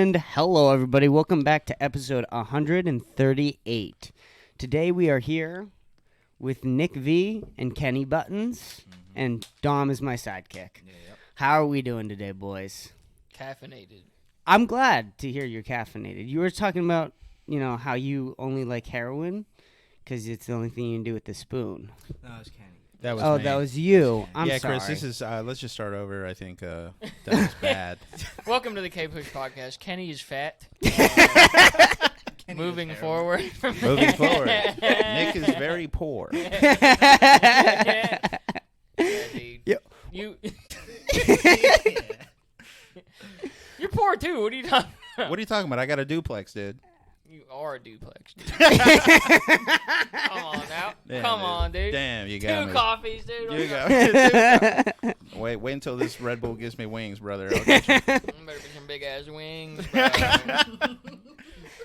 And hello, everybody. Welcome back to episode 138. Today we are here with Nick V and Kenny Buttons, and Dom is my sidekick. How are we doing today, boys? Caffeinated. I'm glad to hear you're caffeinated. You were talking about, how you only like heroin because it's the only thing you can do with the spoon. No, it was Kenny. That was me. That was you. I'm yeah, sorry. Chris, this is, let's just start over. I think that was bad. Welcome to the Kpush podcast. Kenny is fat. Moving forward. Moving forward. Nick is very poor. Yeah, dude. Yep. You're poor too. What are you talking about? What are you talking about? I got a duplex, dude. You are a duplex, dude. Come on now. Damn, Come dude. on, dude. Damn, you got Two me. coffees, dude. You got me. Wait until this Red Bull gives me wings, brother. I'll get you. Better be some big ass wings, bro.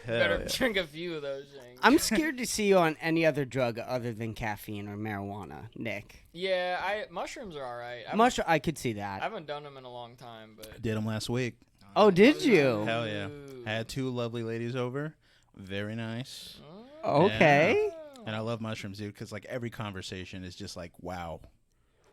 Better yeah. drink a few of those things. I'm scared to see you on any other drug other than caffeine or marijuana, Nick. Yeah, mushrooms are all right. I could see I that. haven't done them in a long time, but Did them last week. Oh, did you? Hell yeah. Ooh. I had two lovely ladies over. Very nice. Okay. And I love mushrooms, dude, because like every conversation is just like, wow,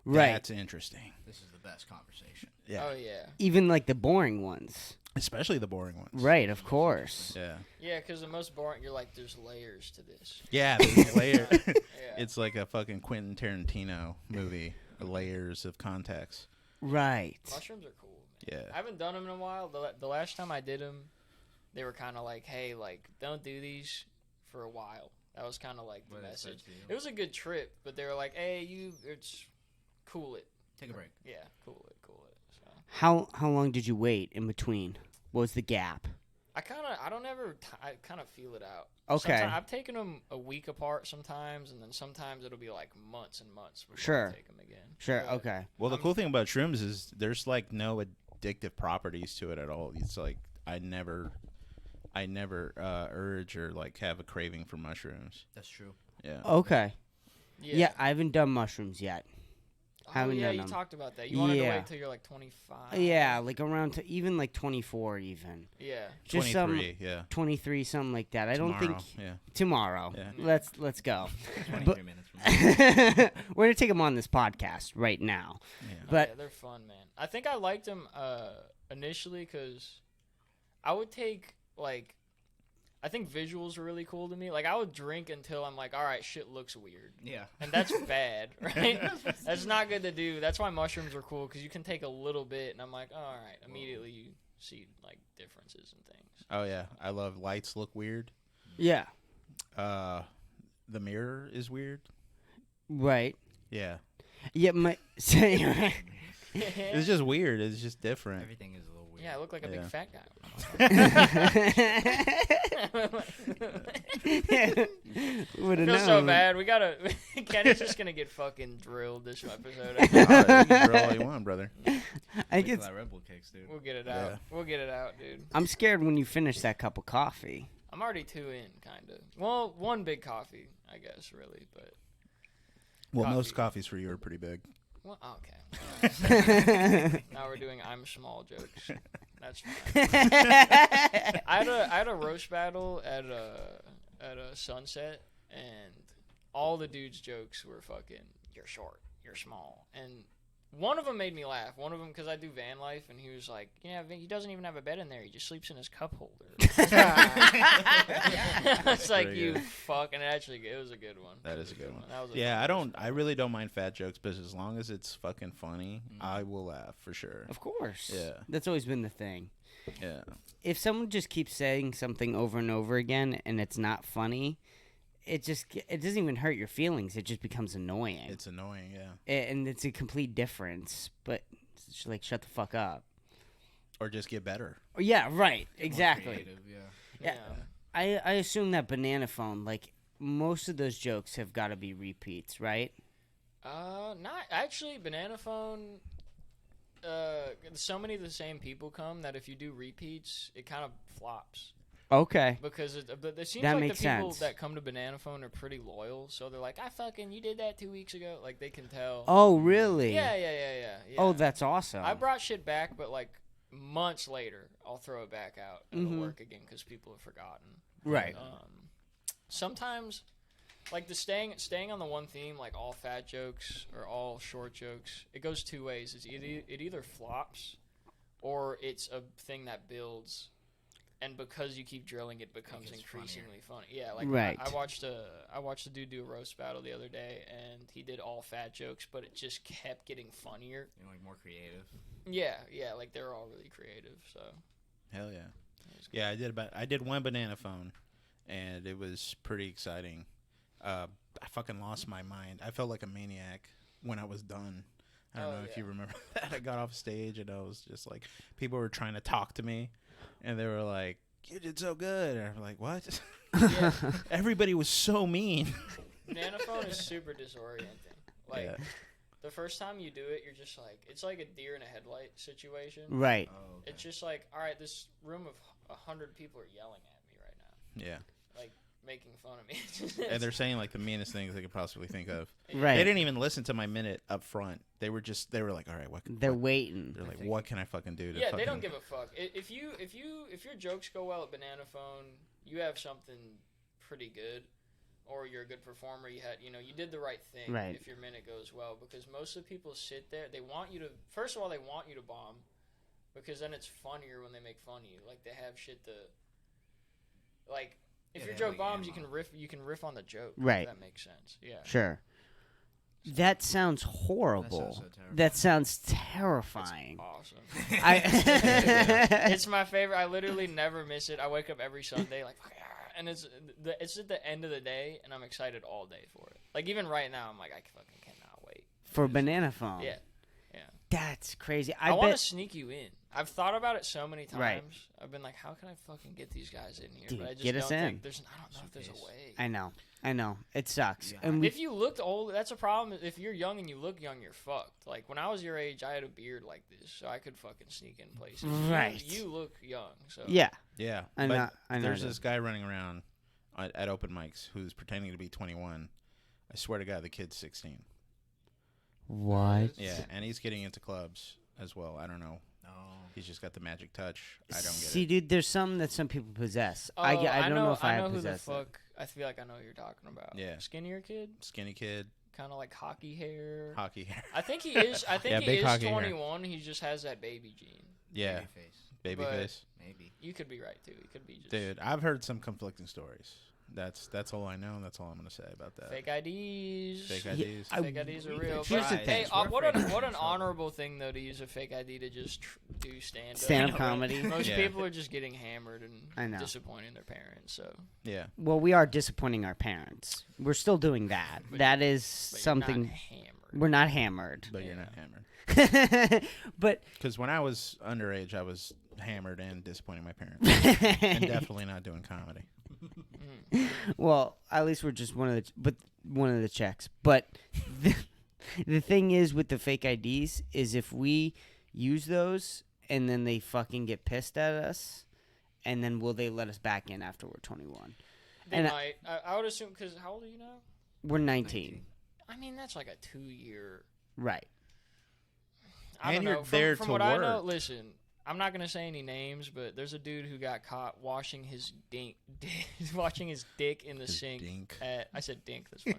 Right. that's interesting. This is the best conversation. Yeah. Oh yeah. Even like the boring ones. Especially the boring ones. Right, of course. Yeah. Yeah, because the most boring, you're like, there's layers to this. Yeah, there's layer. Yeah. It's like a fucking Quentin Tarantino movie. Layers of context. Right. Mushrooms are cool, man. Yeah. I haven't done them in a while. The last time I did them, they were kind of like, hey, like, don't do these for a while. That was kind of like the message. It was a good trip, but they were like, hey, it's cool it. Take a break. Yeah, cool it. So How long did you wait in between? What was the gap? I kind of feel it out. Okay. Sometimes I've taken them a week apart sometimes, and then sometimes it'll be like months and months before Sure. I take them again. Sure, But okay. Well, the cool thing about shrooms is there's like no addictive properties to it at all. It's like I never urge or like have a craving for mushrooms. That's true. Yeah. Okay. Yeah. Yeah, I haven't done mushrooms yet. Oh, haven't yeah, done you them. talked about that. You wanted to Yeah. wait till you're like 25. Yeah, like around to even like 24 even. Yeah. Just 23, yeah. 23, something like that. I don't think Yeah. tomorrow. Yeah. Let's go. 23 minutes from now. We're gonna take them on this podcast right now. Yeah. But Yeah, they're fun, man. I think I liked them initially because I would take, like, I think visuals are really cool to me. Like, I would drink until I'm like, all right, shit looks weird. Yeah. And that's bad, right? That's not good to do. That's why mushrooms are cool, because you can take a little bit, and I'm like, all right, immediately you see, like, differences and things. Oh yeah. I love lights look weird. yeah, The mirror is weird. right. Yeah. Yeah, my It's just weird. It's just different. Everything is a little weird. Yeah, I look like a big Yeah. fat guy. Would I have feel so known. bad. We gotta. Kenny's just gonna get fucking drilled this episode. All right, you can drill all you want, brother. I Wait get. till that Red Bull kicks, dude. We'll get it Yeah. out. We'll get it out, dude. I'm scared when you finish that cup of coffee. I'm already 2 in, kind of. Well, one big coffee, I guess, really, but. Well, Coffee. most coffees for you are pretty big. Well, okay. Now we're doing I'm small jokes. That's fine. I had a roast battle at a Sunset, and all the dudes' jokes were fucking, you're short, you're small, and one of them made me laugh. One of them, because I do van life, and he was like, yeah, he doesn't even have a bed in there. He just sleeps in his cup holder. I was like, Pretty you good. fuck. And it was a good one. That is a good one. That was a Yeah, fun I really don't mind fat jokes, but as long as it's fucking funny, I will laugh for sure. Of course. Yeah. That's always been the thing. Yeah. If someone just keeps saying something over and over again and it's not funny, it doesn't even hurt your feelings. It just becomes annoying. It's annoying, yeah. And it's a complete difference. But it's just like, shut the fuck up. Or just get better. Oh, yeah, right. More Exactly. creative, yeah. Yeah. I assume that banana phone, like most of those jokes have got to be repeats, right? Not actually. Banana phone. So many of the same people come that if you do repeats, it kind of flops. Okay. Because it seems That like makes the people sense. that come to Banana Phone are pretty loyal, so they're like, you did that 2 weeks ago. Like, they can tell. Oh, really? Yeah. Oh, that's awesome. I brought shit back, but, like, months later, I'll throw it back out and it'll work again because people have forgotten. Right. Sometimes, like the staying on the one theme, like all fat jokes or all short jokes, it goes two ways. It either flops, or it's a thing that builds, and because you keep drilling, it becomes increasingly funny. Yeah, like Right. I watched a dude do a roast battle the other day, and he did all fat jokes, but it just kept getting funnier. You know, like more creative. Yeah, like they're all really creative. So Hell yeah. Yeah, I did one banana phone, and it was pretty exciting. I fucking lost my mind. I felt like a maniac when I was done. I don't know if you remember that. I got off stage, and I was just like, people were trying to talk to me, and they were like, "You did so good." And I'm like, "What?" yeah, Everybody was so mean. banana phone is super disorienting. Like Yeah. the first time you do it, you're just like, it's like a deer in a headlight situation. Right. Oh, okay. It's just like, all right, this room of 100 people are yelling at me right now, Yeah. like making fun of me. And they're saying like the meanest things they could possibly think of. Right. They didn't even listen to my minute up front. They were like, all right, They're waiting. They're like, what can I fucking do to Yeah, fucking... they don't give a fuck. If your jokes go well at Banana Phone, you have something pretty good, or you're a good performer. You did the right thing. Right. If your minute goes well, because most of the people sit there, they want you to. First of all, they want you to bomb, because then it's funnier when they make fun of you. Like they have shit to. Like if Yeah, your they have, joke like, bombs, you ammo. can riff on the joke. Right. If that makes sense. Yeah. Sure. That sounds horrible. so terrible. That sounds terrifying. Awesome. I It's my favorite. I literally never miss it. I wake up every Sunday like, and it's at the end of the day, and I'm excited all day for it. Like even right now, I'm like, I fucking cannot wait. for banana phone. Yeah, That's crazy. I want to bet. sneak you in. I've thought about it so many times. Right. I've been like, how can I fucking get these guys in here? Dude, but I just get us don't in. think there's. I don't know if there's a way. I know. It sucks. Yeah. And we, If you looked old, that's a problem. If you're young and you look young, you're fucked. Like when I was your age, I had a beard like this, so I could fucking sneak in places. Right. You look young, so yeah. Yeah. I but know. I know. There's that. this guy running around at open mics who's pretending to be 21. I swear to God, the kid's 16. What? Yeah, and he's getting into clubs as well. I don't know. No. He's just got the magic touch. I don't get See, it. dude, there's some that some people possess. Oh, I don't know if I know who the possess it. fuck. I feel like I know who you're talking about. Yeah. Skinnier kid, Skinny kid, kind of like hockey hair. hockey hair. I think he is. I think Yeah, he big is hockey hair. 21. He just has that baby gene. Yeah, Baby face. baby But- face. Maybe. You could be right too. He could be just Dude, I've heard some conflicting stories. That's all I know, and that's all I'm gonna say about that. fake IDs. Fake Yeah, IDs. Fake IDs are real. Here's But, the hey, thing. what We're afraid an of trouble. honorable thing though to use a fake ID to just do stand up. Stand-up comedy. Most Yeah. people are just getting hammered I and know. disappointing their parents. So Yeah. Well, we are disappointing our parents. We're still doing that. But- That is but you're something. not hammered. We're not hammered. But you're Yeah. not hammered. But Because when I was underage, I was hammered and disappointing my parents, and definitely not doing comedy. well, at least we're just one of the checks. But the thing is with the fake IDs is if we use those and then they fucking get pissed at us, and then will they let us back in after we're 21? They And might. I would assume because how old are you now? We're 19. I mean, that's like a 2-year. Right. I And don't you're know. there From to what I know, work. listen, I'm not gonna say any names, but there's a dude who got caught washing his washing his dick in the His sink. dink. I said dink. That's funny.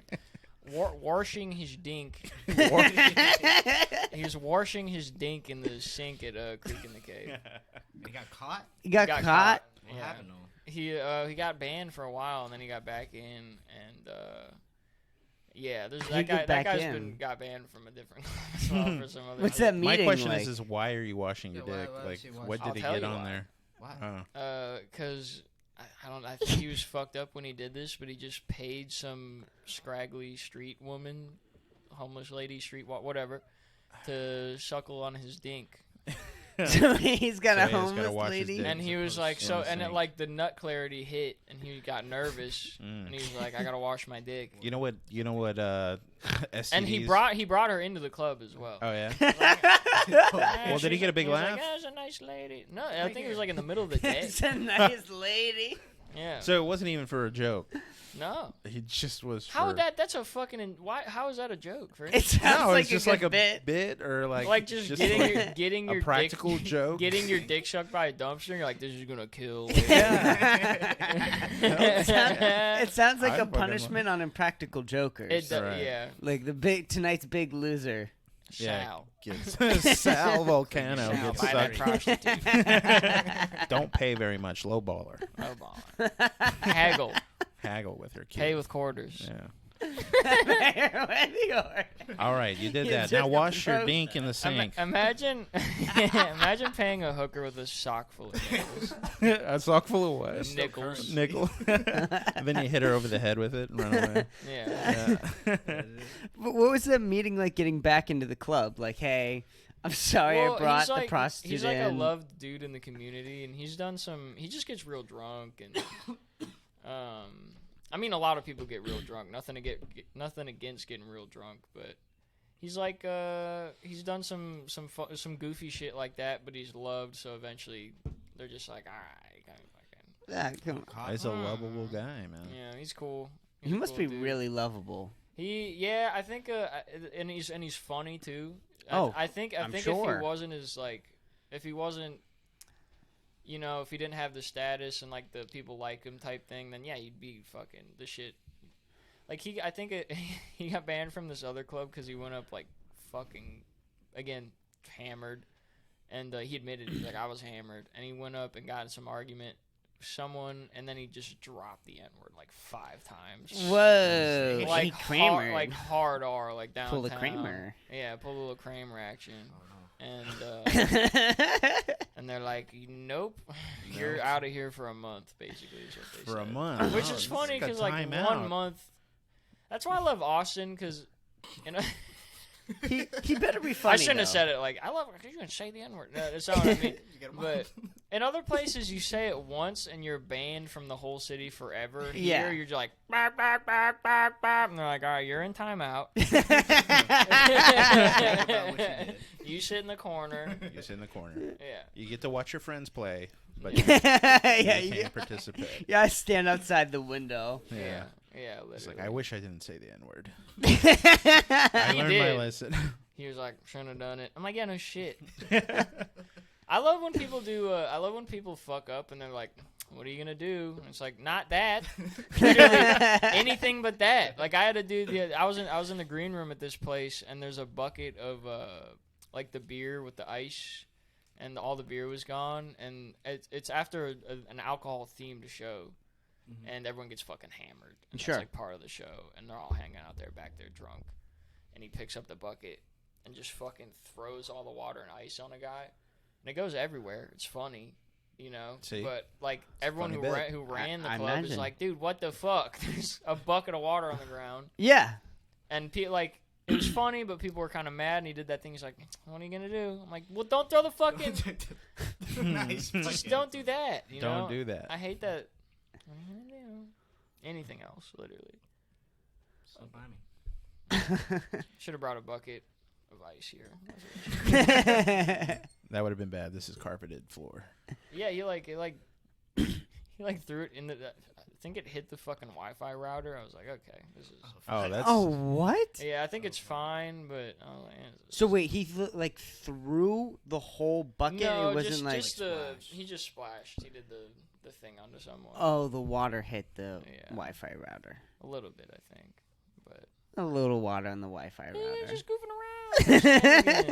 Washing his dink. He was washing his dink in the sink at Creek in the Cave. He got caught? You got, caught? What Yeah. happened to him? He got banned for a while and then he got back in and yeah, there's How'd that he guy. get That back guy's in? got banned from a different club as well for some other. What's shit. that My meeting question like? is why are you washing your Yeah, why- dick? why Like, was he washing- what I'll did he tell get you on why. there? Why? Because I don't. I think he was fucked up when he did this, but he just paid some scraggly street woman, homeless lady, whatever, to suckle on his dink. So he's got So a he just gotta homeless wash his lady. dick. And he was like, in so, the and it sink. like the nut clarity hit, and he got nervous, and he was like, I gotta wash my dick. You know what? STDs. And he brought her into the club as well. Oh yeah. Well, did he get a big laugh? Like, that was a nice lady. No, I think it was like in the middle of the day. It's a nice lady. Yeah. So it wasn't even for a joke. No. He just was. How for, that's a fucking why? How is that a joke? For It sounds No, like it's just a like good a bit. or like just getting your a practical dick, joke. getting your dick sucked by a dumpster. You're like, this is gonna kill. It sounds like I a fucking punishment on Impractical Jokers. It does, Right. yeah. Like tonight's big loser. Sal. Sal Volcano Sal, gets buy that sucked. prostitute. Don't pay very much. Low baller. No baller. Haggle. Haggle with her kid. Pay with quarters. Yeah. Imagine All right, you did You that. just Now wash your broke dink in the sink. Imagine paying a hooker with a sock full of nickels. A sock full of what? Nickels. Nickel. Then you hit her over the head with it and run away. Yeah. Yeah. What was the meeting like getting back into the club? Like, hey, I'm sorry Well, I brought he's the like, prostitute he's like in. a loved dude in the community, and he's done some. He just gets real drunk, and I mean, a lot of people get real drunk. Nothing against getting real drunk, but he's like he's done some goofy shit like that, but he's loved. So eventually, they're just like, all right, kind of fucking. Yeah, come on. He's a lovable guy, man. Yeah, he's cool. He He's a must cool be dude. really lovable. I think, and he's funny too. Oh, I think I'm if sure. he wasn't as like, if he wasn't, you know, if he didn't have the status and like the people like him type thing, then yeah, he'd be fucking the shit. Like he got banned from this other club because he went up like fucking, again, hammered, and he admitted he's like, I was hammered, and he went up and got in some argument with someone, and then he just dropped the N word like 5 times. Whoa, Like he Kramer. hard R, like downtown. Pull the Kramer. Yeah, pull a little Kramer action. Oh, And they're like, nope, you're out of here for a month, basically. Is what they For a said. month. Which Oh, is this funny got because like time 1 out. month. That's why I love Austin because, you know, he better be funny. I shouldn't have though. said it. Like I love. You're gonna say the N word. No, that's not what I mean. But in other places, you say it once and you're banned from the whole city forever. Yeah. Here, you're just like, bop, bop, bop, bop, bop. And they're like, all right, you're in timeout. You sit in the corner. You sit in the corner. Yeah. You get to watch your friends play, but yeah, you yeah. can't participate. Yeah, I stand outside the window. Yeah. Yeah. Literally. It's like, I wish I didn't say the N word. He I learned my did. lesson. He was like, shouldn't have done it. I'm like, yeah, no shit. I love when people do. I love when people fuck up and they're like, "What are you gonna do?" And it's like, not that. Literally, anything but that. Like I had a dude. I was in the green room at this place, and there's a bucket of like the beer with the ice, and all the beer was gone, and it's after an alcohol themed show, and everyone gets fucking hammered. And Sure. That's like part of the show, and they're all hanging out there back there drunk, and he picks up the bucket and just fucking throws all the water and ice on a guy. And it goes everywhere. It's funny, you know. See? But like everyone funny who bit. ran the I club is imagine. like, dude, what the fuck? There's a bucket of water on the ground, Yeah. and like it was funny, but people were kind of mad. And he did that thing. He's like, "What are you gonna do?" I'm like, "Well, don't throw the fucking. Nice. Just don't do that. You know? Don't do that. I hate that. What are you gonna do? Anything else, literally. So funny. Should have brought a bucket of ice here. That would have been bad. This is carpeted floor. Yeah, he threw it in the. I think it hit the fucking Wi-Fi router. I was like, okay, this is. Oh, that's Oh, what? Yeah, I think it's fine, but So wait, he like threw the whole bucket. no, it wasn't like he just splashed. He did the thing onto someone. oh, the water hit the Yeah. Wi-Fi router. A little bit, I think, but A little water on the Wi-Fi yeah, router. just goofing around.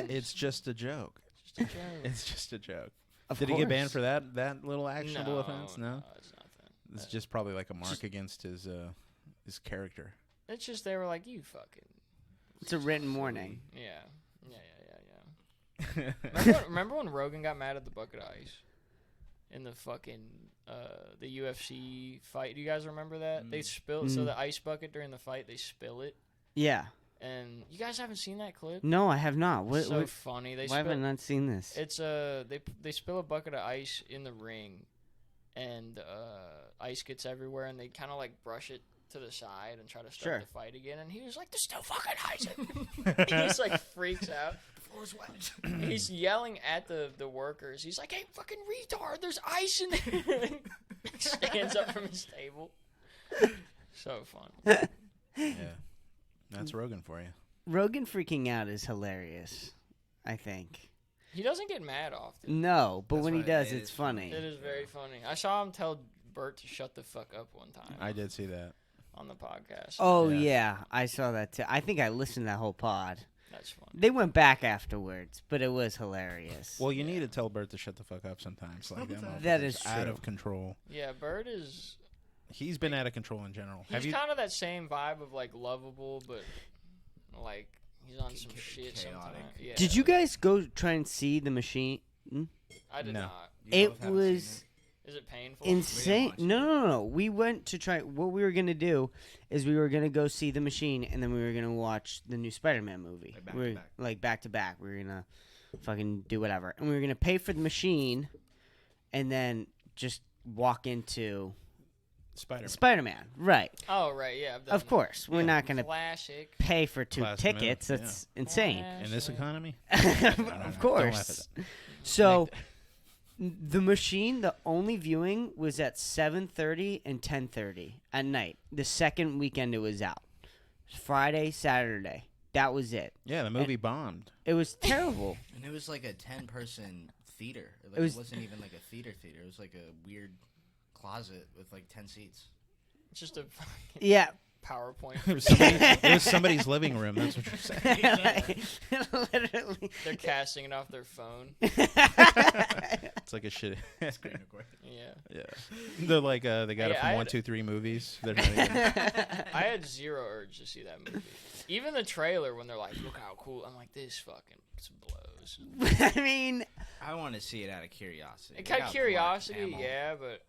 it's just a joke. Just a joke. It's just a joke. Of Did he get banned course. for that little actionable no, offense? No. it's nothing. It's just probably like a mark against his character. It's just they were like, you fucking. It's a written warning. Yeah. Remember when Rogan got mad at the bucket of ice in the fucking the UFC fight? Do you guys remember that? They spilled so the ice bucket during the fight. They spill it, Yeah. and you guys haven't seen that clip? No, I have not. What? So what funny. They why have I spill, not seen this? It's they spill a bucket of ice in the ring, and ice gets everywhere, and they kind of like brush it to the side and try to start Sure. the fight again. And he was like, "There's still fucking ice." He just like freaks out. The floor's wet. He's yelling at the workers. He's like, "Hey, fucking retard! There's ice in there!" Stands up from his table. So fun. Yeah, that's Rogan for you. Rogan freaking out is hilarious, I think. He doesn't get mad often. No, but That's when he why does, it it's is funny. It is very funny. I saw him tell Bert to shut the fuck up one time. I did see that. On the podcast. Oh, Yeah. yeah, I saw that too. I think I listened to that whole pod. That's fun. They went back afterwards, but it was hilarious. Well, you need to tell Bert to shut the fuck up sometimes. Like That motherfucker's is out true. of control. Yeah, Bert is. He's been out of control in general. Have He's you? kind of that same vibe of like lovable, but like he's on some shit chaotic. sometimes. Yeah. Did you guys go try and see the machine? I did No. not. You It both haven't was seen Is it painful? insane. watch No. We went to try. What we were gonna do is we were gonna go see the machine, and then we were gonna watch the new Spider-Man movie. Like back we to were, back. like back to back. We were gonna fucking do whatever, and we were gonna pay for the machine, and then just walk into Spider-Man. Spider-Man. Right. Oh right, yeah. I've done Of course, we're Yeah. not gonna Classic. pay for 2 Classic tickets. move, That's insane. In this economy? of Don't laugh at course. So the machine, the only viewing was at 7:30 and 10:30 at night. The second weekend it was out. Friday, Saturday. That was it. Yeah, the movie bombed. It was terrible. And it was like a 10-person theater. Like, It was- it wasn't even like a theater. It was like a weird closet with like 10 seats. It's just a Yeah. PowerPoint. It was somebody's living room. That's what you're saying. Literally. They're casting it off their phone. It's like a shit. Screen record. Yeah. Yeah, they're like they got Hey, it I from had- 1, 2, 3 movies. They're not even, I had zero urge to see that movie. Even the trailer, when they're like, "Look how cool," I'm like, "This fucking blows." I mean, I want to see it out of curiosity. It They got got curiosity, blood, ammo. yeah, but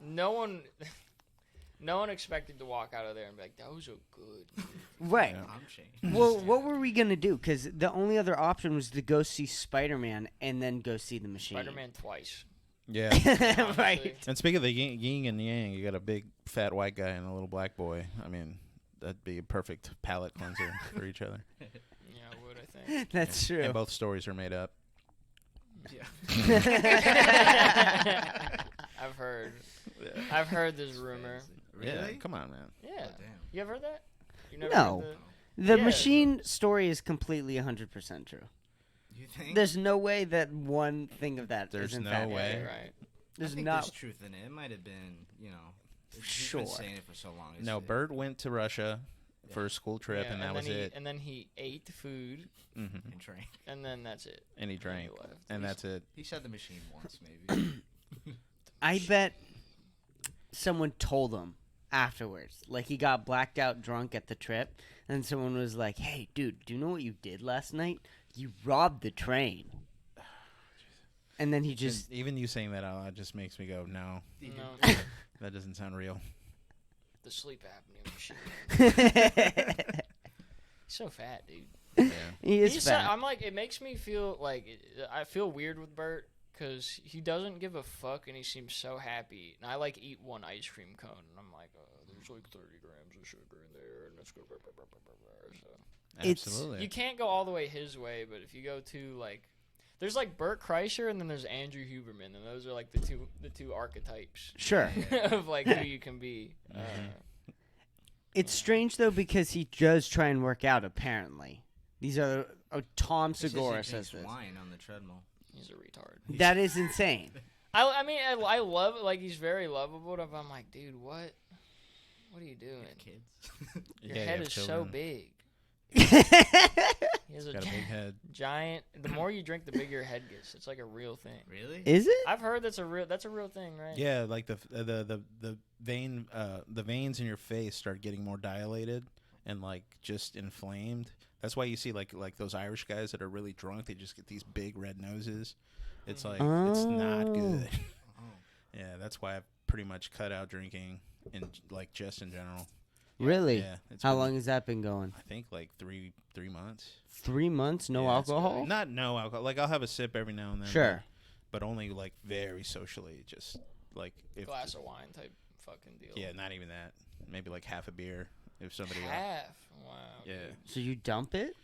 no one expected to walk out of there and be like, "That was a good movie." right. Yeah. I'm changed. Well, what were we going to do? Because the only other option was to go see Spider-Man and then go see the machine. Spider-Man twice. yeah. honestly. Right. And speaking of the yin and yang, you got a big fat white guy and a little black boy. I mean, that'd be a perfect palate cleanser for each other. Yeah, I would, I think. That's true. And both stories are made up. Yeah. I've heard this rumor. Really? Yeah, come on, man. Yeah. Oh, damn. You ever heard that? You never No. heard The Yeah. machine story is completely 100% true. You think? There's no way that one thing of that There's isn't no fact. way. Yeah, right. There's I think not. there's truth in it. It might have been, he's Sure. been saying it for so long. No, Bert went to Russia for a school trip, Yeah, and that was then it. And then he ate the food, hmm And drank. and then that's it. And he And drank, he left. and that's it. He said the machine once, maybe. I bet someone told him afterwards. Like he got blacked out drunk at the trip, and someone was like, "Hey, dude, do you know what you did last night? You robbed the train." And then he just And even you saying that out loud just makes me go, no, No, that doesn't sound real. the sleep apnea machine. He's so fat, dude. Yeah. he is He's fat. I'm like, it makes me feel like I feel weird with Bert because he doesn't give a fuck and he seems so happy. And I like eat one ice cream cone and I'm like, there's like 30 grams of sugar in there and it's good. So It's- Absolutely. you can't go all the way his way, but if you go to like, there's like Bert Kreischer and then there's Andrew Huberman, and those are like the two archetypes Sure. of like who you can be. It's strange though because he does try and work out. Apparently, these are Tom He says he Segura says drinks this. wine on the treadmill. He's a retard. That is insane. I mean, I love it. Like, he's very lovable, but I'm like, dude, what are you doing? Kids. Your Yeah, you head have is so children. big. He He has a Got a big head. giant. The more you drink, the bigger your head gets. It's like a real thing. Really? Is it? I've heard that's a real thing, right? Yeah, like the veins in your face start getting more dilated and like just inflamed. That's why you see like those Irish guys that are really drunk. They just get these big red noses. It's like it's not good. Oh. Yeah, that's why I've pretty much cut out drinking and like just in general. Really? Yeah. It's How been, long has that been going? I think like three months. 3 months, no Yeah, it's alcohol? good. Not no alcohol. Like I'll have a sip every now and then. Sure. But only like very socially. Just like if Glass of wine type fucking deal. yeah, not even that. Maybe like half a beer if somebody. Half. Wow. Yeah. dude. So you dump it?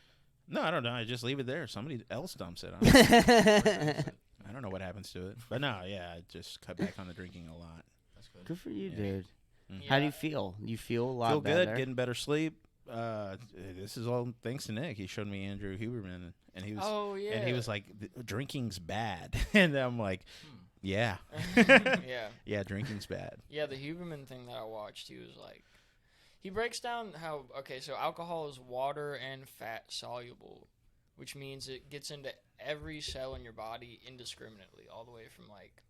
No, I don't know. I just leave it there. Somebody else dumps it. I don't know what happens to it. But no, yeah, I just cut back on the drinking a lot. That's good. Good for you, Yeah. dude. How do you feel? You feel a lot Feel better? good, getting better sleep. This is all thanks to Nick. He showed me Andrew Huberman, and he was, and he was like, "Drinking's bad," and I'm like, "Yeah, yeah, drinking's bad." Yeah, the Huberman thing that I watched, he was like, he breaks down how so alcohol is water and fat soluble, which means it gets into every cell in your body indiscriminately, all the way from like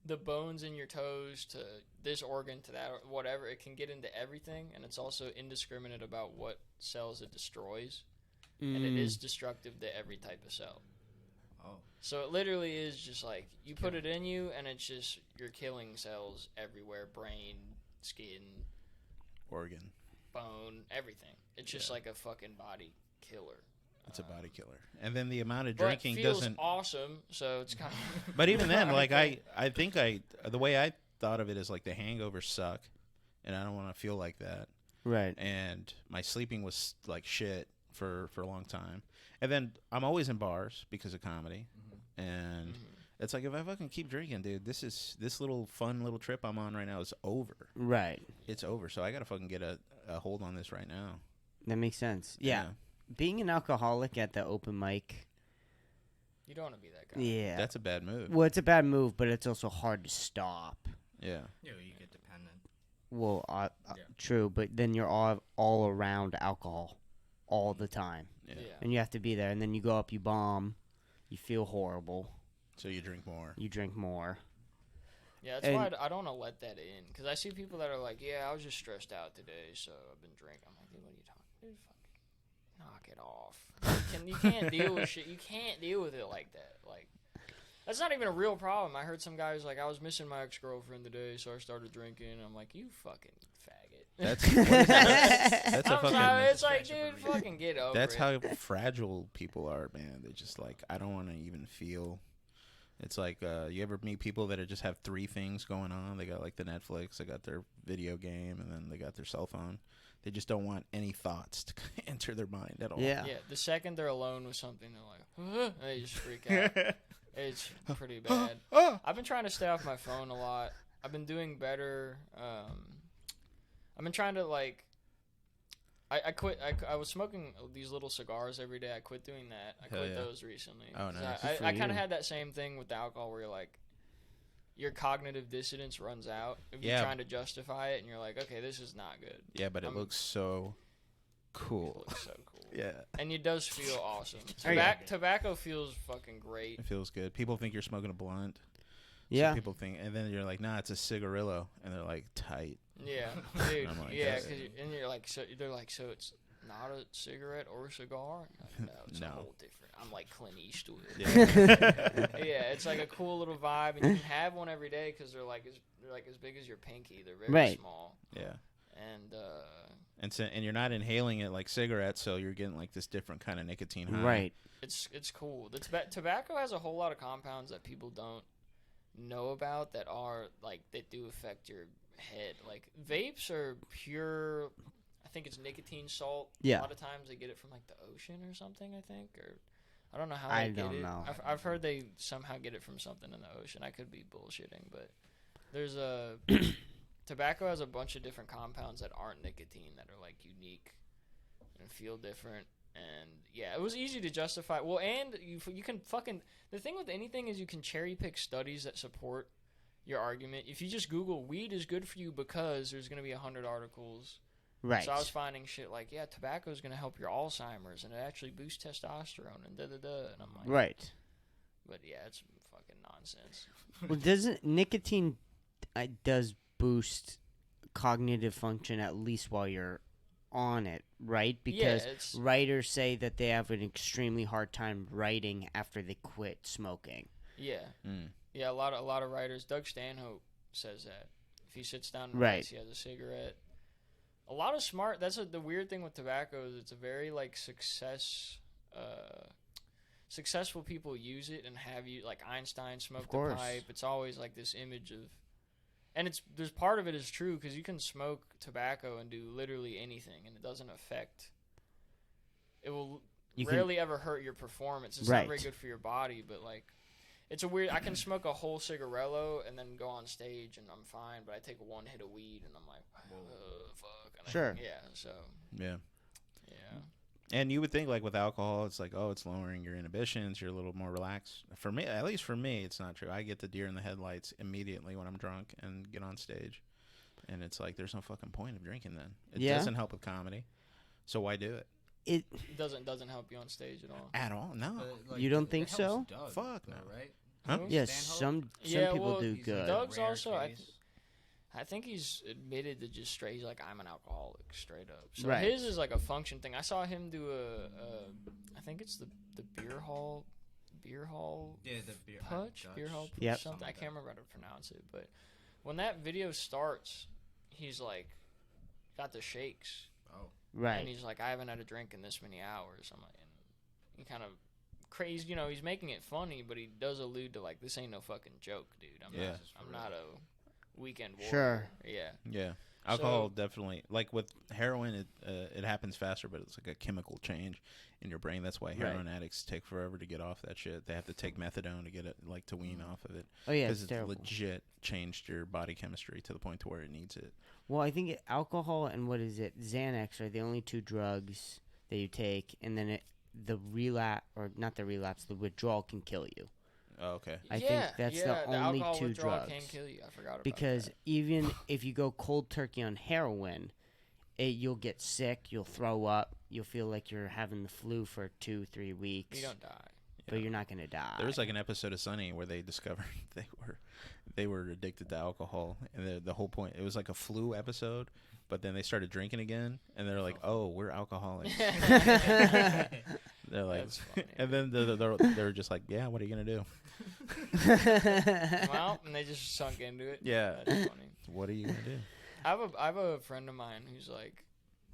the bones in your toes to this organ to that, or whatever. It can get into everything, and it's also indiscriminate about what cells it destroys, and it is destructive to every type of cell. Oh. So it literally is just like you put it in you, and it's just you're killing cells everywhere: brain, skin, Organ. bone, everything. It's just like a fucking body killer. It's a body killer. And then the amount of But drinking feels doesn't. awesome. So it's kind of. But even then, like I think the way I thought of it is like the hangovers suck, and I don't want to feel like that. Right. And my sleeping was like shit for a long time. And then I'm always in bars because of comedy, and it's like if I fucking keep drinking, dude, this little fun little trip I'm on right now is over. Right. It's over. So I gotta fucking get a hold on this right now. That makes sense. Yeah. Being an alcoholic at the open mic. You don't want to be that guy. Yeah. That's a bad move. Well, it's a bad move, but it's also hard to stop. Yeah. You get dependent. Well, true, but then you're all around alcohol all the time. Yeah. And you have to be there. And then you go up, you bomb, you feel horrible. So you drink more. You drink more. Yeah, that's why I don't want to let that in. Because I see people that are like, yeah, I was just stressed out today, so I've been drinking. I'm like, dude, what are you talking about? Dude, fucking knock it off. You can't deal with shit. You can't deal with it like that. Like, that's not even a real problem. I heard some guy who's like, I was missing my ex-girlfriend today, so I started drinking. I'm like, you fucking faggot. That's a I'm fucking. sorry, it's like, dude, fucking get over That's it. how fragile people are, man. They're just like, I don't want to even feel. It's like, you ever meet people that just have three things going on? They got like the Netflix, they got their video game, and then they got their cell phone. They just don't want any thoughts to enter their mind at all. Yeah. Yeah, the second they're alone with something, they're like, and they just freak out. It's pretty bad. I've been trying to stay off my phone a lot. I've been doing better. I've been trying to, like, I quit. I was smoking these little cigars every day. I quit doing that. I quit those recently. Oh, nice. I kind of had that same thing with the alcohol where you're like, your cognitive dissonance runs out if you're trying to justify it, and you're like, okay, this is not good. Yeah, but it looks so cool. It looks so cool. Yeah. And it does feel awesome. yeah. Tobacco feels fucking great. It feels good. People think you're smoking a blunt. Yeah. Some people think, and then you're like, nah, it's a cigarillo, and they're like, tight. Yeah, dude. I'm like, Yeah, that's- and you're like, so they're like, so it's not a cigarette or a cigar? Like, no, it's a whole different. I'm like Clint Eastwood. Yeah. Yeah, it's like a cool little vibe, and you can have one every day because they're like as big as your pinky. They're very small. Yeah. And And you're not inhaling it like cigarettes, so you're getting like this different kind of nicotine high. Right. it's cool. Tobacco has a whole lot of compounds that people don't know about that do affect your head. Like vapes are pure. I think it's nicotine salt. Yeah. A lot of times they get it from like the ocean or something. I think, or I don't know how. I they get don't it. know. I've heard they somehow get it from something in the ocean. I could be bullshitting, but there's a tobacco has a bunch of different compounds that aren't nicotine that are like unique and feel different. And yeah, it was easy to justify. Well, and you can fucking. The thing with anything is you can cherry pick studies that support your argument. If you just Google weed is good for you because there's going to be 100 articles. Right. So I was finding shit like, yeah, tobacco is going to help your Alzheimer's and it actually boosts testosterone and da-da-da. And I'm like, Right. But yeah, it's fucking nonsense. Well, doesn't nicotine does boost cognitive function at least while you're on it, right? Because writers say that they have an extremely hard time writing after they quit smoking. Yeah. Mm. Yeah, a lot of writers. Doug Stanhope says that. If he sits down and Right. writes, he has a cigarette. A lot of smart. That's the weird thing with tobacco is it's a very like successful people use it and have you like Einstein smoked the pipe. It's always like this image of, and there's part of it is true because you can smoke tobacco and do literally anything and it doesn't affect. It will rarely ever hurt your performance. It's not very good for your body, but like it's a weird. I can smoke a whole cigarello and then go on stage and I'm fine, but I take one hit of weed and I'm like, fuck. And Sure. So. Yeah. Yeah. And you would think, like, with alcohol, it's like, oh, it's lowering your inhibitions. You're a little more relaxed. For me, at least for me, it's not true. I get the deer in the headlights immediately when I'm drunk and get on stage. And it's like, there's no fucking point of drinking then. It doesn't help with comedy. So why do it? It doesn't help you on stage at all. At all? No. You don't think so? Doug, Fuck no. right? Huh? yes, Stanhope? some people do He's good. Doug's rare also, I case. think he's admitted to just straight. He's like, I'm an alcoholic, straight up. So Right. his is like a function thing. I saw him do I think it's the beer hall, Yeah, the beer. Putsch, beer hall, Yep. something. I can't remember how to pronounce it, but when that video starts, he's like, got the shakes, Oh, and Right. he's like, I haven't had a drink in this many hours. I'm like, and he kind of crazy, you know, he's making it funny, but he does allude to like, this ain't no fucking joke, dude. Yeah. I'm not a weekend warrior. Sure. Yeah. Yeah. Alcohol definitely, like with heroin, it happens faster, but it's like a chemical change in your brain. That's why heroin addicts take forever to get off that shit. They have to take methadone to get it, like, to wean off of it. Oh yeah, Because it's it's terrible. legit changed your body chemistry to the point to where it needs it. Well, I think alcohol and what is it? Xanax are the only two drugs that you take, and then the relapse, or not the relapse, the withdrawal can kill you. Oh, okay. I think that's the only alcohol two withdrawal drugs. can kill you. I forgot about Because that. even if you go cold turkey on heroin, you'll get sick, you'll throw up, you'll feel like you're having the flu for 2-3 weeks, You don't die. but you're not gonna die. There was like an episode of Sunny where they discovered they were addicted to alcohol, and the whole point, it was like a flu episode, but then they started drinking again, and they're like, oh, we're alcoholics. They're like, That's funny. and then they're just like, yeah, what are you gonna do? Well, and they just sunk into it. Yeah. That's funny. What are you gonna do? I have a friend of mine who's like,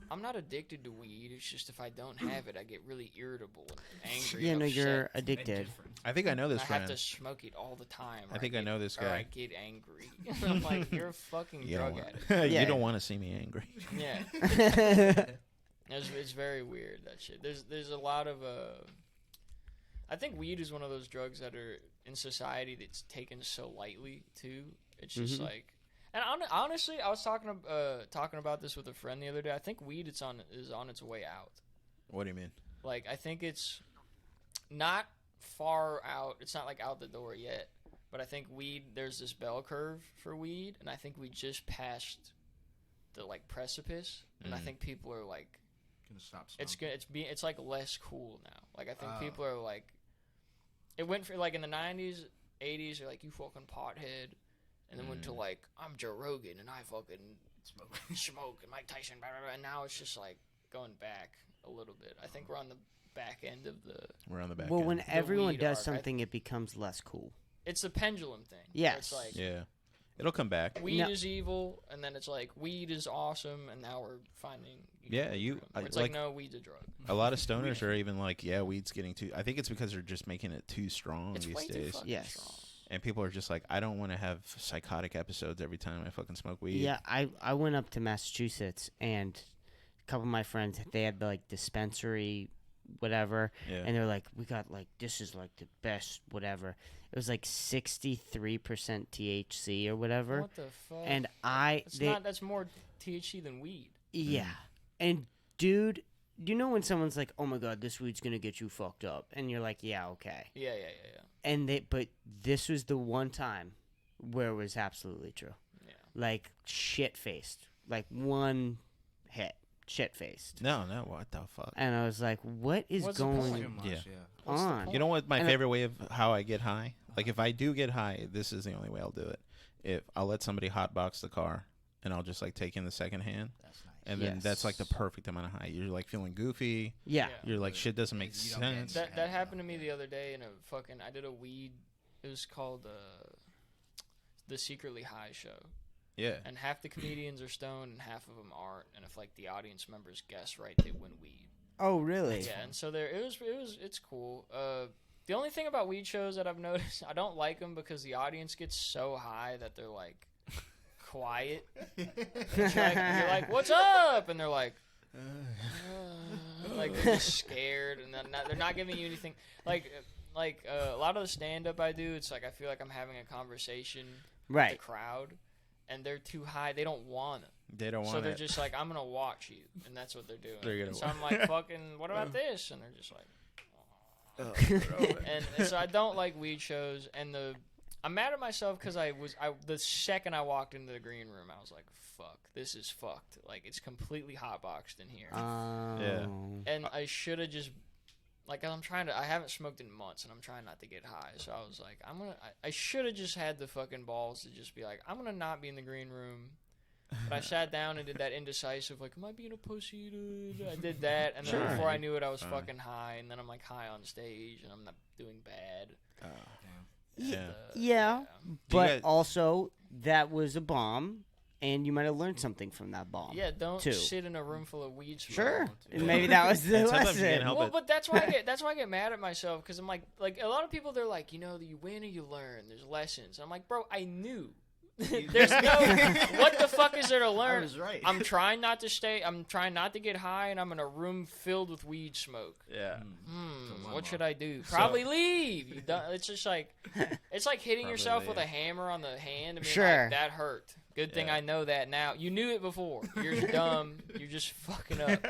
I'm not addicted to weed. It's just if I don't have it, I get really irritable and angry. Yeah, and no, upset. you're addicted. I think I know this I have friend. to smoke it all the time. I think I know this Or I guy. get angry. I'm like, you're a fucking You drug don't, addict. Yeah. you don't want to see me angry. Yeah. It's very weird, that shit. There's a lot of I think weed is one of those drugs that are in society that's taken so lightly too. It's just Mhm. like, and honestly, I was talking about this with a friend the other day. I think weed is on its way out. What do you mean? Like, I think it's not far out. It's not like out the door yet. But I think weed, there's this bell curve for weed, and I think we just passed the like precipice, and I think people are like, gonna stop smoking. it's like less cool now. Like, I think Oh. people are like, it went for like in the 90s, 80s, they're like, you fucking pothead, and then went to like, I'm Joe Rogan and I fucking smoke and Mike Tyson, blah, blah, blah. And now it's just like going back a little bit. I think we're on the back end of the. We're on the back Well, end. when everyone weed does arc, something, it becomes less cool. It's the pendulum thing. Yes. It's like Yeah. It'll come back. weed No. is evil, and then it's like weed is awesome, and now we're finding. Yeah, It's like- like no, weed's a drug. A lot of stoners are even like, yeah, weed's getting too. I think it's because they're just making it too strong It's these way too days. fucking Yes. strong. And people are just like, I don't want to have psychotic episodes every time I fucking smoke weed. Yeah, I went up to Massachusetts, and a couple of my friends, they had like dispensary, whatever, Yeah. and they're like, we got like, this is like the best, whatever. It was like 63% THC or whatever. What the fuck? And That's more THC than weed. yeah. And dude, you know when someone's like, oh my god, this weed's gonna get you fucked up, and you're like, yeah, okay. Yeah. And but this was the one time where it was absolutely true. Yeah. Like shit faced, like one hit, shit faced. No, what the fuck? And I was like, what is What's the going Too much, Yeah. yeah. What's the on? point? You know what my And favorite way of how I get high? Like if I do get high, this is the only way I'll do it. If I'll let somebody hotbox the car, and I'll just like take in the second hand, That's nice. and then that's like the Yes. perfect amount of high. You're like feeling goofy. Yeah. Yeah. You're like shit doesn't make You don't get sense. that- That happened to me the other day in a fucking. I did a weed. It was called the Secretly High Show, Yeah. and half the comedians are stoned and half of them aren't. And if like the audience members guess right, they win weed. Oh, really? Yeah, and so it's cool. The only thing about weed shows that I've noticed, I don't like them because the audience gets so high that they're like quiet. You're like, what's up? And they're like they're just scared, and they're not giving you anything. Like like a lot of the stand up I do, it's like I feel like I'm having a conversation with Right. the crowd, and they're too high. They don't want it. They don't want So they're it. just like, I'm gonna watch you, and that's what they're doing. They're gonna so I'm like, fucking, what about this? And they're just like, Oh, and so I don't like weed shows, and I'm mad at myself because the second I walked into the green room, I was like, fuck, this is fucked. Like, it's completely hotboxed in here. Yeah. And I should have just, like, I haven't smoked in months, and I'm trying not to get high. So I was like, I should have just had the fucking balls to just be like, I'm gonna not be in the green room. But I sat down and did that indecisive, like, am I being a pussy? I did that, and then Sure. before I knew it, I was fucking high, and then I'm like high on stage, and I'm not doing bad. Yeah. Yeah, you but guys- also that was a bomb, and you might have learned something from that bomb. Yeah, don't too. sit in a room full of weed smoke. Sure. And maybe that was the And sometimes you can't lesson. help Well, it. but that's why I get mad at myself because I'm like a lot of people, they're like, you win or you learn. There's lessons. I'm like, bro, I knew. There's no what the fuck is there to I learn? was right. I'm trying not to get high, and I'm in a room filled with weed smoke. Yeah. What should I do? Probably leave. It's just like it's like hitting Probably yourself with a leave. hammer on the hand. And being Sure. like, that hurt. Good thing Yeah. I know that now. You knew it before. You're dumb. You're just fucking up.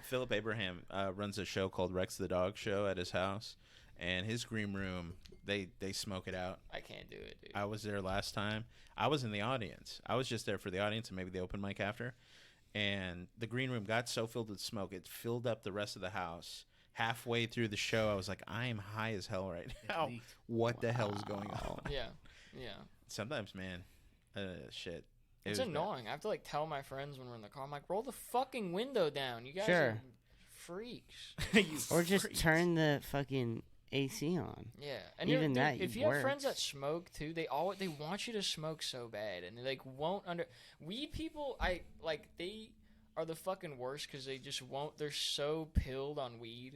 Philip Abraham runs a show called Rex the Dog Show at his house, and his green room they smoke it out. I can't do it, dude. I was there last time. I was in the audience. I was just there for the audience and maybe the open mic after. And the green room got so filled with smoke, it filled up the rest of the house. Halfway through the show, I was like, I am high as hell right now. leaked. What the hell is going on? Yeah. Sometimes, man, shit. It It's was annoying. I have to like tell my friends when we're in the car. I'm like, roll the fucking window down. You guys Sure. are freaks. bad. You Or just freaks. turn the fucking AC on. Yeah, and Even dude, that if you have friends that works. smoke too, they want you to smoke so bad, and they like won't weed people. They are the fucking worst because they just won't. They're so pilled on weed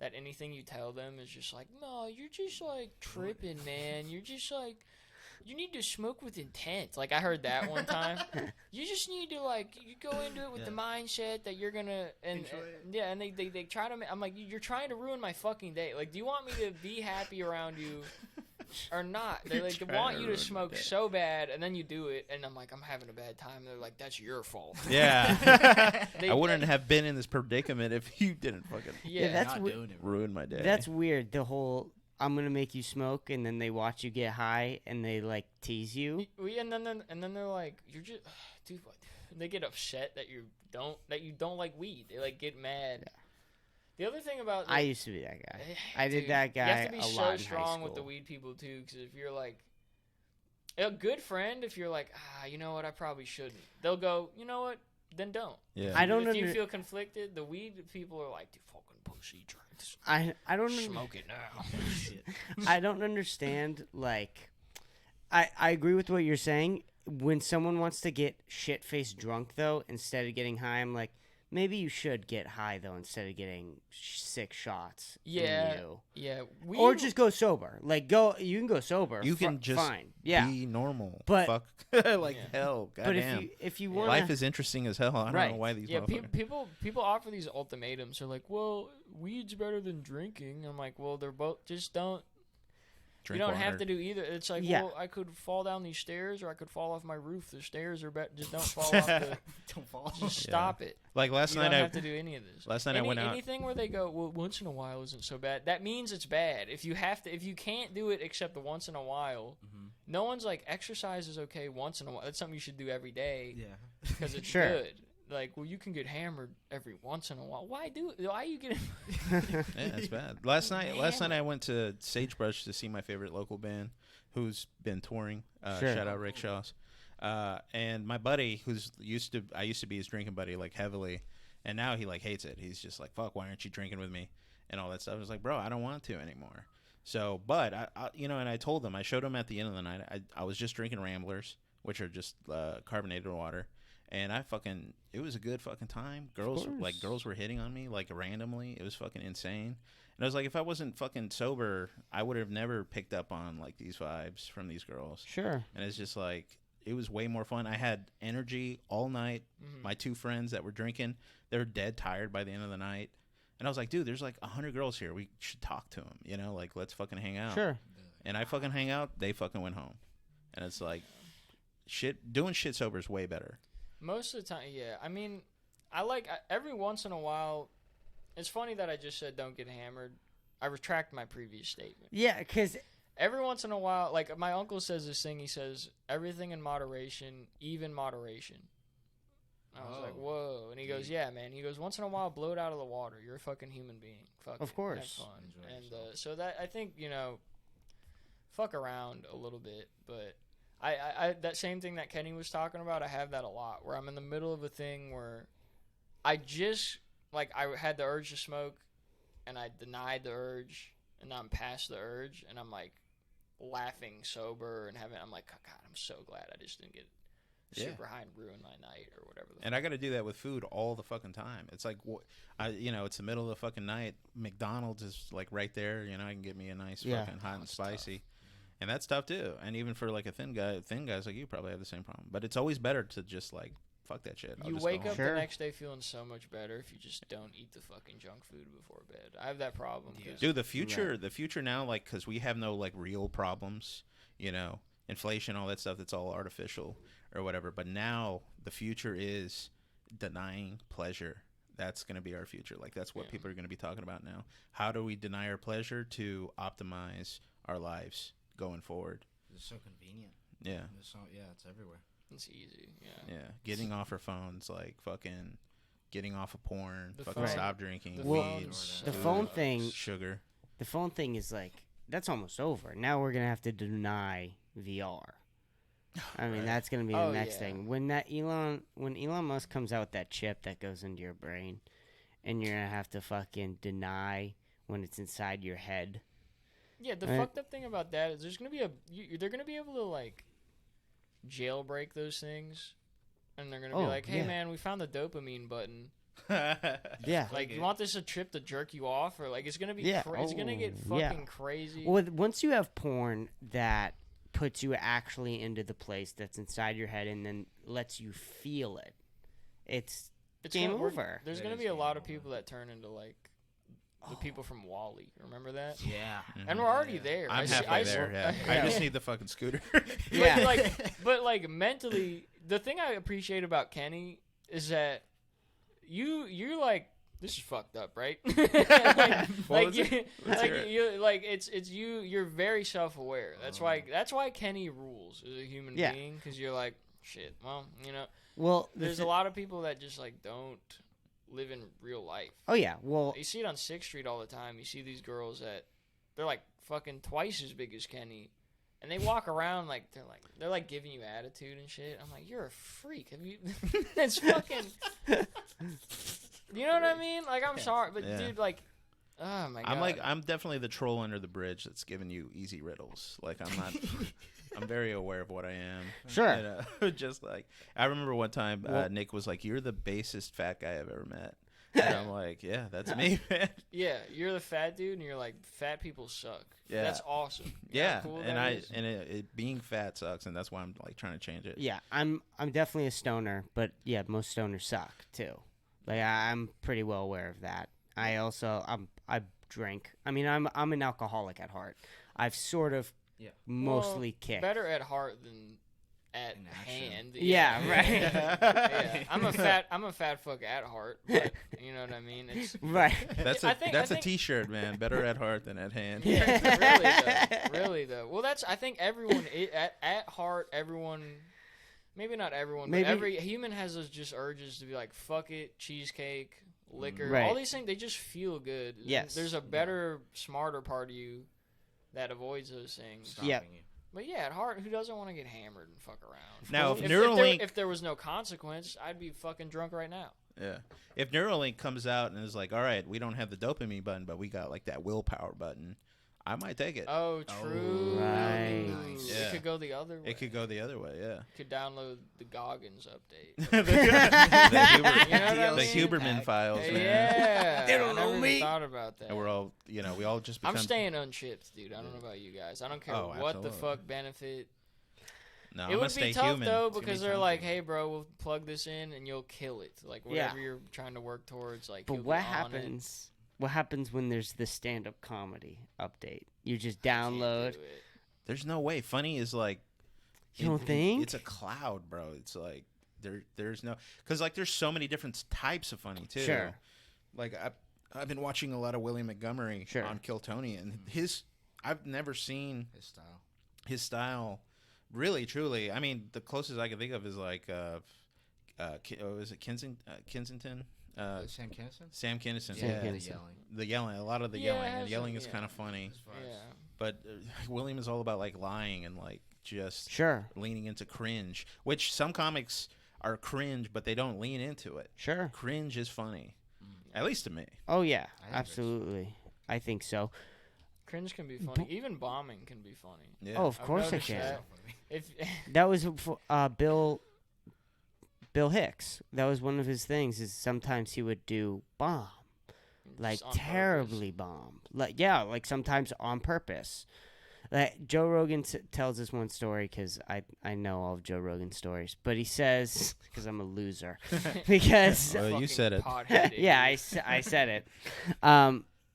that anything you tell them is just like, no, you're just like tripping, man. You're just like. You need to smoke with intent. Like, I heard that one time. You just need to, like, you go into it with the mindset that you're gonna, and yeah, and they try to, I'm like, you're trying to ruin my fucking day. Like, do you want me to be happy around you or not? They, like, trying want to you to ruin smoke my day. so bad, and then you do it, and I'm like, I'm having a bad time. They're like, that's your fault. Yeah. They- I wouldn't have been in this predicament if you didn't fucking Yeah, that's Not wi- doing it. ruin my day. That's weird. The whole I'm gonna make you smoke, and then they watch you get high, and they like tease you. and then they're like, you're just, dude, what? They get upset that you don't like weed. They like get mad. The other thing about I used to be that guy. I did Dude, that guy You have to be a so lot in high strong with the school. weed people too, because if you're like a good friend, if you're like, you know what, I probably shouldn't. They'll go, you know what, then don't. Yeah. I don't If you under- feel conflicted, the weed people are like, "You fucking pussy, drink this. I don't Smoke it now." I don't understand. Like, I agree with what you're saying. When someone wants to get shit faced drunk, though, instead of getting high, I'm like, maybe you should get high though, instead of getting 6 shots. in Yeah, you. yeah. Weed, Or just go sober. Like, you can go sober. You can just fine. Yeah. be normal. But- fuck, like Yeah. hell. But Goddamn. if you want Life is interesting as hell. I don't Right. know why these yeah. motherfuckers. People offer these ultimatums. They're like, well, weed's better than drinking. I'm like, well, they're both. Just don't. Drink You don't water. have to do either. It's like, Yeah. well, I could fall down these stairs, or I could fall off my roof. The stairs are better. Just don't fall off the. Don't fall. Just stop it. Like last You night, don't have to do any of this. last night I went out. Anything where they go, well, once in a while isn't so bad. That means it's bad. If you can't do it except the once in a while, no one's like, exercise is okay once in a while. That's something you should do every day Yeah. because it's Sure. good. Like, well, you can get hammered every once in a while. Why do it? Why are you getting? Yeah, it's bad. Last night I went to Sagebrush to see my favorite local band, who's been touring. Sure. Shout out Rick Shaw's. And my buddy, I used to be his drinking buddy, like heavily, and now he like hates it. He's just like, "Fuck, why aren't you drinking with me?" and all that stuff. I was like, "Bro, I don't want to anymore." So, but I and I told him, I showed him at the end of the night. I was just drinking Ramblers, which are just carbonated water. And it was a good fucking time. Girls were hitting on me like randomly. It was fucking insane. And I was like, if I wasn't fucking sober, I would have never picked up on like these vibes from these girls. Sure. And it's just like, it was way more fun. I had energy all night. My 2 friends that were drinking, they were dead tired by the end of the night. And I was like, dude, there's like 100 girls here. We should talk to them. You know, like let's fucking hang out. Sure. And I fucking hang out. They fucking went home. And it's like, doing shit sober is way better. Most of the time, yeah. I mean, every once in a while. It's funny that I just said don't get hammered. I retract my previous statement. Yeah, because every once in a while, like my uncle says this thing. He says everything in moderation, even moderation. I was like, whoa. And he goes, yeah, man. He goes, once in a while, blow it out of the water. You're a fucking human being. Fuck Of it. course. Have fun. And so that, I think, fuck around a little bit. But I that same thing that Kenny was talking about, I have that a lot. Where I'm in the middle of a thing where I just, like, I had the urge to smoke, and I denied the urge, and now I'm past the urge, and I'm, like, laughing sober, and I'm like, oh, God, I'm so glad I just didn't get super high and ruin my night or whatever. And I got to do that with food all the fucking time. It's like, it's the middle of the fucking night. McDonald's is like right there. I can get me a nice fucking hot and spicy. Tough. And that's tough too. And even for like a thin guys like you probably have the same problem. But it's always better to just like, fuck that shit. You wake up the next day feeling so much better if you just don't eat the fucking junk food before bed. I have that problem. Dude, the future now, like, because we have no like real problems, inflation, all that stuff, that's all artificial or whatever. But now the future is denying pleasure. That's going to be our future. Like, that's what people are going to be talking about now. How do we deny our pleasure to optimize our lives going forward? It's so convenient. Yeah. It's everywhere. It's easy. Yeah. Getting off our phones, like fucking getting off of porn, stop drinking, weed, the phone thing, sugar. The phone thing is like, that's almost over. Now we're going to have to deny VR. I mean, that's going to be the next thing. When Elon Musk comes out with that chip that goes into your brain, and you're going to have to fucking deny when it's inside your head. Yeah, the fucked up thing about that is they're going to be able to, like, jailbreak those things, and they're going to be like, hey, man, we found the dopamine button. Yeah. Like, you want this a trip to jerk you off? Or, like, it's going to be it's going to get fucking crazy. Well, once you have porn that puts you actually into the place that's inside your head and then lets you feel it, it's game over. There's going to be a lot of people that turn into, like, the people from WALL-E. Remember that? Yeah. Mm-hmm. And we're already there. I'm halfway there, yeah. I just need the fucking scooter. Yeah. But mentally, the thing I appreciate about Kenny is that you're like, this is fucked up, right? You're very self-aware. That's why Kenny rules as a human being, because you're like, shit, well, Well, there's a lot of people that just like don't live in real life. Oh yeah, well, you see it on 6th Street all the time. You see these girls that they're like fucking twice as big as Kenny, and they walk around like they're like giving you attitude and shit. I'm like, you're a freak. Have you? It's fucking. You know what I mean? Like, I'm sorry, but dude, like, oh my god. I'm definitely the troll under the bridge that's giving you easy riddles. Like, I'm not. I'm very aware of what I am. Sure. Just like, I remember one time Nick was like, "You're the basest fat guy I've ever met." And I'm like, yeah, that's me, man. Yeah, you're the fat dude, and you're like, fat people suck. Yeah, that's awesome. Yeah, cool and being fat sucks, and that's why I'm like trying to change it. Yeah, I'm definitely a stoner, but yeah, most stoners suck too. Like, I'm pretty well aware of that. I drink. I mean, I'm an alcoholic at heart. I've sort of mostly kicked. Better at heart than at hand. Yeah, right. Yeah. I'm a fat fuck at heart, but you know what I mean? It's right. That's a t-shirt, man. Better at heart than at hand. Yeah. Really though. Well, I think everyone at heart, everyone. Maybe not everyone, but every human has those just urges to be like, fuck it, cheesecake, liquor, all these things. They just feel good. Yes. There's a better, smarter part of you that avoids those things. Yeah. But yeah, at heart, who doesn't want to get hammered and fuck around? Now, if Neuralink, if there was no consequence, I'd be fucking drunk right now. Yeah. If Neuralink comes out and is like, all right, we don't have the dopamine button, but we got like that willpower button, I might take it. Oh, true. Oh, right. Nice. Yeah. It could go the other way. It could go the other way, yeah. Could download the Goggins update. the Huberman files, man. Yeah. They don't know me. Thought about that. And we're all, we all just become... I'm staying unchipped, dude. I don't know about you guys. I don't care what the fuck benefit... No, it would be tough though, because they're like, "Hey, bro, we'll plug this in and you'll kill it." Like whatever you're trying to work towards. Like, but what happens What happens when there's the stand-up comedy update? You just Can't download. do it. There's no way. Funny is like. You don't think? It's a cloud, bro. It's like there's no because like there's so many different types of funny too. Sure. Like I've been watching a lot of William Montgomery Sure. on Kill Tony, and I've never seen His style. his style really truly. I mean, the closest I can think of is like is it Kensington? Sam Kinison? Sam Kinison. Sam Yeah, Kinison. the yelling. A lot of the Yeah, yelling. it And has yelling a- is yeah. kind of funny, Yeah. but William is all about like lying and like just Sure. leaning into cringe, which some comics are cringe, but they don't lean into it. Sure. Cringe is funny, at least to me. Oh yeah, I think absolutely. I think so. Cringe can be funny. Even bombing can be funny. Yeah. Oh, of I've course it noticed can. that. If That was Bill Hicks. That was one of his things. Is sometimes he would do bomb, like just on purpose. terribly bomb. Like sometimes on purpose. Like Joe Rogan tells this one story because I know all of Joe Rogan's stories, but he says because I'm a loser because Well, you Fucking said it. pothead yeah idiot. I said it.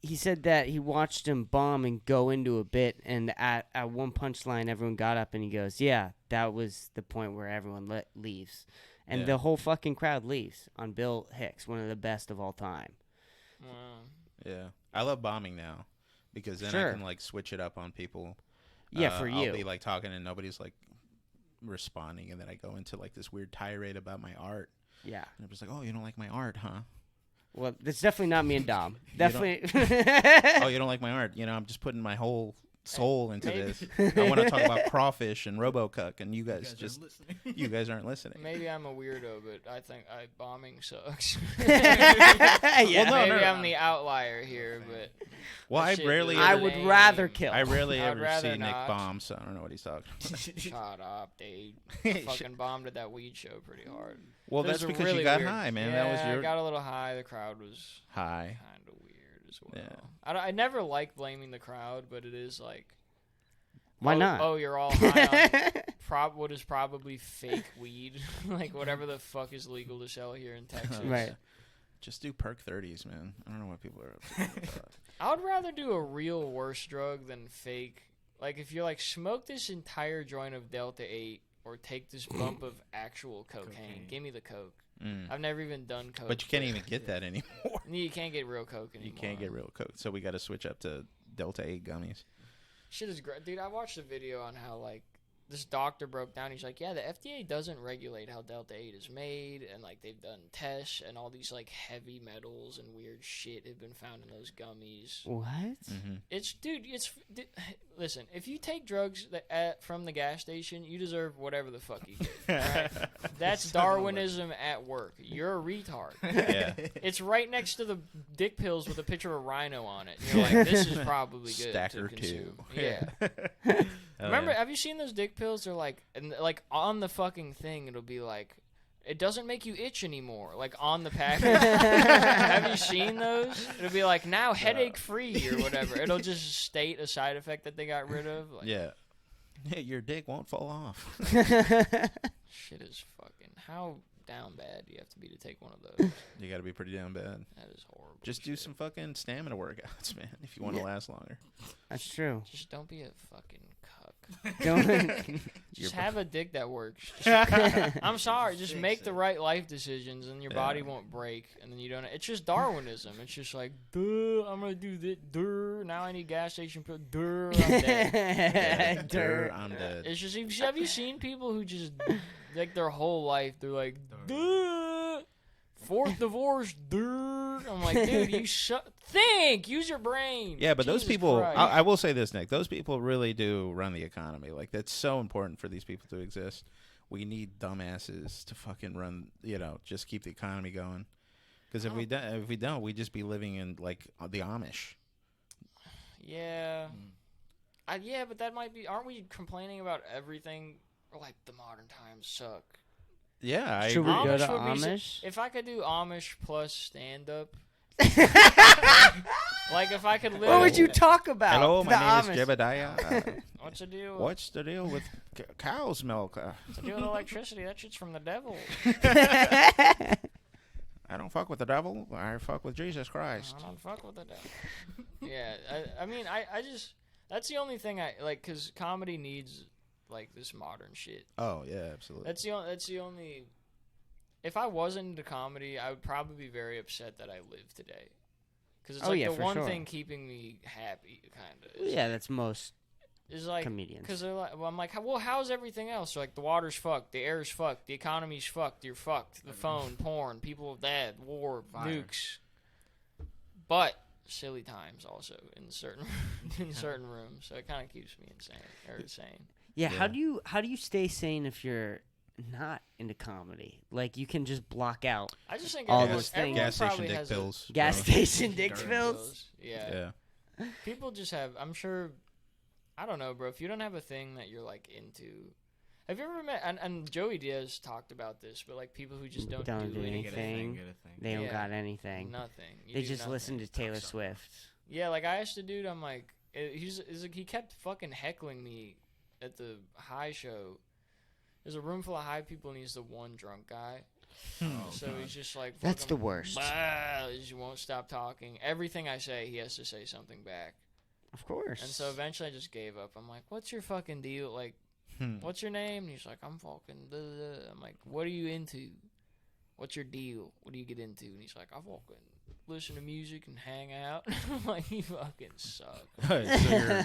He said that he watched him bomb and go into a bit, and at one punchline, everyone got up and he goes, "Yeah, that was the point where everyone leaves," and Yeah. the whole fucking crowd leaves on Bill Hicks, one of the best of all time. Wow. Yeah, I love bombing now because then Sure. I can like switch it up on people. Yeah, for you. I'll be like talking and nobody's like responding, and then I go into like this weird tirade about my art. Yeah. And I'm just like, "Oh, you don't like my art, huh? Well, that's definitely not me and Dom. don't- Definitely. Oh, you don't like my art? You know, I'm just putting my whole soul into maybe- this. I want to talk about crawfish and RoboCuck, and you guys You guys just aren't listening. you guys aren't listening. Maybe I'm a weirdo, but I think bombing sucks. Yeah. Well, no, Maybe no. I'm the outlier here, but Well, I shit rarely, was I ever, would lame. rather kill. I rarely I'd ever rather see Nick not. bomb, so I don't know what he's talking about. Shut up, dude. I fucking bombed at that weed show pretty hard. Well, It was that's a because really you got weird- high, man. Yeah, That was I your got a little high. The crowd was high. kind of weird as well. Yeah. I never like blaming the crowd, but it is like, Why oh, not? Oh, you're all high on what is probably fake weed, like whatever the fuck is legal to sell here in Texas. Right. Just do perk 30s, man. I don't know what people are upset about. I would rather do a real worse drug than fake. Like if you're like smoke this entire joint of Delta 8 or take this bump of actual cocaine. Give me the coke. Mm. I've never even done coke. But you can't even get that anymore. You can't get real coke anymore. You can't get real coke, so we got to switch up to Delta 8 gummies. Shit is great, dude. I watched a video on how like this doctor broke down. He's like, yeah, the FDA doesn't regulate how Delta 8 is made, and like they've done tests, and all these like heavy metals and weird shit have been found in those gummies. What? Mm-hmm. Listen, if you take drugs from the gas station, you deserve whatever the fuck you get. Alright? That's Darwinism at work. You're a retard. Yeah. It's right next to the dick pills with a picture of a rhino on it. You're like, this is probably good Stacker to 2. consume. Yeah. Oh, Remember, yeah. have you seen those dick pills? They're like, and like on the fucking thing, it'll be like, it doesn't make you itch anymore. Like on the package. Have you seen those? It'll be like now headache free or whatever. It'll just state a side effect that they got rid of. Like, Yeah. Hey, your dick won't fall off. shit is fucking. How down bad do you have to be to take one of those? You got to be pretty down bad. That is horrible. Just do shit. some fucking stamina workouts, man, if you want to Yeah. last longer. That's true. Just don't be a fucking cuck. Don't. Just have a dick that works. Just- I'm sorry. Just Fix make the it. right life decisions, and your Yeah. body won't break. And then you don't. It's just Darwinism. It's just like, duh, I'm gonna do this. Duh, now I need gas station pill. Duh, I'm dead. Dirt. I'm dead. It's just. Have you seen people who just like their whole life? They're like, duh, fourth divorce. Duh. I'm like, dude, you think. Use your brain. Yeah, but those Jesus people, Christ. I will say this, Nick, those people really do run the economy. Like, that's so important for these people to exist. We need dumbasses to fucking run, just keep the economy going. Because if we don't, we just be living in, like, the Amish. Yeah. Yeah, but that might be. Aren't we complaining about everything? Or like the modern times suck. Yeah, I Should we agree. go to Amish would be Amish? If I could do Amish plus stand up, like if I could live. What would you talk about? Hello, The my name Amish. is Jebediah. What's the deal? What's the deal with cow's milk? What's the deal with electricity? That shit's from the devil. I don't fuck with the devil. I fuck with Jesus Christ. I don't fuck with the devil. Yeah, I mean, I just that's the only thing I like because comedy needs like this modern shit. Oh yeah, absolutely. That's the only. If I wasn't into comedy, I would probably be very upset that I live today. Because it's the one thing keeping me happy, kind of. Yeah, that's most is like comedians. Because they're like, well, I'm like, well, how's everything else? Like the water's fucked, the air's fucked, the economy's fucked, you're fucked, the phone, porn, people dead, war, nukes. But silly times also in certain rooms, so it kind of keeps me sane. Yeah, how do you stay sane if you're not into comedy? Like you can just block out. I just think all everyone, those things. Gas station probably dick has pills. Gas station dick pills. Yeah. People just have. I'm sure. I don't know, bro. If you don't have a thing that you're like into, have you ever met? And Joey Diaz talked about this, but like people who just don't do anything. They don't got anything. Nothing. They just listen to Taylor Swift. Yeah, like I asked a dude. I'm like, he's like he kept fucking heckling me at the high show. There's a room full of high people, and he's the one drunk guy. So he's just like... That's the worst. He just won't stop talking. Everything I say, he has to say something back. Of course. And so eventually I just gave up. I'm like, what's your fucking deal? Like, what's your name? And he's like, I'm fucking... Blah, blah. I'm like, what are you into? What's your deal? What do you get into? And he's like, I fucking listen to music and hang out. I'm like, you fucking suck.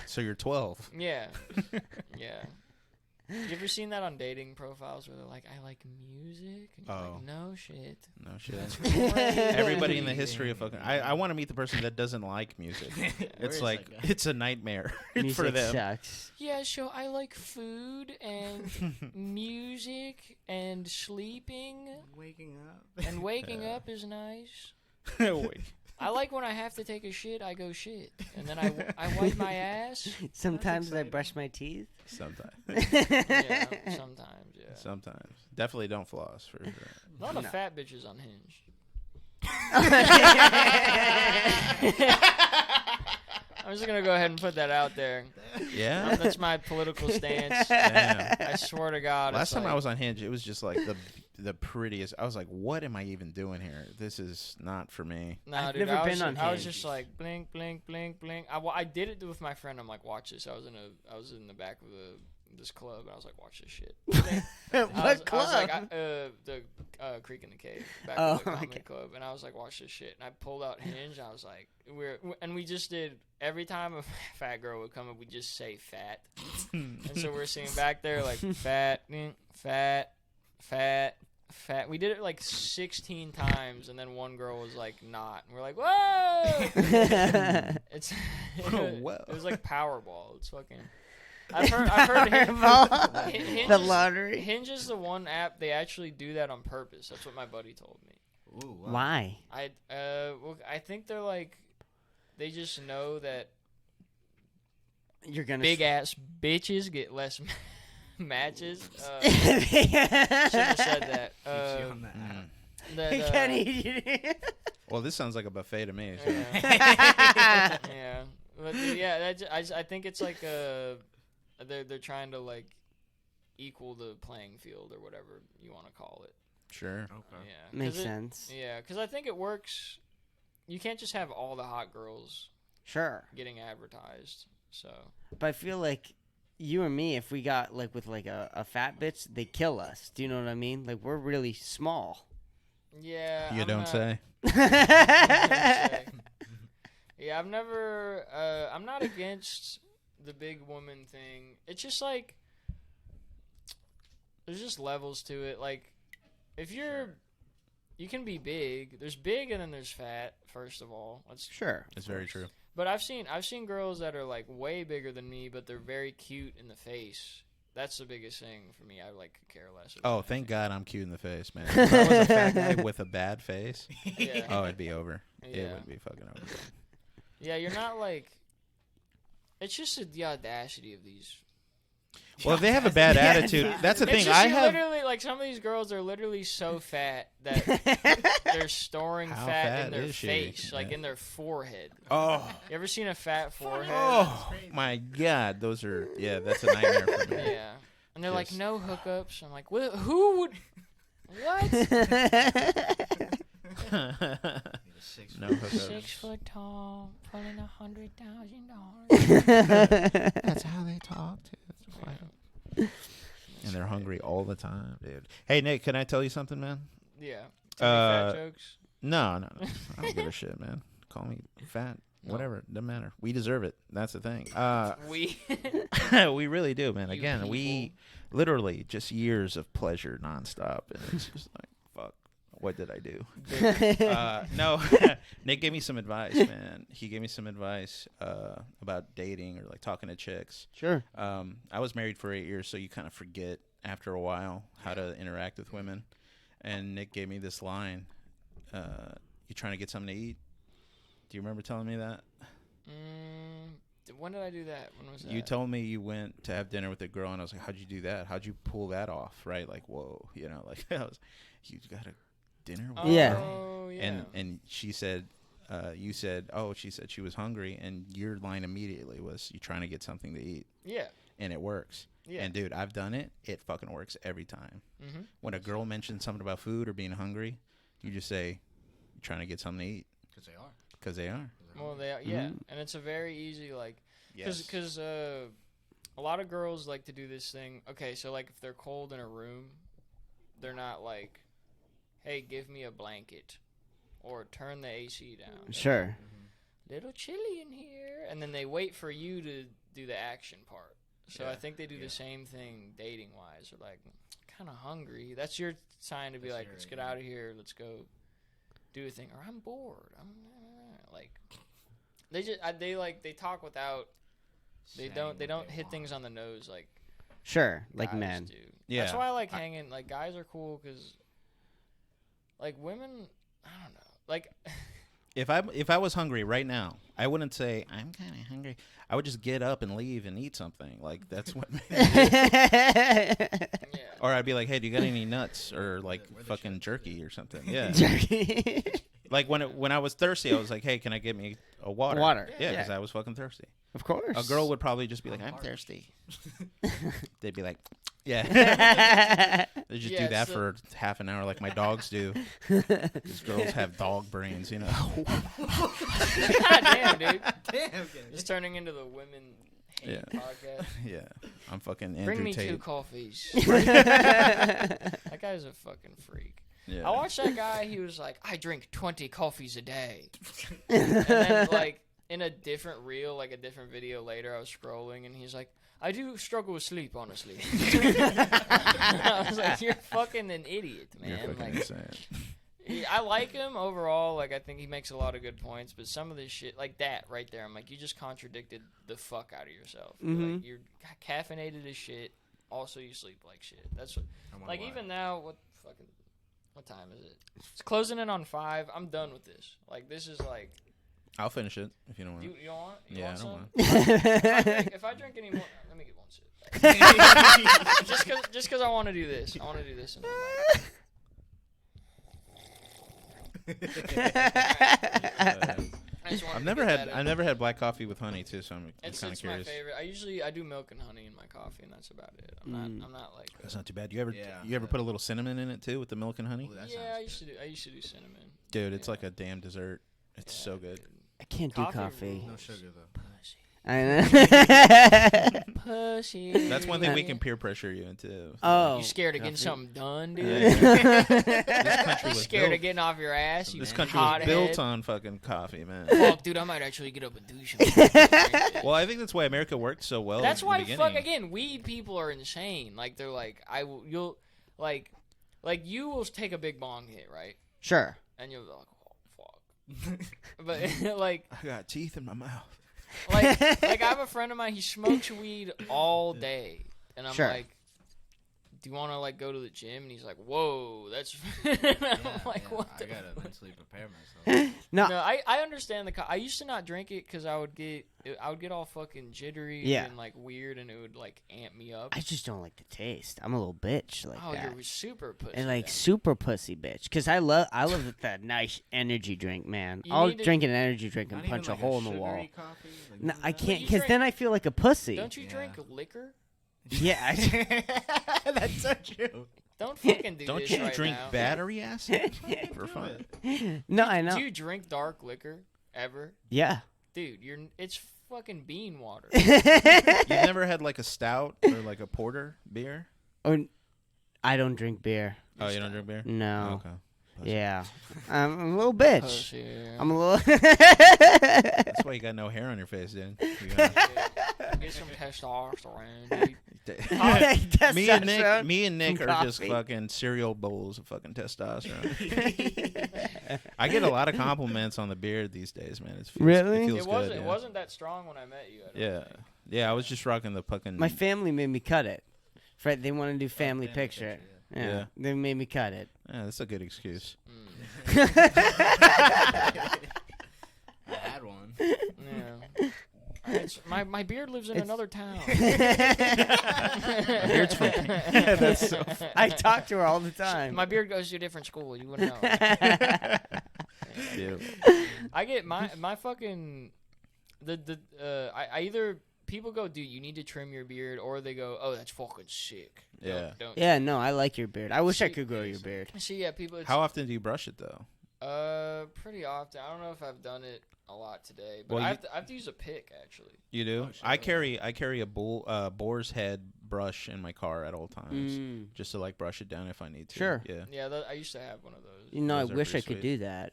So you're 12. Yeah. Yeah. You ever seen that on dating profiles where they're like, I like music? And you're like, no shit. No shit. That's Everybody in the history of fucking... I want to meet the person that doesn't like music. It's like, it's a nightmare for them. Sucks. Yeah, so I like food and music and sleeping. Waking up is nice. I like when I have to take a shit, I go shit. And then I wipe my ass. Sometimes I brush my teeth. Sometimes. Yeah, sometimes, yeah. Sometimes. Definitely don't floss, for sure. A lot of fat bitches on Hinge. I'm just going to go ahead and put that out there. Yeah? That's my political stance. Damn. I swear to God. Last time I was on Hinge, it was just like the prettiest. I was like, what am I even doing here? This is not for me. I've never been on Hinge. I was just like, blink, blink, blink, blink. I did it with my friend. I'm like, watch this. I was in the back of this club, and I was like, watch this shit. What club? I was like, the Creek in the Cave, back of the comedy club. And I was like, watch this shit. And I pulled out Hinge, and I was like, we just did, every time a fat girl would come up, we just say fat. And so we're sitting back there like, fat, fat, fat, fat. We did it like 16 times, and then one girl was like, not. And we're like, whoa! It was like Powerball. It's fucking... I've heard Hinge, the lottery. Hinge is the one app they actually do that on purpose. That's what my buddy told me. Ooh, wow. Why? I think they're like, they just know that you're gonna big ass bitches get less matches. Shouldn't have said that. Kenny. Well, this sounds like a buffet to me. So. Yeah. Yeah. But yeah, I think it's like they're trying to like equal the playing field or whatever you want to call it. Sure. Okay. Yeah. Makes sense. Yeah, because I think it works. You can't just have all the hot girls Sure. getting advertised. So. But I feel like you and me, if we got like with like a fat bitch, they kill us. Do you know what I mean? Like we're really small. Yeah. You don't say. Yeah, I'm not against the big woman thing. It's just like, there's just levels to it. Like, if you can be big. There's big and then there's fat, first of all. Sure. It's very true. But I've seen girls that are like way bigger than me, but they're very cute in the face. That's the biggest thing for me. I like could care less. Oh, thank God I'm cute in the face, man. If I was a fat guy with a bad face, Yeah. it'd be over. Yeah. It would be fucking over. Yeah, you're not like. It's just the audacity of these. Well, if they have a bad attitude, that's the It's thing. just I have. literally like some of these girls are literally so fat that they're storing How fat fat in their is she? face, like Yeah. in their forehead. Oh, You ever seen a fat forehead? oh my God, those are that's a nightmare for me. Yeah, and they're like, Just- no hookups. I'm like, who would? What? No hookups. 6 foot tall, pulling $100,000. That's how they talk too. And they're hungry all the time, dude. Hey Nick, can I tell you something, man? Yeah. Tell me fat Uh, jokes. No. I don't give a shit, man. Call me fat, No. whatever. Doesn't matter. We deserve it. That's the thing. We. We really do, man. You Again, we literally just years of pleasure nonstop, and it's just like, fuck, what did I do? No, Nick gave me some advice, man. He gave me some advice about dating or like talking to chicks. Sure. I was married for 8 years, so you kind of forget after a while how to interact with women. And Nick gave me this line: "You trying to get something to eat?" Do you remember telling me that? When did I do that? When was that? You told me you went to have dinner with a girl, and I was like, "How'd you do that? How'd you pull that off?" Right? Like, whoa, like I was, you got a dinner with Yeah. a girl? Oh, yeah. And she said, you said, oh, she said she was hungry, and your line immediately was, "You trying to get something to eat?" Yeah. And it works. Yeah. And dude, I've done it. It fucking works every time. Mm-hmm. When a girl mentions something about food or being hungry, you just say, "You trying to get something to eat?" Because they are. Because they are. Well, they are, yeah, and it's a very easy Yes. because a lot of girls like to do this thing. Okay, so like if they're cold in a room, they're not like, "Hey, give me a blanket," or "Turn the AC down." Sure. Little chilly in here, and then they wait for you to do the action part. So Yeah. I think they do the same thing dating wise. They're like, kind of hungry. That's your sign to be like, let's get out of here. Let's go do a thing. Or I'm bored. I'm like, they talk without. They don't hit things on the nose like Sure. Like guys men. do. Yeah. That's why I like hanging. Like guys are cool because like women, I don't know. Like If I was hungry right now, I wouldn't say I'm kind of hungry. I would just get up and leave and eat something. Like that's what. yeah. Or I'd be like, "Hey, do you got any nuts or like fucking jerky or something?" Yeah. Jerky. Like when I was thirsty, I was like, "Hey, can I get me a water?" Water. Yeah, Yeah. because I was fucking thirsty. Of course. A girl would probably just be like, "I'm harsh. thirsty." They'd be like, "Yeah." They just Yeah, do that so- for half an hour, like my dogs do. These girls have dog brains, you know. God damn, dude. Damn. It's turning into the women hate Yeah. podcast. Yeah, I'm fucking Andrew Bring me Tate. 2 coffees. That guy's a fucking freak. Yeah. I watched that guy. He was like, I drink 20 coffees a day. And then, like, in a different reel, like a different video later, I was scrolling, and he's like, I do struggle with sleep, honestly. I was like, you're fucking an idiot, You're man. fucking Like, insane. I like him overall. Like, I think he makes a lot of good points, but some of this shit, like that right there, I'm like, you just contradicted the fuck out of yourself. Like, you're caffeinated as shit. Also, you sleep like shit. That's what, like, even now, what time is it? It's closing in on 5. I'm done with this. Like, this is like, I'll finish it if you don't want. you don't want? You Yeah, want I some? don't want. If I drink any more, let me get one sip. just because I want to do this. I want to do this. And I just wanted I've to never get had that I've in. never had black coffee with honey too, so I'm It's kind of my curious. favorite. I do milk and honey in my coffee, and that's about it. I'm not like. That's not too bad. You ever Yeah. put a little cinnamon in it too with the milk and honey? Ooh, that Yeah, sounds I used to do cinnamon. Dude, it's Yeah. like a damn dessert. It's Yeah, so good. dude. I can't do Coffee coffee. No rules. sugar though. Pussy. I know. Pussy. That's one thing we can peer pressure you into. Oh. You scared of getting coffee. something done, dude? Yeah. This country You was scared of built. getting off your ass? You This country was hothead? built on fucking coffee, man. Fuck, dude, I might actually get up and do something. Well, I think that's why America worked so well. That's in why, the beginning. fuck, again, weed people are insane. Like, they're like, you'll, like you will take a big bong hit, right? Sure. And you'll be like, oh, fuck. But, like, I got teeth in my mouth. like I have a friend of mine, he smokes weed all day. And I'm Sure. like, do you want to, like, go to the gym? And he's like, whoa, that's, and I'm like, what I the gotta fuck? mentally prepare myself. No. No, I understand I used to not drink it because I would get all fucking jittery Yeah. and like weird, and it would like amp me up. I just don't like the taste. I'm a little bitch like Oh, that. you're super pussy. And like then. super pussy bitch, cause I love that nice energy drink, man. You I'll need to- drink an energy drink and Not punch even a like hole in the sugary wall. Coffee? Like, No, none I of that? can't, you cause drink- then I feel like a pussy. Don't you Yeah. drink liquor? Yeah. That's so true. Don't fucking do Don't this you right drink now. battery acid for fun? No, I know. Do you drink dark liquor ever? Yeah. Dude, it's fucking bean water. You've never had like a stout or like a porter beer? Or I don't drink beer. Oh, you don't drink beer? No. Okay. Yeah. I'm a little bitch. Pussy. I'm a little. That's why you got no hair on your face, dude. You got- Get some testosterone, dude. me and Nick Some are just coffee. fucking cereal bowls of fucking testosterone. I get a lot of compliments on the beard these days, man. It feels, Really? It, feels good, It yeah. wasn't that strong when I met you. I don't Yeah. think. Yeah, I was just rocking the fucking. My family made me cut it. Fred, they want to do family family picture. picture, Yeah. Yeah. They made me cut it. Yeah, that's a good excuse. I had one. Yeah. My beard lives in another town. Beard's from. That's so. I talk to her all the time. My beard goes to a different school. You wouldn't know. Yeah. I get my fucking I either people go, dude, you need to trim your beard, or they go, oh, that's fucking sick. Yeah. Don't Yeah, no, I like your beard. I wish I See- could grow your beard. See, yeah, people. It's, How often do you brush it though? pretty often. I don't know if I've done it a lot today, but Well, I have to use a pick actually. You do? Oh, shit. I carry a boar's head brush in my car at all times, just to like brush it down if I need to. Sure. Yeah. Yeah, I used to have one of those. You know, I Those are wish I pretty could sweet. do that.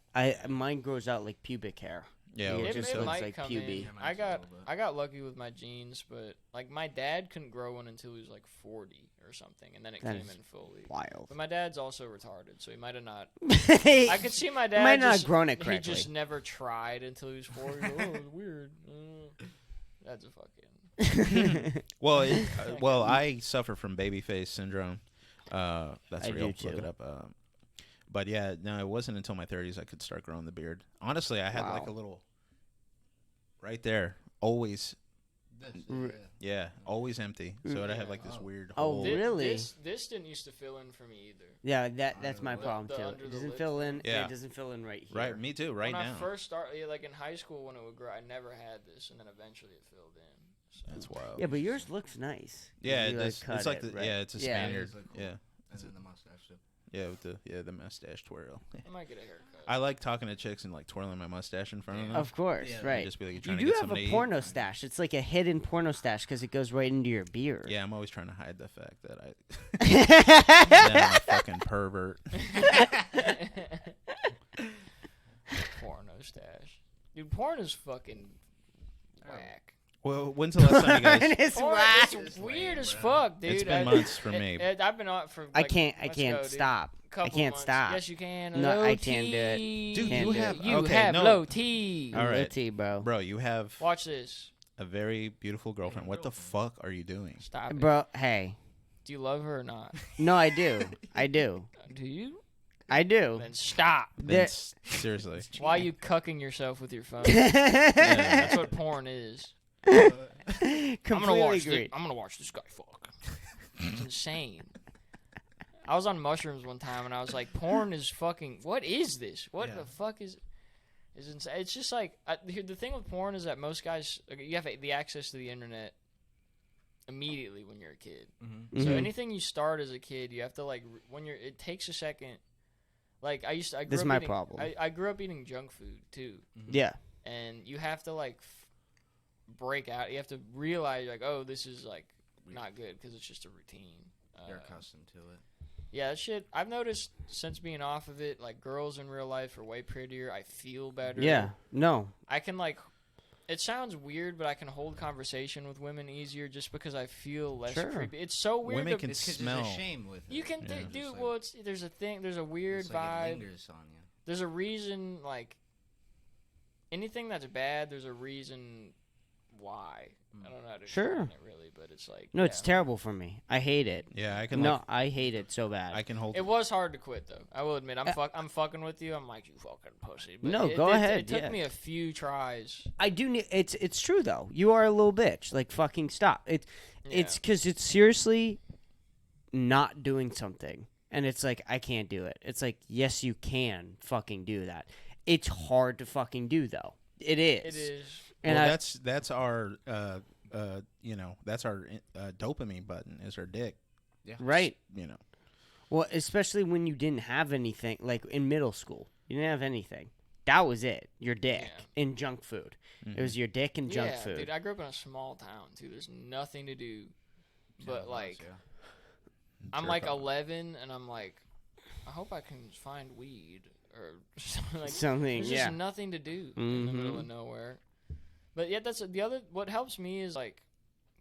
Mine grows out like pubic hair. Yeah. It well, It, just it looks might like come puby. in. Yeah, I mine's a got little bit. I got lucky with my genes, but like my dad couldn't grow one until he was like 40 or something, and then it That came is in fully. Wild. But my dad's also retarded, so he might have not. I I could see my dad. might not have just, grown it He correctly. just never tried until he was 40. Oh, it's weird. That's a fucking. Well, I suffer from baby face syndrome. That's I real. do, Look too. it up. But yeah, no, it wasn't until my 30s I could start growing the beard. Honestly, I had like Wow. a little right there, always. R- Yeah, always empty. So I had like this Oh. weird Oh, hole. really? This didn't used to fill in for me either. Yeah, that's my The- problem the too. under It the doesn't lip fill thing. in. Yeah. It doesn't fill in right here. Right, me too. Right when now, I first started, like in high school when it would grow, I never had this, and then eventually it filled in. So. that's wild. Yeah, but yours looks nice. Yeah, You, it does. cut it's like it, the right? yeah, it's a Yeah. Spaniard. It is, like, cool. Yeah, And then the mustache too. yeah, with the mustache twirl. I might get a haircut. I like talking to chicks and like twirling my mustache in front of them. Of course, Yeah. right. Just be like, you're You trying do to get have something a to eat. porno stash. It's like a hidden porno stash because it goes right into your beard. Yeah, I'm always trying to hide the fact that that I'm a fucking pervert. Porno stash. Dude, porn is fucking whack. Well, when's the last time you guys? It's Porn whack. is It's weird lame, as bro. fuck, dude. It's been months for me. I've been on for. I Like, can't let's go, dude. stop. Couple can't months. stop. Yes, you can. No, Low I can't do it. T. Dude, you have- You okay, have no. low T. All right. Tea, bro. Bro, you have Watch this. a very beautiful girlfriend. What the fuck are you doing? Stop it. Bro, hey. Do you love her or not? No, I do. I do. Do you? I do. Then stop. There- Vince, seriously. Why are you cucking yourself with your phone? Yeah. That's what porn is. Completely I'm gonna watch. agree. I'm gonna watch this guy fuck. It's insane. I was on mushrooms one time and I was like, porn is fucking. What is this? What Yeah. the fuck is insane? It's just like the thing with porn is that most guys you have the access to the internet immediately when you're a kid. Mm-hmm. So Mhm. anything you start as a kid, you have to like when you're. It takes a second. Like I grew This is up my eating, problem. I grew up eating junk food too, Yeah. and you have to like break out. You have to realize like, oh, this is like not good because it's just a routine. You're accustomed to it. Yeah, that shit. I've noticed since being off of it, like girls in real life are way prettier. I feel better. Yeah. No. I can like. It sounds weird, but I can hold conversation with women easier just because I feel less Sure. creepy. It's so weird. Women to, can It's because smell. there's a shame with it. you can, Yeah. Just dude. like- Well, it's there's a thing. There's a weird it's like it vibe. lingers on you. There's a reason. Like anything that's bad, there's a reason why. I don't know how to Sure. explain it really, but it's like No, it's yeah. terrible for me. I hate it. Yeah, I can. No, Like, I hate it so bad. I can hold. It was hard to quit though. I will admit, I'm fucking with you. I'm like you fucking pussy. But No, it, go it, ahead, It took yeah. me a few tries. I do need. It's true though. You are a little bitch. Like fucking stop. It's because it's seriously not doing something, and it's like I can't do it. It's like yes, you can fucking do that. It's hard to fucking do though. It is. It is. And well, I, that's our that's our dopamine button is our dick. Yeah. right. You know, Well, especially when you didn't have anything, like in middle school. You didn't have anything. That was it. Your dick and junk food. Mm-hmm. It was your dick and junk food. Dude, I grew up in a small town, too. There's nothing to do. But, like, I'm like 11, and I'm like, I hope I can find weed. Or something. There's just nothing to do in the middle of nowhere. But yeah, that's the other. What helps me is like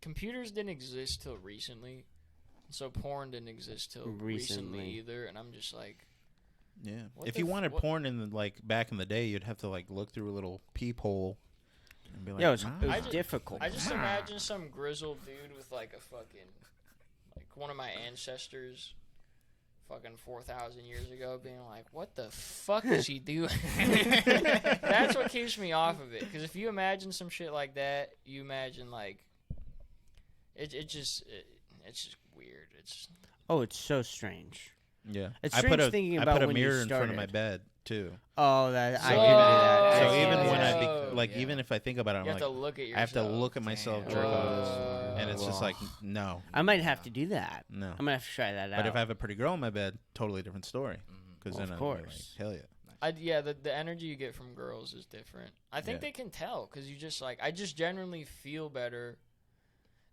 computers didn't exist till recently, so porn didn't exist till recently either. And I'm just like, yeah. If you wanted porn in the, like back in the day, you'd have to like look through a little peephole and be like, yeah, it was difficult. I just imagine some grizzled dude with like a fucking like one of my ancestors. Fucking 4,000 years ago, being like, "What the fuck is he doing?" That's what keeps me off of it. Because if you imagine some shit like that, you imagine like it's just weird. It's so strange. Yeah, It's strange thinking about I put a when mirror you in front of started. my bed too. Oh, I can do that. So I can even do when that. even if I think about it, I'm you have like, to look at yourself. I have to look at myself jerk off, and it's just like, no. I might have to do that. No. I'm gonna have to try that out. But if I have a pretty girl in my bed, totally different story. Because then of I'm course. like, hell yeah. The energy you get from girls is different. I think they can tell because you just like I just generally feel better.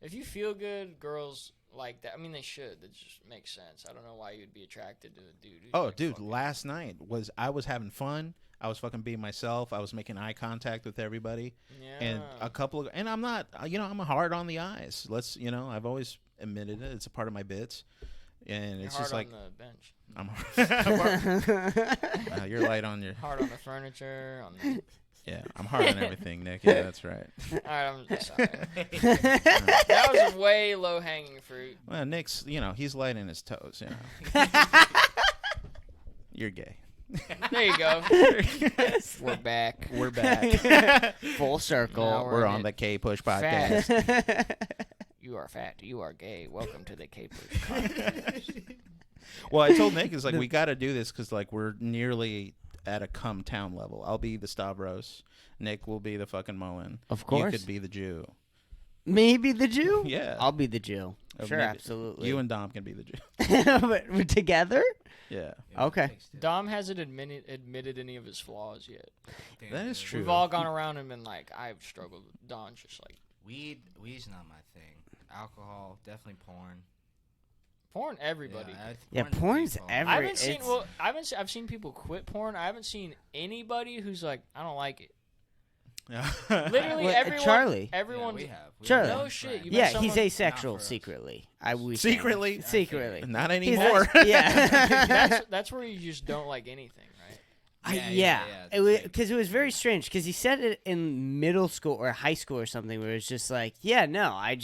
If you feel good, girls like that. I mean, they should. That just makes sense. I don't know why you'd be attracted to a dude. Oh, like, dude, last night I was having fun. I was fucking being myself. I was making eye contact with everybody. Yeah. And and I'm not, I'm hard on the eyes. I've always admitted it. It's a part of my bits. And You're it's hard just like on the bench. I'm hard. You're light on your hard on the furniture. Yeah, I'm hard on everything, Nick. Yeah, that's right. All right, I'm just sorry. That was way low hanging fruit. Well, Nick's, he's light in his toes. You're gay. There you go. We're back. We're back. Full circle. Now We're on the Kpush podcast. Fat. You are fat. You are gay. Welcome to the Kpush podcast. Well, I told Nick, we got to do this because, we're nearly at a come town level. I'll be the Stavros. Nick will be the fucking Mullen. Of course. You could be the Jew. Maybe the Jew? Yeah. I'll be the Jew. Sure, maybe. absolutely. You and Dom can be the Jew. But together? Yeah. Okay. Dom hasn't admitted any of his flaws yet. That is true. We've all gone around and been like, I've struggled. Don's just like, Weed's not my thing. Alcohol, definitely porn. Porn, everybody. Porn's I haven't seen. Well, I've seen people quit porn. I haven't seen anybody who's like, I don't like it. Literally, everyone. Charlie. Everyone. we have. Charlie. No shit. You met Yeah, he's someone- asexual Not for us. secretly. Secretly? Secretly. Not He's- anymore. Yeah. That's where you just don't like anything, right? Yeah. Yeah. Because it was very strange. Because he said it in middle school or high school or something, where it's just like, yeah, no, I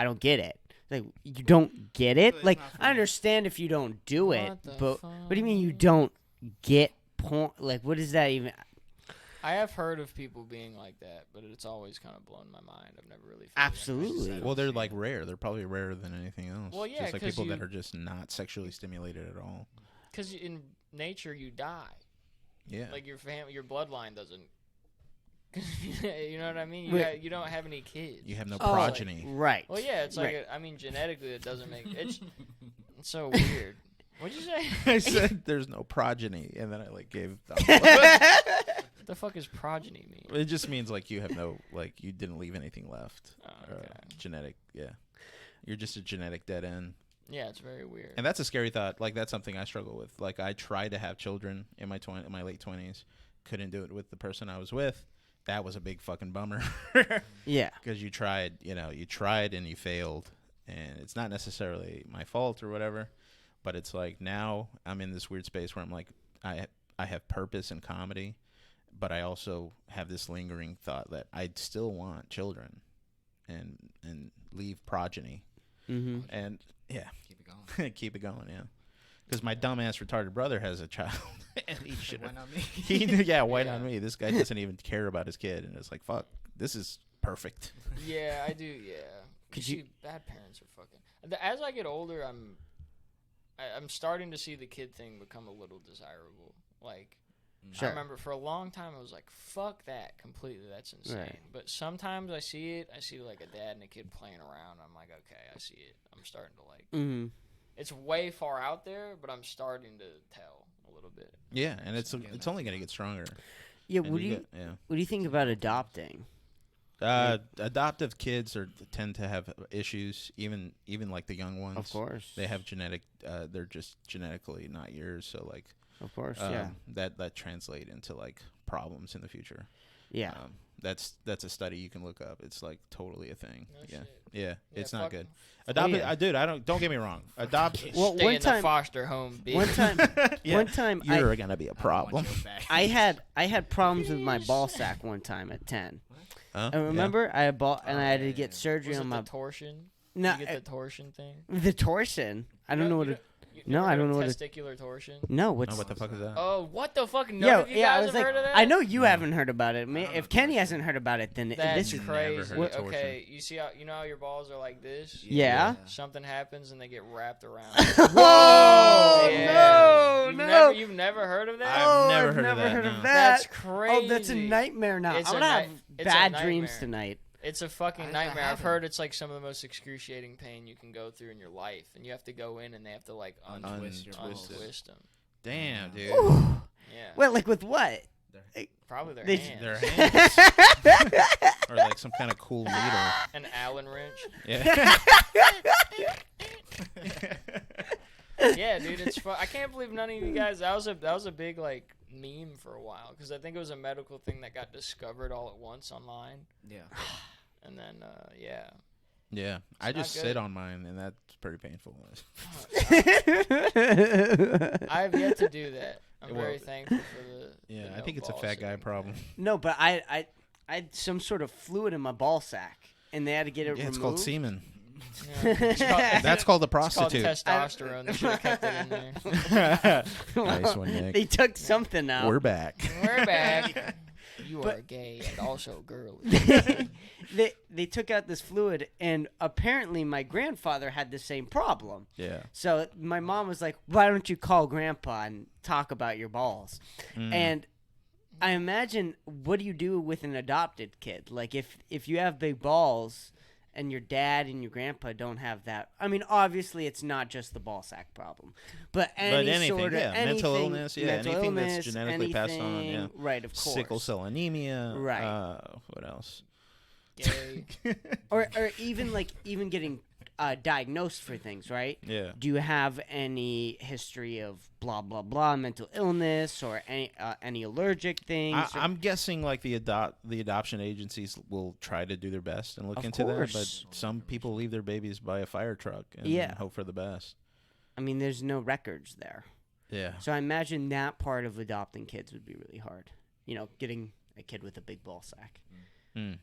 don't get it. Like, you don't get it? It's Like, not for I me. understand if you don't do it, What the but fuck? what do you mean you don't get porn? Like, what is that even? I have heard of people being like that, but it's always kind of blown my mind. I've never really. Absolutely. Well, they're rare. They're probably rarer than anything else. Well, yeah, just like 'cause people that you- are just not sexually stimulated at all. Because in nature you die. Yeah. Like your bloodline doesn't. You know what I mean? Wait. You don't have any kids. You have no Oh, progeny. Right. Well, yeah, it's like Right. genetically it doesn't make it's so weird. What'd you say? I said there's no progeny, and then I gave. What the fuck is progeny mean? It just means you have no you didn't leave anything left. Oh, okay. Genetic, yeah. You're just a genetic dead end, Yeah, it's very weird. and that's a scary thought. That's something I struggle with. I tried to have children in my late 20s, couldn't do it with the person I was with. That was a big fucking bummer. Yeah. Because you tried and you failed, and it's not necessarily my fault or whatever, but it's now I'm in this weird space where I'm I have purpose in comedy, but I also have this lingering thought that I still want children and leave progeny. Mm-hmm. And yeah, Keep it going. keep it going, yeah. Because my dumbass retarded brother has a child, and he should Why have. not me? White Yeah. on me. This guy doesn't even care about his kid, and it's fuck, this is perfect. Yeah, I do. Yeah. Could You you- see, bad parents are fucking. As I get older, I'm starting to see the kid thing become a little desirable. Sure. I remember for a long time I was like, "Fuck that completely. That's insane." Right. But sometimes I see it. I see a dad and a kid playing around. I'm like, okay, I see it. I'm starting to like. Mm-hmm. it's way far out there, but I'm starting to tell a little bit. Yeah, and it's only gonna get stronger. Yeah, And what do you think about adopting? Adoptive kids tend to have issues, even like the young ones. Of course. They have they're just genetically not yours, so like Of course, yeah. that translate into like problems in the future. Yeah. That's a study you can look up. It's like totally a thing. No Yeah. shit. Yeah, it's fuck- not good. Adopted, yeah. Dude. Don't get me wrong. Adopt. Well, Stay one in time- the foster home, bitch. One time You're gonna be a problem. I had problems with my ball sack one time at 10. Huh? I remember I had ball and I had to yeah, get yeah. surgery Was on it my the torsion? No, You get the torsion thing? the torsion. I don't know what it. You No, never I heard don't of know what testicular torsion. No, Oh, what's what the fuck is that? Oh, what the fuck? None Yo, of you yeah, I guys was have like, heard of that? I know you haven't heard about it. I don't If know Kenny torsion. hasn't heard about it, then That's this. never crazy. heard of torsion. Okay, you see how your balls are like this? Yeah. Something happens and they get wrapped around. Oh Yeah. no! You've never heard of that? I've never heard of that, heard no. of That's that. crazy. Oh, that's a nightmare now. It's I'm a gonna have night- it's a bad nightmare. dreams tonight. It's a fucking How does that nightmare. I've happen? heard it's like some of the most excruciating pain you can go through in your life, and you have to go in and they have to like Untwist your balls. untwist them. Damn, dude. Ooh. Yeah, Well, like with what? probably their They- hands. Their hands. Or like some kind of cool needle. An Allen wrench. Yeah. Yeah, dude, it's fun. I can't believe none of you guys. That was a big like meme for a while because I think it was a medical thing that got discovered all at once online, Yeah. and then yeah. Yeah. I not just good. sit on mine, and that's pretty painful. I have yet to do that. I'm Well, very thankful for the. Yeah, the I no think it's a ball fat guy sitting problem. thing. No, but I had some sort of fluid in my ball sack, and they had to get it Yeah, removed. it's called semen. Yeah. It's called, That's called a it's called prostitute. testosterone. They should have kept it in there. Nice one, Nick. They took something out. We're back. We're back. You But- are gay and also girly. they took out this fluid, and apparently my grandfather had the same problem. Yeah. So my mom was like, "Why don't you call Grandpa and talk about your balls?" Mm. And I imagine, what do you do with an adopted kid? Like if you have big balls and your dad and your grandpa don't have that. I mean, obviously it's not just the ball sack problem, but anything, anything, sort of yeah. Mental anything- illness, yeah, mental anything that's illness, genetically passed on, yeah. anything- Right, of course. Sickle cell anemia. Right. What else? Gay. Or even getting diagnosed for things, right? Yeah. Do you have any history of blah blah blah mental illness or any allergic things? I'm guessing like the adoption agencies will try to do their best and look Of into course. that, but some people leave their babies by a fire truck and Yeah. hope for the best. I mean, there's no records there, Yeah. so I imagine that part of adopting kids would be really hard. You know, getting a kid with a big ball sack. Mm.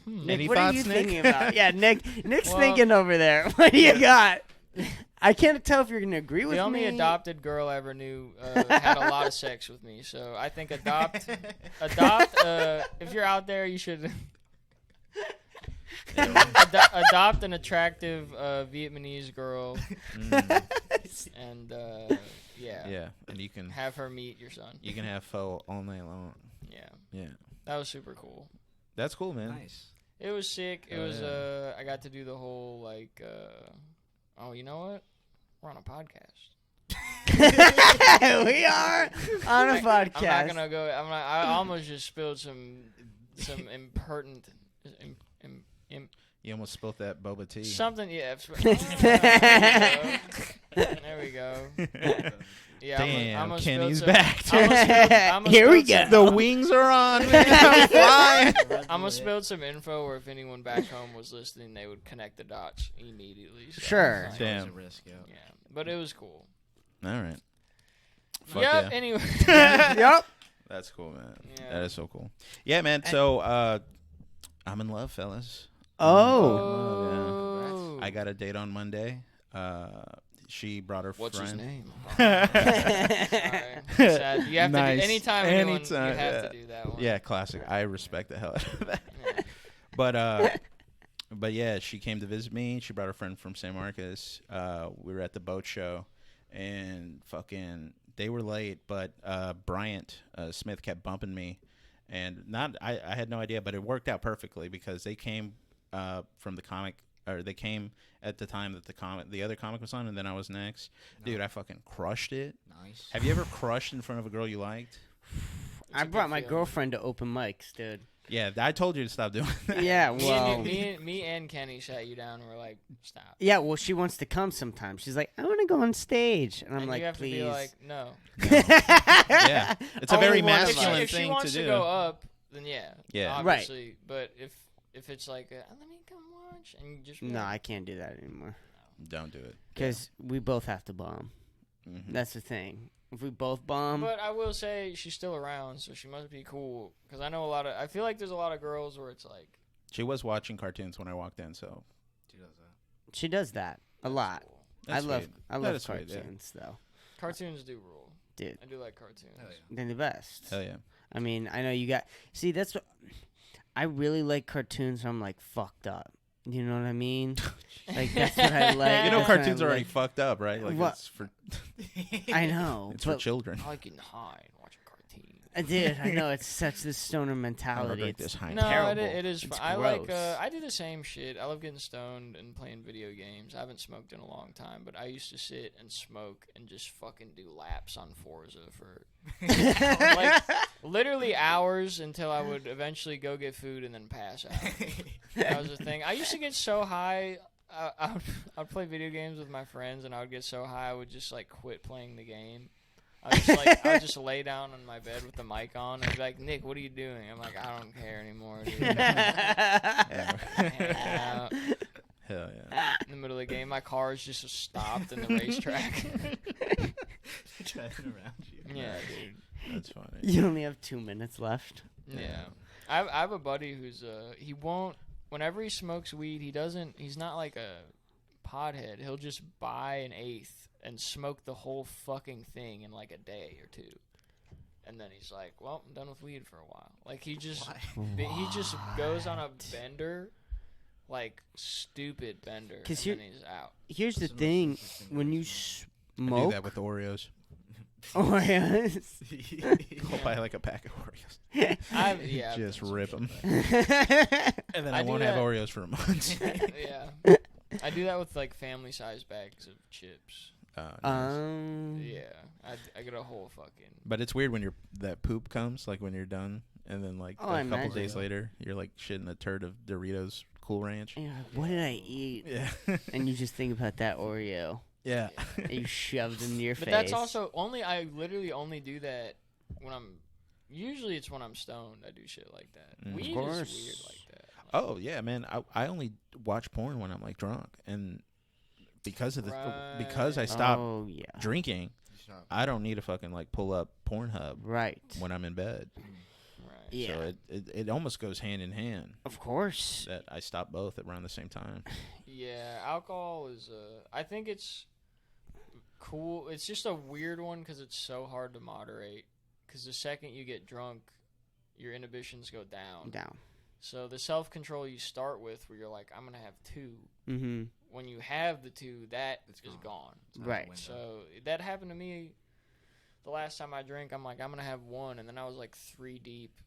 Nick, Any what are thoughts, you Nick? thinking about? Yeah, Nick's Well- thinking over there. What do you got? I can't tell if you're gonna agree with The only me. adopted girl I ever knew had a lot of sex with me, so I think adopt. If you're out there, you should adopt an attractive Vietnamese girl, and yeah, Yeah, and you can have her meet your son. have pho all night long. Yeah, Yeah, that was super cool. that's cool, man. Nice. It was sick. It Oh, was yeah. I got to do the whole like oh, you know what? We're on a podcast. We are on a podcast. I'm not gonna go. I almost just spilled some impertinent. You almost spilt that boba tea. Something, yeah. There we go. Yeah, Damn, I'm Kenny's back. Here we go. The wings are on, man. I'm flying. I'm gonna spill some info, or if anyone back home was listening, they would connect the dots immediately. So, Sure. like, Damn. It's a risk, yeah. Yeah, but it was cool. All right. Fuck Yep. yeah. Anyway. Yep. That's cool, man. Yeah. That is so cool. Yeah, man. So, I'm in love, fellas. Oh. I got a date on Monday. She brought her What's friend. his name? Sorry. Sad. You have to Nice. do anytime anyone, you Anytime, have yeah. to do that one. Yeah, classic. I respect the hell out of that. Yeah. But yeah, she came to visit me. She brought her friend from San Marcos. We were at the boat show, and fucking they were late. But Bryant Smith kept bumping me, and I had no idea, but it worked out perfectly because they came from the comic or they came at the time that the other comic was on, and then I was next. Dude, I fucking crushed it. Nice. Have you ever crushed in front of a girl you liked? I brought my girlfriend to open mics, dude. Yeah, I told you to stop doing that. Yeah, well, me and Kenny sat you down and we're like, stop. yeah, well, she wants to come sometimes. She's like, I want to go on stage, and I'm And like, you have please. to be like, no. Yeah, it's a Only very one of us. masculine If she thing wants to to do. go up, then yeah. Yeah. Obviously. But if it's like, let me come watch, and you just No, I can't do that anymore. Don't do it. Because we both have to bomb. Mhm. That's the thing. If we both bomb, But I will say she's still around, so she must be cool. Because I know I feel like there's a lot of girls where it's like. She was watching cartoons when I walked in, so She does that. she does that a lot. Cool. that's I sweet. love That is sweet, yeah. cartoons, though. Cartoons do rule. Dude. I do like cartoons. Hell yeah. They're the best. Hell yeah. I mean, I know you got. See, that's what. I really like cartoons. I'm like fucked up. You know what I mean? Like that's what I like. You know, that's what I cartoons are already like. fucked up, right? Like What? it's for I know, it's for but children. I like getting high and watching cartoons. I did. I know it's such this stoner I don't mentality. drink It's this high. No, terrible. it is. It's Fun. I like. gross. I do the same shit. I love getting stoned and playing video games. I haven't smoked in a long time, but I used to sit and smoke and just fucking do laps on Forza for like literally hours until I would eventually go get food and then pass out. That was the thing. I used to get so high. I'd play video games with my friends, and I would get so high I would just like quit playing the game. I would just lay down on my bed with the mic on and be like, Nick, what are you doing? I'm like, I don't care anymore, dude. Yeah. Hell yeah. In the middle of the game, my car is just stopped in the racetrack. Driving around you. Yeah, dude. That's funny. You only have 2 minutes left. Yeah. I have a buddy who's he won't. Whenever he smokes weed, he's not like a pothead. He'll just buy an eighth and smoke the whole fucking thing in like a day or two. And then he's like, well, I'm done with weed for a while. Like he just goes on a bender, like stupid bender, and 'Cause then he's out. Here's the That's the most thing: interesting when way you to I smoke, do that with Oreos. Oreos. I'll buy like a pack of Oreos. I've Just done some rip shit 'em. like that. And then I I do won't have that. Oreos for a month. Yeah. I do that with like family size bags of chips. Nice. Yeah, I get a whole fucking. But it's weird when that poop comes, like when you're done, and then like Oh, I a couple imagine. days later, you're like shitting a turd of Doritos Cool Ranch. And you're like, what did I eat? Yeah. And you just think about that Oreo Yeah. that you shoved in your But face. that's also I literally only do that when I'm. Usually it's when I'm stoned. I do shit like that. Mm. Weed Of course. is weird like that. Oh yeah, man. I only watch porn when I'm like drunk, and because of because I Right. stopped Oh yeah. drinking, I don't need to fucking like pull up Pornhub Right. when I'm in bed. Right. Yeah. So it almost goes hand in hand Of course. that I stop both around the same time. Yeah, alcohol is. I think it's cool. It's just a weird one because it's so hard to moderate. Because the second you get drunk, your inhibitions go down. Down. So the self-control you start with, where you're like, I'm gonna have 2. Mm-hmm. When you have the 2, that It's is gone. gone. Right. So that happened to me the last time I drank. I'm like, I'm gonna have 1, and then I was like 3 deep,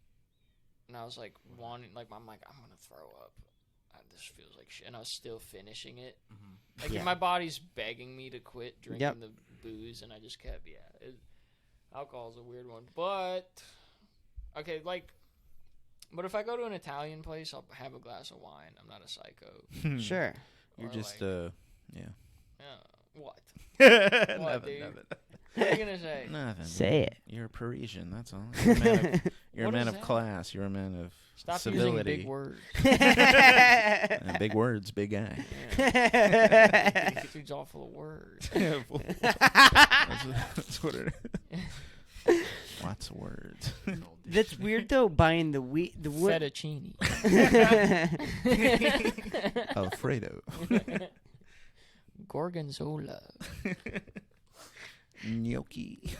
and I was like I'm gonna throw up. This feels like shit, and I was still finishing it. Mm-hmm. Like Yeah. my body's begging me to quit drinking Yep. the booze, and I just kept. Yeah, alcohol's a weird one, but okay, like. But if I go to an Italian place, I'll have a glass of wine. I'm not a psycho. Sure. You're Or, just like, yeah. What? Nothing, dude? nothing. What are you gonna say? Nothing. Say it. You're a Parisian. That's all. You're a man of, you're a What man is of that? class. You're a man of Stop civility. using big words. Big words, big guy. This dude's all full of words. That's what it is. Lots of words. That's weird though. Buying the wheat, the wood. Fettuccine. Alfredo. Gorgonzola. Gnocchi.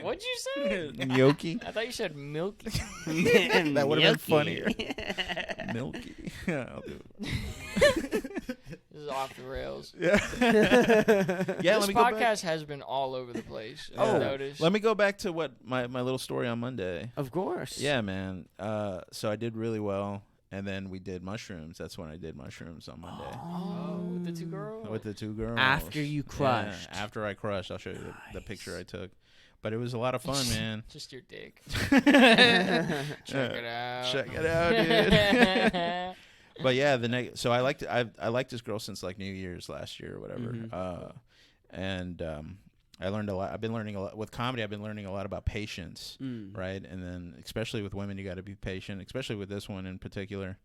What'd you say? Gnocchi. I thought you said milky. That would have been Milky. funnier. Milky. I'll do it. This is off the rails. Yeah. Yeah. This Let me go back. podcast has been all over the place. Oh, I've noticed. Let me go back to what my little story on Monday. Of course. Yeah, man. So I did really well. and then we did mushrooms. That's when I did mushrooms on Monday. Oh, with the 2 girls. With the 2 girls. After you crushed. Yeah, after I crushed. I'll show you the picture I took. But it was a lot of fun, man. Just your dick. Check it out. Check it out, dude. But yeah, so I liked this girl since like New Year's last year or whatever. And I learned a lot. I've been learning a lot with comedy. I've been learning a lot about patience, right? And then especially with women, you got to be patient, especially with this one in particular.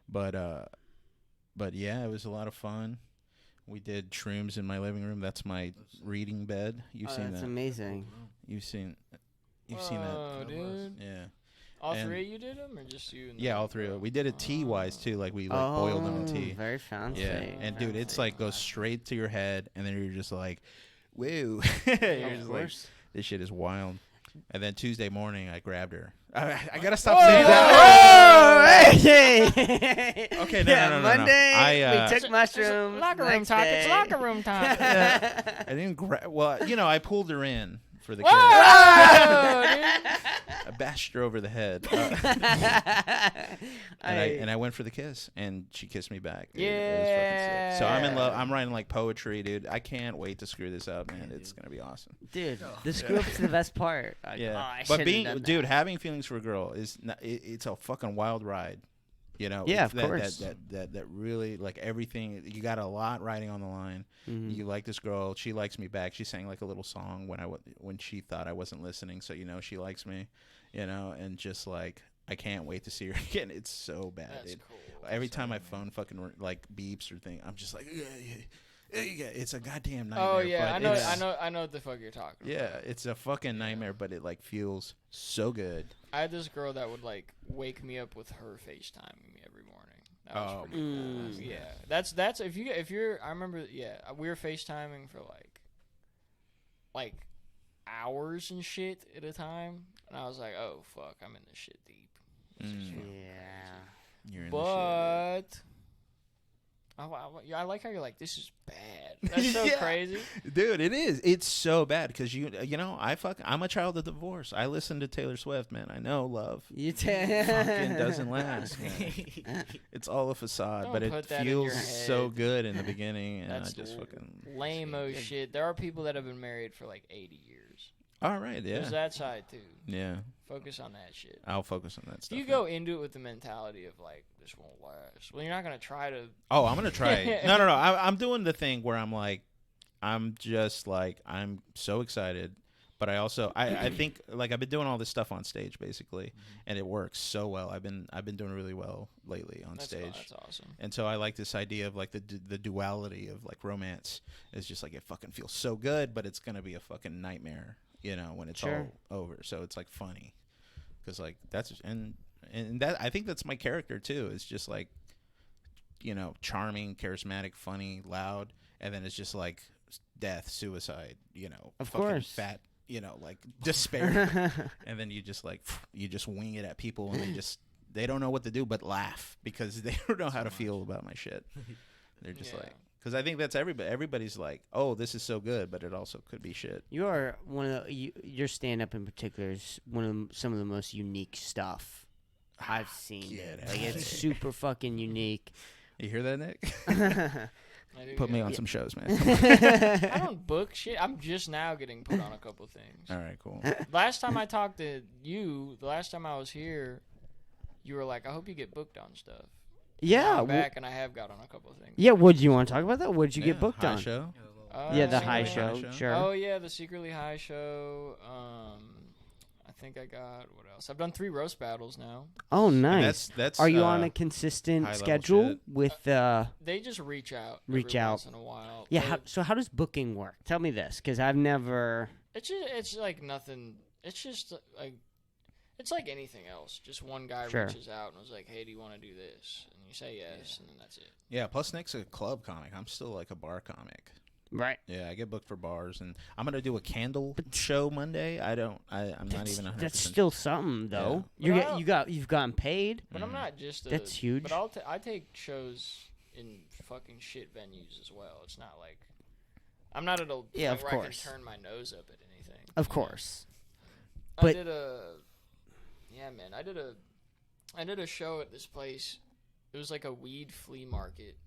But yeah, it was a lot of fun. We did shrooms in my living room. That's my reading bed. You've seen that? That's amazing. You've seen that? Oh, dude. Yeah. All 3 of you did them, or just you? And Yeah, all 3 of them. We did it tea-wise, too. Like, we boiled them in tea. Very fancy. Yeah. And, dude, it's like goes straight to your head, and then you're just like, woo. Of course. This shit is wild. And then Tuesday morning, I grabbed her. I got to stop Whoa! saying that. Oh, hey. Okay, no. Monday, we took mushrooms. Locker room Next talk. day. It's locker room talk. I didn't well, I pulled her in for the kiss. Whoa, dude. I bashed her over the head. And I went for the kiss, and she kissed me back. Dude. It was fucking sick. So I'm in love. I'm writing like poetry, dude. I can't wait to screw this up, man. It's gonna be awesome. Dude, the screw up's the best part. Yeah, but dude, having feelings for a girl is not, it's a fucking wild ride. Yeah, of course. That really, like, everything. You got a lot riding on the line. Mm-hmm. You like this girl. She likes me back. She sang like a little song when she thought I wasn't listening. So she likes me. And just like I can't wait to see her again. It's so bad. That's cool. Every time my phone fucking like beeps or thing, I'm just like, it's a goddamn nightmare. Oh yeah, but I know what the fuck you're talking about. Yeah, it's a fucking nightmare, but it like feels so good. I had this girl that would like wake me up with her FaceTiming me every morning. That was pretty cool. Yeah, that's if you're. I remember. Yeah, we were FaceTiming for like hours and shit at a time, and I was like, oh fuck, I'm in this shit deep. Yeah. You're in But I like how you're like, this is bad. That's so crazy, dude. It is. It's so bad because I'm a child of divorce. I listen to Taylor Swift, man. I know love. Fucking doesn't last, man. It's all a facade, Don't but put it that in feels your so head. good in the beginning, and That's I just fucking lame-o shit. There are people that have been married for like 80 years. All right, yeah, There's that side too. yeah. Focus on that shit. I'll focus on that stuff. You go into it with the mentality of like, this won't last. Well, you're not gonna try to. Oh, I'm gonna try it. No. I'm doing the thing where I'm like, I'm just like, I'm so excited, but I also, I think like I've been doing all this stuff on stage basically, and it works so well. I've been doing really well lately on stage. That's awesome. And so I like this idea of like the duality of like romance is just like it fucking feels so good, but it's gonna be a fucking nightmare, when it's all over. So it's like funny, because like that's and that I think that's my character too. It's just like, charming, charismatic, funny, loud, and then it's just like death, suicide, Of fucking course. fat, like despair, and then you just wing it at people, and they don't know what to do but laugh because they don't know how to feel about my shit. They're just like, because I think that's everybody. Everybody's like, oh, this is so good, but it also could be shit. You are your stand-up in particular is some of the most unique stuff I've seen. Like it's super fucking unique. You hear that, Nick? Put me on some shows, man. I don't book shit. I'm just now getting put on a couple things. All right, cool. Last time I talked to you, the last time I was here, you were like, I hope you get booked on stuff. Yeah. I'm back, and I have got on a couple of things. Yeah, would you want to talk about that? Would you get booked high on? Show? Yeah, the Secretly high show, sure. Oh, yeah, the Secretly High Show. I think I got, what else? I've done 3 roast battles now. Oh, nice. That's Are you on a consistent high-level schedule shit. with They just reach out. Every once in a while. Yeah, But so how does booking work? Tell me this, because I've never... it's like nothing. It's just like, it's like anything else. Just one guy Sure. reaches out and was like, hey, do you want to do this? And you say yes, and then that's it. Yeah, plus Nick's a club comic. I'm still like a bar comic. Right. Yeah, I get booked for bars, and I'm gonna do a candle show Monday. I'm not even 100%. That's still something, though. Yeah. You've gotten paid. But I'm not just That's huge. But I take shows in fucking shit venues as well. It's not like I'm not at a point Yeah, of where course. I can turn my nose up at anything. Of course. I did a show at this place it was like a weed flea market.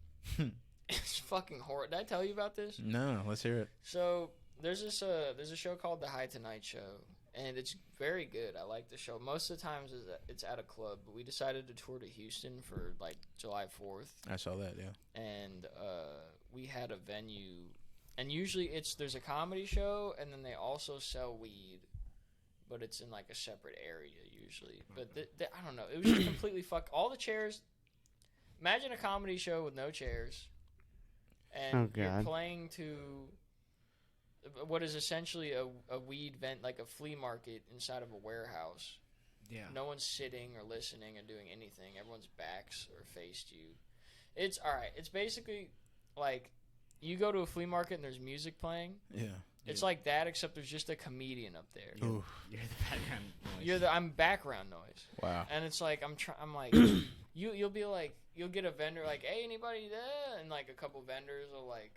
It's fucking horrible. Did I tell you about this? No, let's hear it. So there's a show called The High Tonight Show, and it's very good. I like the show. Most of the times it's at a club, but we decided to tour to Houston for like July 4th. I saw that, yeah. And we had a venue, and usually there's a comedy show, and then they also sell weed, but it's in like a separate area usually. But I don't know. It was just completely all the chairs. Imagine a comedy show with no chairs, and you're playing to what is essentially a weed vent, like a flea market inside of a warehouse. Yeah. No one's sitting or listening or doing anything. Everyone's backs are faced you. It's all right. It's basically like you go to a flea market and there's music playing. Yeah. It's like that, except there's just a comedian up there. You're the background noise. I'm background noise. Wow. And it's like I'm like you'll be like you'll get a vendor like, hey, anybody there? And like a couple vendors will like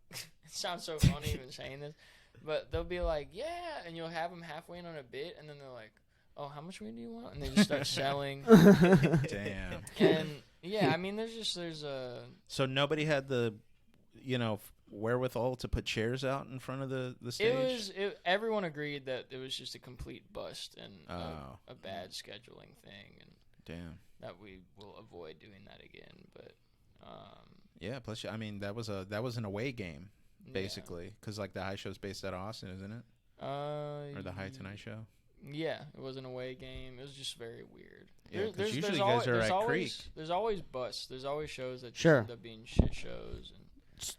it sounds so funny even saying this, but they'll be like, yeah, and you'll have them halfway in on a bit, and then they're like, oh, how much weed do you want? And they just start selling. Damn. And yeah, I mean, there's So nobody had the, wherewithal to put chairs out in front of the stage? Everyone agreed that it was just a complete bust and Oh. a bad scheduling thing, and Damn. that we will avoid doing that again. But Yeah, plus, I mean, that was an away game, basically, because like the high show's based out of Austin, isn't it? Or the High Tonight Show? Yeah, it was an away game. It was just very weird. Yeah, because usually you guys are at Creek. There's always busts. There's always shows that just Sure. end up being shit shows. And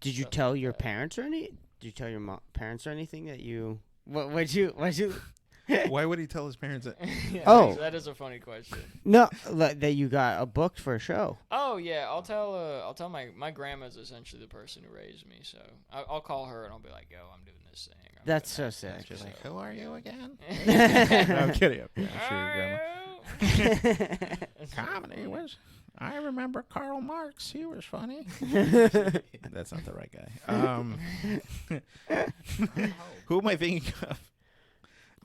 Did you tell your parents or any? Did you tell your parents or anything that you? What'd you? Why would he tell his parents that? Yeah, Oh. that is a funny question. No, that you got booked for a show. Oh yeah, I'll tell my grandma's essentially the person who raised me, so I'll call her and I'll be like, yo, I'm doing this thing. I'm That's doing so that. sick. She's like, So- who are you again? No, I'm kidding. I'm sure your grandma. It's Comedy was. I remember Karl Marx. He was funny. That's not the right guy. Who am I thinking of?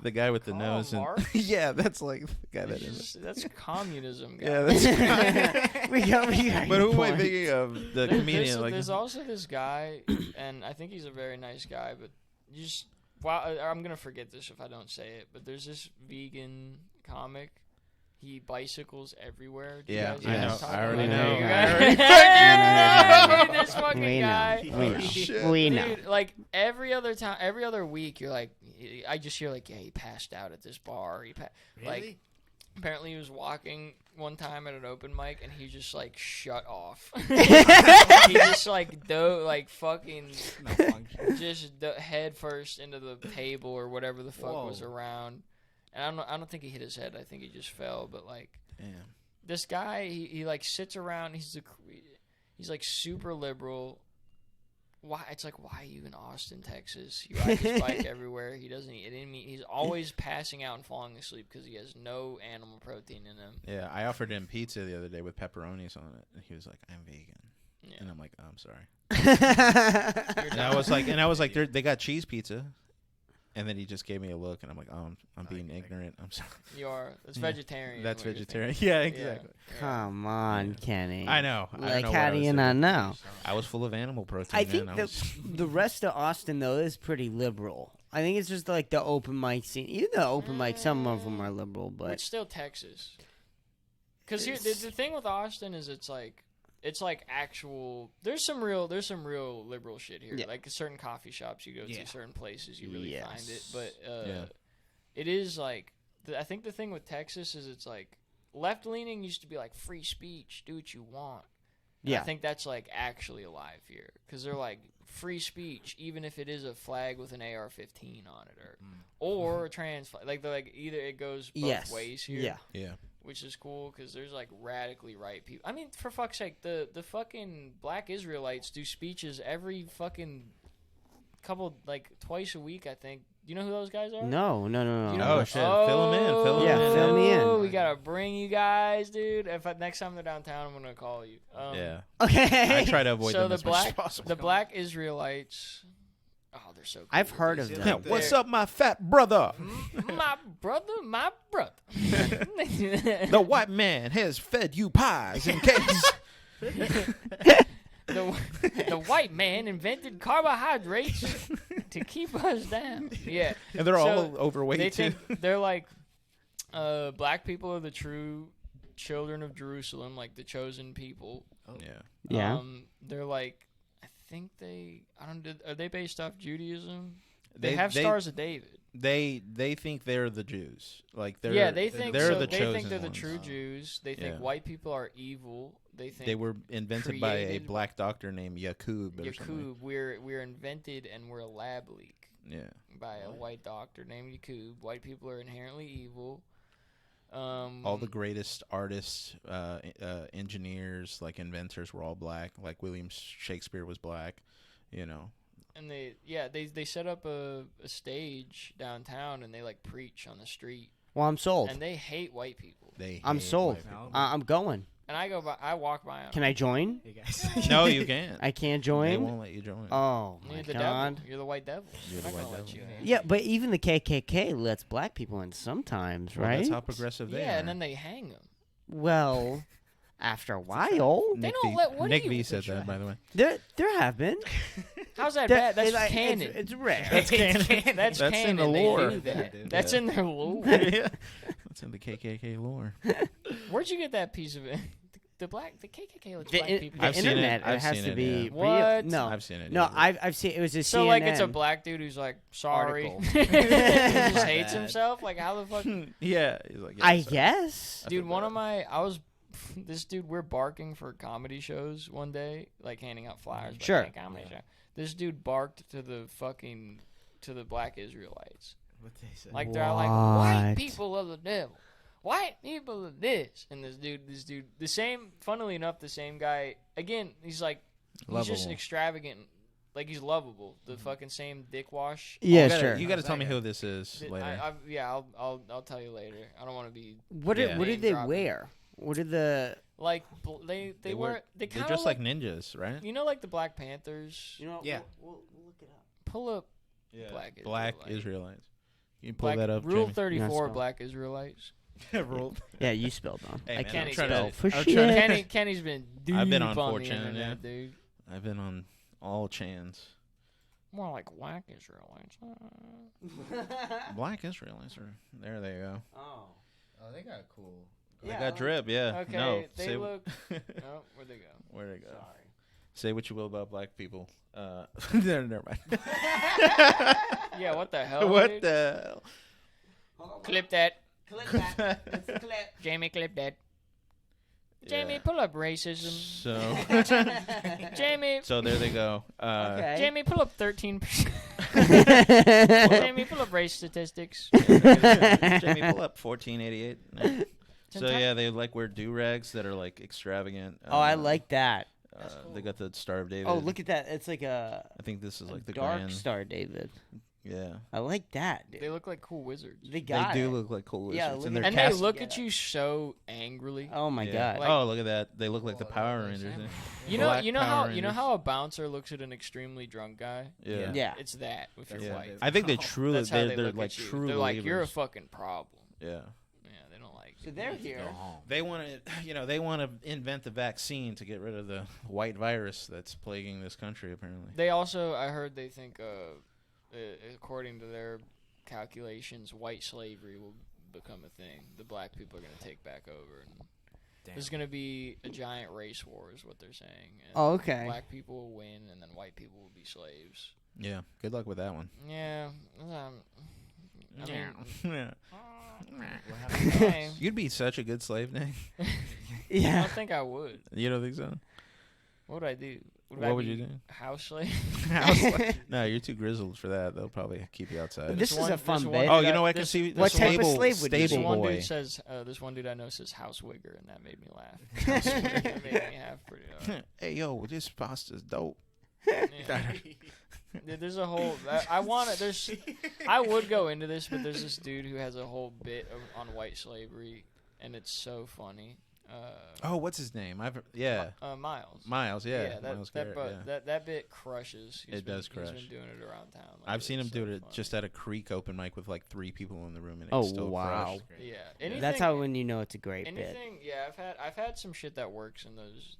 The guy with the Karl nose. Marx? Yeah, that's like the guy that is. That's communism, guy. Yeah, that's. we got But your who am I point. thinking of? The There's, comedian. there's also this guy, and I think he's a very nice guy, but you just I'm gonna forget this if I don't say it. But there's this vegan comic. He bicycles everywhere. Do you Yeah, guys I know. talk I already about know. that? I Dude, this fucking We guy. know. We know. Shit. We know. Dude, like every other week, you're like, I just hear like, yeah, he passed out at this bar. Like, Really? apparently he was walking one time at an open mic and he just like shut off. He just like fucking just head first into the table or whatever the fuck was Whoa. around. And I don't think he hit his head. I think he just fell. But like Damn. this guy, he like sits around. He's like super liberal. Why? It's like, why are you in Austin, Texas? You ride his bike everywhere. He doesn't eat any meat. He's always passing out and falling asleep because he has no animal protein in him. Yeah, I offered him pizza the other day with pepperonis on it, and he was like, "I'm vegan," Yeah. and I'm like, "Oh, I'm sorry." You're And I was like, they got cheese pizza, and then he just gave me a look, and I'm like, "Oh, I'm being ignorant. I'm sorry." You are. It's Yeah. vegetarian. That's what you're vegetarian. thinking. Yeah, exactly. Yeah. Come on, Yeah. Kenny. I know. I don't Like, know how what do I was you not thinking. know? I was full of animal protein. I think man. the rest of Austin though is pretty liberal. I think it's just like the open mic scene. Even the open mic, some of them are liberal, But but it's still Texas. Because the thing with Austin is it's like actual. There's some real liberal shit here. Yeah. Like certain coffee shops you go Yeah. to, certain places you really find it. Yes. But Yeah. it is like I think the thing with Texas is it's like left leaning used to be like free speech, do what you want. And yeah, I think that's like actually alive here because they're like free speech, even if it is a flag with an AR-15 on it, or a trans flag. Like they're like either it goes both yes, ways here. yeah. Yeah. Which is cool because there's like radically right people. I mean, for fuck's sake, the fucking Black Israelites do speeches every fucking couple, like twice a week, I think. You know who those guys are? No. You know Oh, who- shit. Fill 'em in, fill 'em Yeah, in. fill me in. We gotta bring you guys, dude. Next time they're downtown, I'm gonna call you. Yeah. Okay. I try to avoid so them the as much as black possible. the Black Israelites Oh, they're so cool. I've heard of Is it them. like What's up, my fat brother? my brother. The white man has fed you pies in case. The white man invented carbohydrates to keep us down. Yeah. And they're all So overweight, They too. think they're like black people are the true children of Jerusalem, like the chosen people. Yeah. Yeah. They're like, I think are they based off Judaism? They have Stars of David. They think they're the Jews. Like they're They think they're so. the They chosen think they're the ones. true Jews. They think Yeah. white people are evil. They think They were invented by a created- black doctor named Yakub or something. Yakub. We're invented and we're a lab leak Yeah. by a white doctor named Yakub. White people are inherently evil. All the greatest artists, engineers, like inventors were all black. Like William Shakespeare was black, you know. and they set up a stage downtown and they like preach on the street Well, I'm sold. and they hate white people. I'm hate sold. white people. I'm going. And I walk by them. Can I join? Hey guys. No, you can't. I can't They join. won't let you join. Oh You're my the god. devil. You're the white devil. You're the I'm not white gonna let devil. you in. Yeah, but even the KKK lets black people in sometimes, Well, right? That's how progressive they are. Yeah, and then they hang them. Well, after a while, They don't let- what do Nick you- V said that, by the way. there have been. How's that There- bad? That's it's- canon. It's rare. That's canon. That's in canon. the They lore. do that. Yeah, dude. That's Yeah. in their lore. Yeah. That's in the KKK lore. Where'd you get that piece of it? The KKK lets The, black people. the I've seen it. internet, I've has seen to it, be yeah. real. What? No, I've seen it. no, yeah. I've seen it was a So CNN. like it's a black dude who's like sorry, Article. he just hates Bad. himself. Like how the fuck, Yeah. He's like, yeah, I sorry. guess. dude? One of my this dude. We're barking for comedy shows one day, like handing out flyers. like, Sure. "Hey, comedy show." This dude barked to the black Israelites. What they say? Like they're like white What? people are the devil. White people are this. And this dude, the same. Funnily enough, the same guy. Again, he's like, he's just Lovable. extravagant. Like he's lovable. The fucking same dick wash. Yeah, You gotta- sure. You got to How's tell that me guy? who this is later. I'll tell you later. I don't want to be What Yeah. did what did Name they dropping. wear? What did the like they They wear were- they They're kind of just like ninjas, right? you know like the Black Panthers. know? Yeah. We'll look it up. Pull up Black Black Israelites. You can pull Black, that up, Rule Jamie. 34 Yeah, Black Israelites. Ruled. Yeah, you spelled on. Hey, I man, can't I'm trying spell to- for I'm shit. trying to- Kenny's been I've been deep on the 4chan, internet, dude. I've been on all chans. More like whack Israelites. Black Israelites are there. They go. Oh. Oh, they got cool. They got drip. Yeah. Okay, No. they say, look. Oh, where'd they go? Where'd they go? Sorry. Say what you will about black people. Never mind. Yeah, what the hell? What dude? the Clip that, Clip that. It's a clip. Jamie. Clip that. hell? Jamie, Yeah. pull up racism. So, Jamie, so there they go. Okay. Jamie, pull up 13%. Jamie, pull up race statistics. Jamie, pull up 1488. So yeah, they like wear do rags that are like extravagant. Oh, I like that. They got the Star of David. Oh, look at that. It's like a I think this is like the dark grand. star, David. Yeah, I like that, dude. They look like cool wizards. They they got do it. look like cool Yeah, wizards, look and at they're And cast they look together. at you so angrily. Oh my yeah. god. Like- oh, look at that! They look like the Oh, Power that's Rangers. him. You know, Black you know Power how you know Rangers. how a bouncer looks at an extremely drunk guy. Yeah. Yeah. It's that with your That's Yeah. what wife. they- I think they truly That's how they they're look like at you. true They're like, you're a believers. fucking problem. Yeah. Yeah, they don't like. So they're here. Go home. They want to, they want to invent the vaccine to get rid of the white virus that's plaguing this country. Apparently, They also, I heard, they think, according to their calculations, white slavery will become a thing. The black people are going to take back over, and Damn. there's going to be a giant race war, is what they're saying. And Oh, okay. Black people will win, and then white people will be slaves. yeah. Good luck with that one. Yeah. I mean, yeah. What happened? okay. You'd be such a good slave, Nick. I Yeah. don't think I would. You don't think so? What would I do? What would you do? House slave? No, you're too grizzled for that. They'll probably keep you outside. This is a fun one bit. dude Oh, you know what? I can this- see What type of stable, slave would you This be? stable one boy. dude says, this one dude I know says house wigger, and that made me laugh. House wigger, that made me laugh pretty hard. Hey, yo, this pasta's dope. Yeah. Dude, there's a whole. I want to. There's. I would go into this, but there's this dude who has a whole bit on white slavery, and it's so funny. Oh, what's his name? Miles. Miles, yeah. that Miles that, Garrett, that bit crushes. It does crush. He's been doing it around town. Like, I've seen him it's do so it funny. just at a Creek open mic with like 3 people in the room, and Oh, it's still wow. fresh. Yeah, Yeah. anything, That's how when you know it's a great bit. anything. Yeah, I've had some shit that works in those,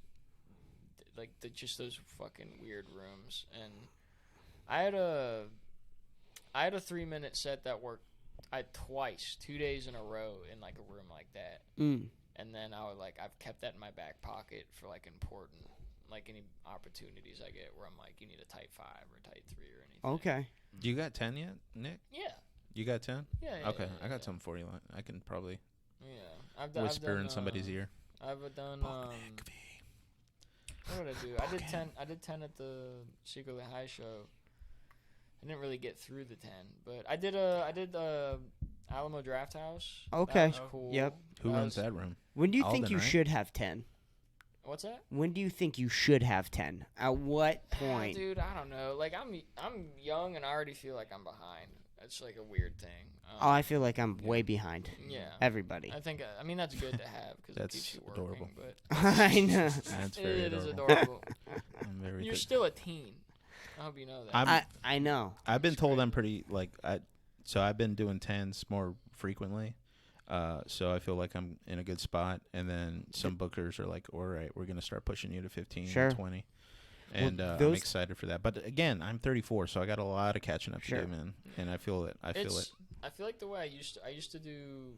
like just those fucking weird rooms. And I had a 3-minute set that worked. Twice, 2 days in a row in like a room like that. And then I would I've kept that in my back pocket for like important, like any opportunities I get where I'm like, you need a type 5 or type 3 or anything. Okay. You got 10 yet, Nick? Yeah. You got 10? Yeah. Okay, yeah, I got yeah. something for you. I can probably Whisper in somebody's ear. I've done. What did I do? I did 10 at the Secretly High show. I didn't really get through the 10, but I did Alamo Draft House. Okay. That was cool. Yep. Who runs that room? When do you think Alden, you right? should have 10? What's that? When do you think you should have 10? At what point? Dude, I don't know. Like I'm young and I already feel like I'm behind. It's like a weird thing. I feel like I'm way behind. Yeah. Everybody. I mean that's good to have because it That's keeps you working. adorable. But I know. That's very it is adorable. adorable. I'm very You're good. still a teen. I hope you know that. I know. I've been It's told great. I'm pretty so I've been doing 10s more frequently. So I feel like I'm in a good spot, and then some bookers are like, all right, we're gonna start pushing you to 15 Sure. and 20. And I'm those- excited for that. But again, I'm 34, so I got a lot of catching up Sure. to do, man. And I feel it. I feel it. I feel like the way I used to do.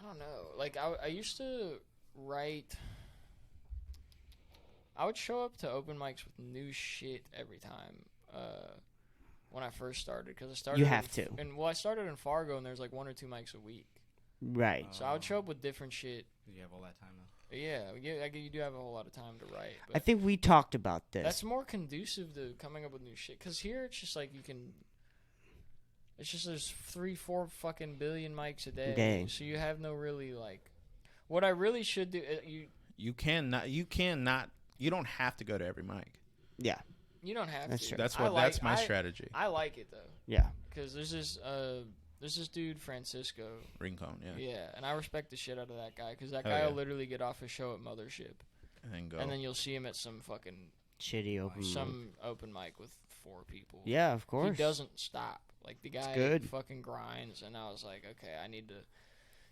I don't know. Like I used to write. I would show up to open mics with new shit every time. When I first started, because I started. You have to. I started in Fargo, and there's like 1 or 2 mics a week. Right. So I would show up with different shit. You have all that time though. Yeah, you do have a whole lot of time to write. I But think we talked about this. that's more conducive to coming up with new shit. Because here it's just like you can. It's just there's 3-4 fucking billion mics a day. So you have no really like. What I really should do, You don't have to go to every mic. Yeah. you don't have That's to. true. That's my strategy. I like it though, Yeah. because there's this dude Francisco. Rincon, yeah. Yeah, and I respect the shit out of that guy because that Hell guy yeah. will literally get off his show at Mothership, And then go. and then you'll see him at some fucking Shitty open mic. some open mic with 4 people. Yeah, of course. He doesn't stop. Like the guy good. fucking grinds, and I was like, okay, I need to.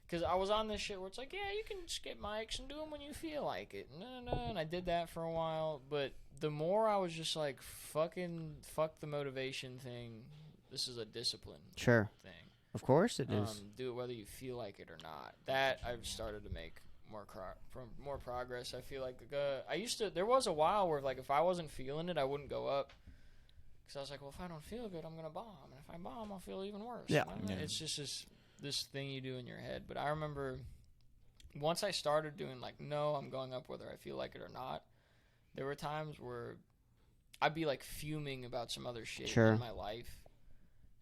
Because I was on this shit where it's like, yeah, you can skip mics and do them when you feel like it. No, and I did that for a while. But the more I was just like, fuck the motivation thing. This is a discipline Sure. thing. Of course it is. Do it whether you feel like it or not. That I've started to make more progress. I feel like there was a while where like if I wasn't feeling it, I wouldn't go up. Because I was like, well, if I don't feel good, I'm going to bomb. And if I bomb, I'll feel even worse. Yeah. Yeah. It's just this thing you do in your head. But I remember once I started doing like, no, I'm going up whether I feel like it or not, there were times where I'd be like fuming about some other shit Sure. in my life.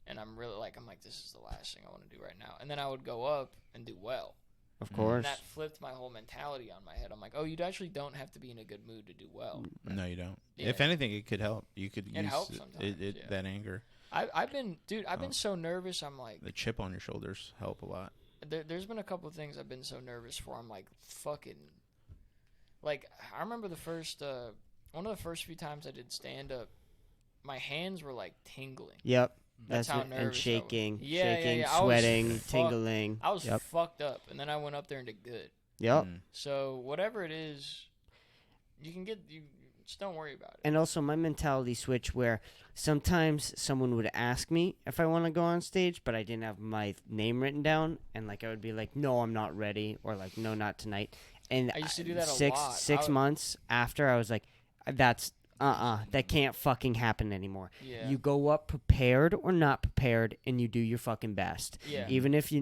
And I'm like, this is the last thing I want to do right now. And then I would go up and do well. Of course. And that flipped my whole mentality on my head. I'm like, oh, you actually don't have to be in a good mood to do well. No, you don't. Yeah. If anything, it could help. You could It use helps sometimes, yeah. that anger. I've been Oh. so nervous. I'm like, The chip on your shoulders help a lot. there's been a couple of things I've been so nervous for. I'm like, fucking, like, I remember one of the first few times I did stand up, my hands were like tingling. Yep. That's how and nervous I was. shaking, Yeah, shaking, yeah. I was sweating, fucked. tingling. I was Yep. fucked up, and then I went up there and did good. Yep. Mm. So whatever it is, you just don't worry about it. And also my mentality switch where sometimes someone would ask me if I want to go on stage, but I didn't have my name written down, and like I would be like, no, I'm not ready, or like, no, not tonight. And I used to do that a six lot. six months after, I was like, that's that can't fucking happen anymore. Yeah. You go up prepared or not prepared, and you do your fucking best. Yeah. Even if you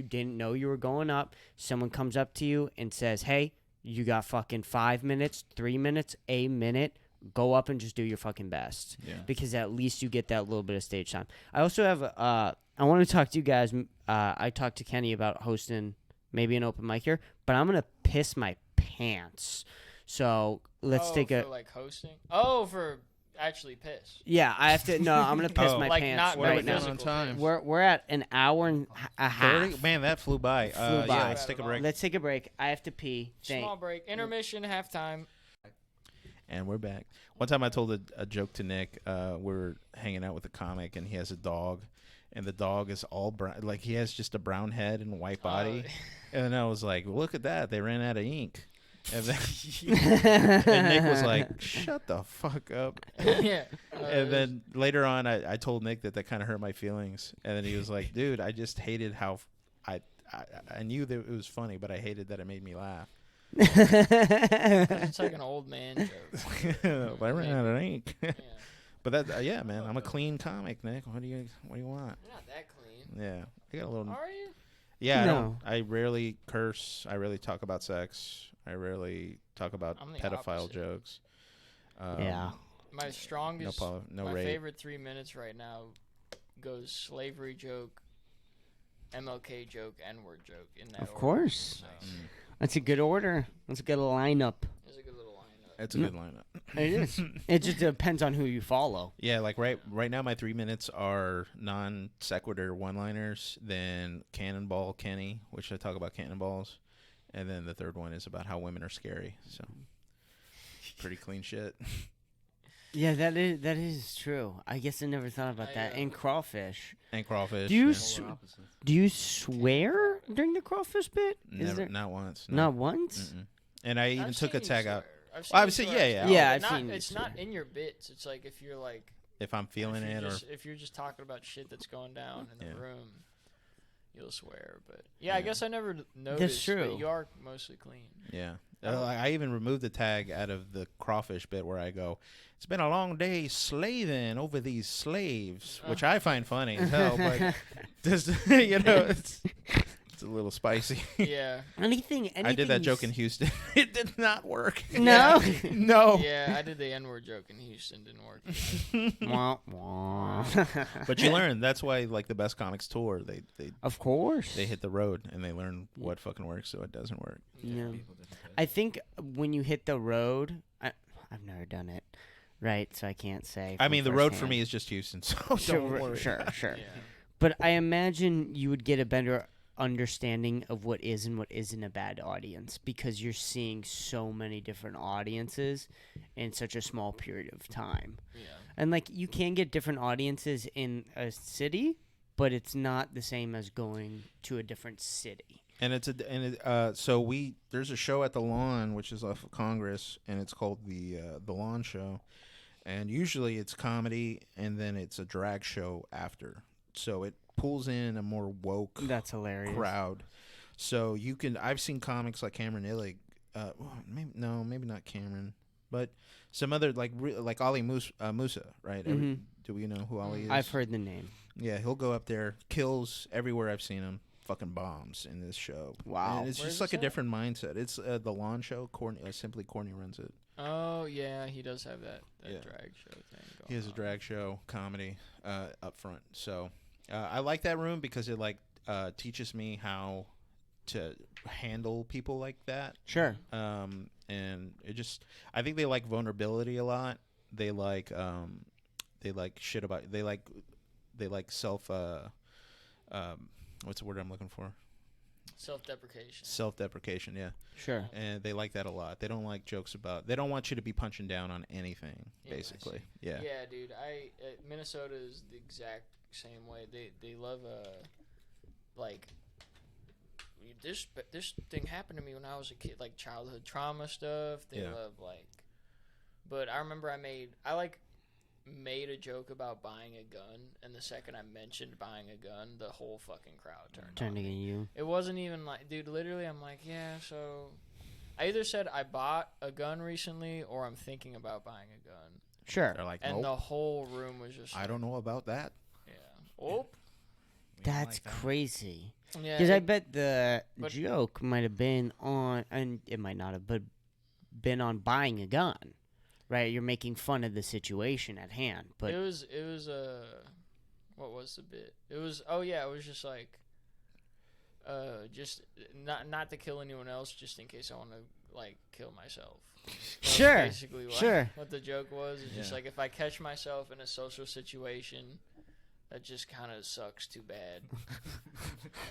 didn't know you were going up, someone comes up to you and says, "Hey, you got fucking 5 minutes, 3 minutes, a minute. Go up and just do your fucking best." Yeah. Because at least you get that little bit of stage time. I also have I want to talk to you guys. I talked to Kenny about hosting maybe an open mic here, but I'm gonna piss my pants. So let's take for a like hosting. Oh, for actually piss. Yeah, I have to. No, I'm gonna piss Oh. my Like, pants not What are we right doing now. on time? We're at an hour and a half. 30? Man, that flew by. Flew by. Yeah, let's take a break. Let's take a break. I have to pee. Small break. Intermission, halftime. And we're back. One time I told a joke to Nick. We're hanging out with a comic, and he has a dog. And the dog is all brown. Like, he has just a brown head and white body. And then I was like, look at that. They ran out of ink. And then and Nick was like, shut the fuck up. Yeah. And then later on, I told Nick that kind of hurt my feelings. And then he was like, dude, I just hated how I knew that it was funny, but I hated that it made me laugh. It's like an old man joke. But I ran out of ink. Yeah. But that, yeah, man, I'm a clean comic, Nick. What do you want? You're not that clean. Yeah, I got a little. Are you? Yeah, No. I rarely curse. I rarely talk about sex. I rarely talk about I'm the pedophile opposite. jokes. Yeah. My strongest, no my rape. favorite 3 minutes right now goes slavery joke, MLK joke, N-word joke in that Of order. course. So, That's a good order. That's a good lineup. it's a good little lineup. It's a good lineup. It is. It just depends on who you follow. Yeah, like right now, my 3 minutes are non sequitur one-liners. Then Cannonball Kenny, which I talk about cannonballs, and then the third one is about how women are scary. So pretty clean shit. Yeah, that is true. I guess I never thought about that. And crawfish. And crawfish. Do you yeah. s- Do you swear during the crawfish bit? Never, not once. No. Not once? Mm-mm. And I even I've took a seen you tag out. swear. Well, I've you seen- swear. yeah. Yeah, But I've not, seen you it's swear. not in your bits. It's like if you're like If I'm feeling it, or if you're just talking about shit that's going down in the Yeah. room, you'll swear. But yeah, I Yeah. guess I never noticed. true. But you are mostly clean. yeah. Oh. I even removed the tag out of the crawfish bit where I go, "It's been a long day slaving over these slaves," which I find funny as hell, but just it's a little spicy. Yeah. Anything. I did that joke in Houston. It did not work. No. No. Yeah, I did the N-word joke in Houston. Didn't work. Wah, wah. But you learn. That's why, like, the best comics tour. They Of course. they hit the road and they learn what fucking works, so it doesn't work. Yeah. I think when you hit the road, I've never done it, right? So I can't say. I from mean, the road for firsthand. me is just Houston, so don't Sure, worry. sure. Yeah. But I imagine you would get a better understanding of what is and what isn't a bad audience because you're seeing so many different audiences in such a small period of time. Yeah. And like you can get different audiences in a city, but it's not the same as going to a different city. And there's a show at the Lawn, which is off of Congress, and it's called the Lawn Show, and usually it's comedy, and then it's a drag show after, so it pulls in a more woke That's hilarious. crowd. So I've seen comics like Cameron Illig, maybe not Cameron, but some other like Ali Musa, right? Mhm. Do we know who Ali is? I've heard the name. Yeah, he'll go up there, kills everywhere I've seen him. Fucking bombs in this show. Wow. And it's Where's just like this a at? different mindset. It's the Lawn Show. Simply Corny runs it. Oh yeah, he does have that Yeah. drag show thing. Going He has a on. drag show comedy up front. So I like that room because it teaches me how to handle people like that. Sure. And I think they like vulnerability a lot. They like shit about they like self what's the word I'm looking for? Self-deprecation. Self-deprecation, yeah. Sure. And they like that a lot. They don't like jokes about. They don't want you to be punching down on anything, Yeah, I basically. see. Yeah. Yeah, dude. Minnesota is the exact same way. They love like this thing happened to me when I was a kid, like childhood trauma stuff. They Yeah. love but I remember I made a joke about buying a gun, and the second I mentioned buying a gun, the whole fucking crowd turned on Turning me. at you. It wasn't even like, dude, literally, I'm like, yeah, so I either said I bought a gun recently or I'm thinking about buying a gun. Sure. They're like, And nope, the whole room was just I like, don't know about that. yeah. Oh, That's crazy. yeah. Because I bet the but- joke might have been on, and it might not have, but been on buying a gun, right? You're making fun of the situation at hand, but it was what was the bit? It was just like just not to kill anyone else, just in case I want to like kill myself. Sure, Basically, sure. what the joke was is just Yeah. like if I catch myself in a social situation that just kind of sucks too bad.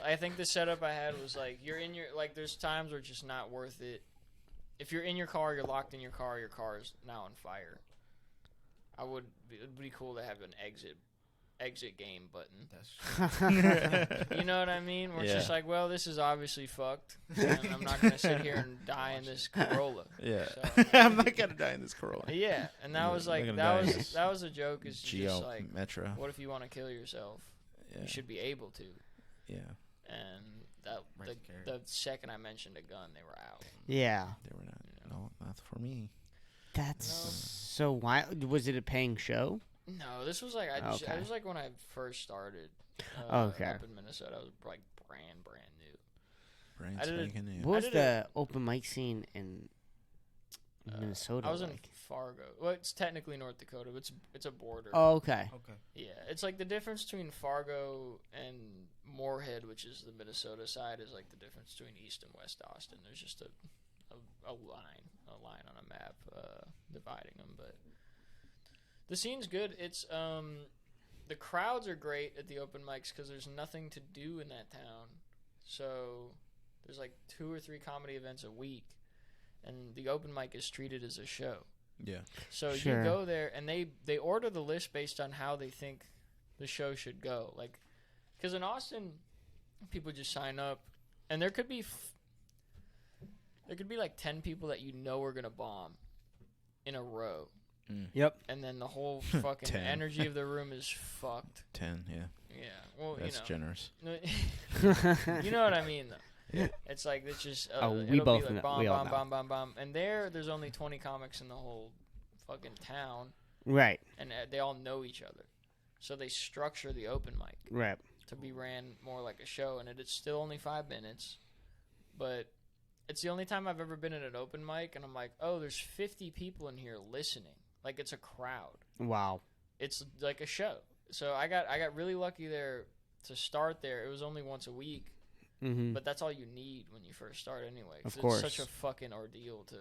I think the setup I had was like you're in your like. There's times where it's just not worth it. If you're in your car, you're locked in your car is now on fire. It'd be cool to have an exit game button. That's You know what I mean? Where it's Yeah. just like, well, this is obviously fucked, and I'm not gonna sit here and die in this Corolla. Yeah. So, I'm not gonna die in this Corolla. yeah, and that Yeah, was I'm like not gonna die in this that was a joke. Is Geo just like, Metro. what if you want to kill yourself? Yeah. You should be able to. Yeah. And that Right to carry. the second I mentioned a gun, they were out. Yeah, They were not. No, not for me. that's No. so wild. Was it a paying show? No, this was like I Okay. was like when I first started. Okay. Up in Minnesota, I was like brand new. Brain I did a- spanking new. What was did the open mic scene in Uh, Minnesota I was in like? Fargo. Well, it's technically North Dakota, but it's a border. Oh, okay. okay. Yeah, it's like the difference between Fargo and Moorhead, which is the Minnesota side, is like the difference between East and West Austin. There's just a line on a map dividing them. But the scene's good. It's the crowds are great at the open mics because there's nothing to do in that town. So there's like 2 or 3 comedy events a week, and the open mic is treated as a show. Yeah. So Sure. you go there, and they order the list based on how they think the show should go. Like, because in Austin, people just sign up, and there could be like 10 people that you know are gonna bomb in a row, Yep. and then the whole fucking 10. energy of the room is fucked. 10. Yeah. Yeah, well, That's generous. you know what I mean, though. Yeah. It's like it's just Oh, it'll we be both like know- bomb, we all bomb, know. bomb, bomb, bomb, and there's only 20 comics in the whole fucking town. Right. And they all know each other, so they structure the open mic Right. to be ran more like a show, and it's still only 5 minutes, but it's the only time I've ever been at an open mic, and I'm like, oh, there's 50 people in here listening, like it's a crowd. Wow. It's like a show. So I got really lucky there to start there. It was only once a week, Mm-hmm. but that's all you need when you first start anyway. 'cause Of course. it's such a fucking ordeal to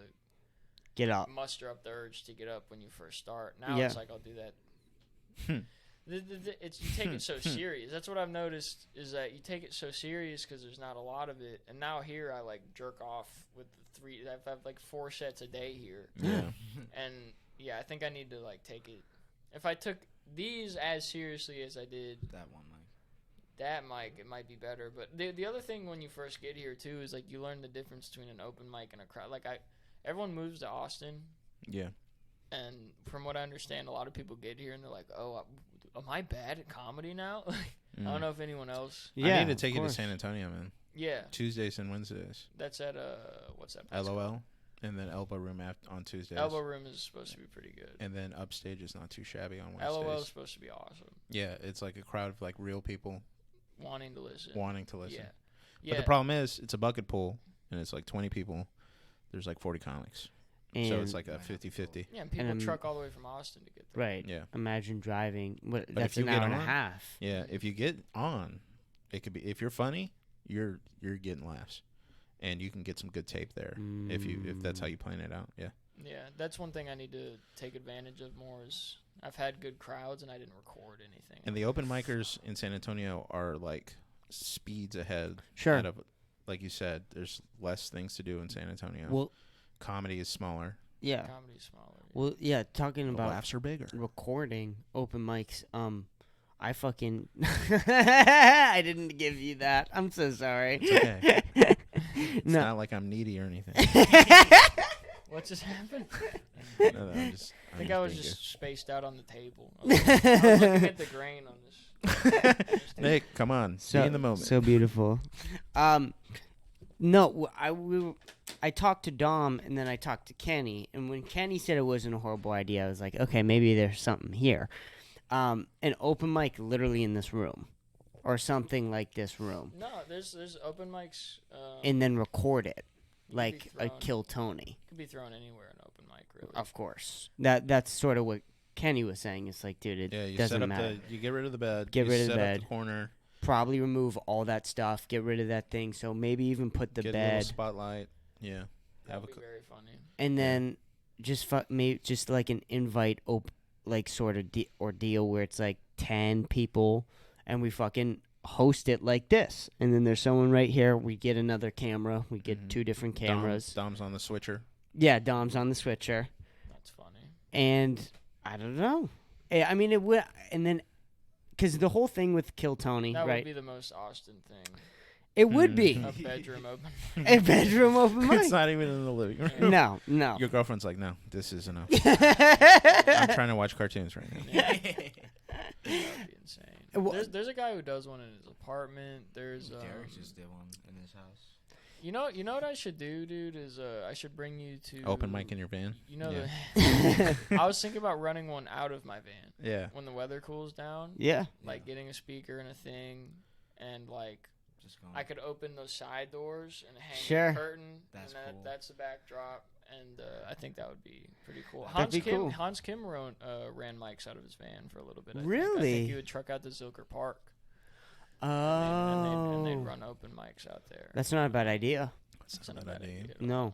Get up. muster up the urge to get up when you first start. Now Yeah. it's like I'll do that. Hmm. It's you take it so serious. That's what I've noticed is that you take it so serious because there's not a lot of it. And now here I like jerk off with the 3. I have like 4 sets a day here, Yeah. and yeah, I think I need to like take it. If I took these as seriously as I did That one, like. that mic, it might be better. But the other thing when you first get here too is like you learn the difference between an open mic and a crowd. Like everyone moves to Austin. Yeah. And from what I understand, a lot of people get here and they're like, "Oh, am I bad at comedy now?" I don't know if anyone else. Yeah. I need to take of you to course. San Antonio, man. Yeah, Tuesdays and Wednesdays. that's at what's that place called? LOL. And then Elbow Room on Tuesdays. Elbow Room is supposed to be pretty good. And then Upstage is not too shabby on Wednesdays. LOL is supposed to be awesome. Yeah, it's like a crowd of like real people Wanting to listen. wanting to listen. Yeah. But Yeah. the problem is, it's a bucket pool, and it's like 20 people. There's like 40 comics. And, So it's like a 50-50. Yeah, and people And, truck all the way from Austin to get there. right. Yeah. Imagine driving. What? But That's if you an hour get and a on- half. Yeah, if you get on, it could be, if you're funny, you're getting laughs. And you can get some good tape there if that's how you plan it out. Yeah. Yeah, that's one thing I need to take advantage of more is I've had good crowds and I didn't record anything. And the open micers in San Antonio are like speeds ahead. Sure. Out of, like you said, there's less things to do in San Antonio. Well, Comedy is smaller. yeah. Comedy's smaller. Yeah. Well, yeah. Talking The about laughs are bigger. recording open mics. I fucking I didn't give you that. I'm so sorry. It's okay. It's No. not like I'm needy or anything. What just happened? No, I'm just. I think I was just spaced out on the table. I was looking at the grain on this. Nick, come on, be in the moment. So beautiful. No, I talked to Dom and then I talked to Kenny, and when Kenny said it wasn't a horrible idea, I was like, okay, maybe there's something here. An open mic literally in this room, or something like this room, No, there's open mics. and then record it be like a thrown. Kill Tony. Could be thrown anywhere in open mic, really. Of course, that's sort of what Kenny was saying. It's like, dude, it Yeah, you doesn't set up matter. you get rid of the bed. Get you rid of the set up bed. the corner. Probably remove all that stuff, get rid of that thing. So maybe even put the Get a little bed. spotlight. Yeah. That would be very funny. And then just just like an invite like sort of ordeal where it's like 10 people and we fucking host it like this. And then there's someone right here. We get another camera. We get 2 different cameras. Dom's on the switcher. Yeah, Dom's on the switcher. That's funny. And I don't know. I mean, it would. And then, because the whole thing with Kill Tony, that right? would be the most Austin thing. It would be. A bedroom open. A bedroom open mic. It's not even in the living room. No. Your girlfriend's like, no, this is enough. I'm trying to watch cartoons right now. That would be insane. There's a guy who does one in his apartment. There's Derek just did one in his house. You know what I should do, dude? Is I should bring you to Open mic in your van. You know, Yeah. I was thinking about running one out of my van. Yeah. When the weather cools down. Yeah. Like getting a speaker and a thing, and like Just going. I could open those side doors and hang Sure. a curtain. That's and cool. That's the backdrop, and I think that would be pretty cool. That'd be cool. Hans Kim ran mics out of his van for a little bit. I Really? think he would truck out to Zilker Park. Oh. And they'd run open mics out there. That's not a bad idea. That's not a bad idea. No.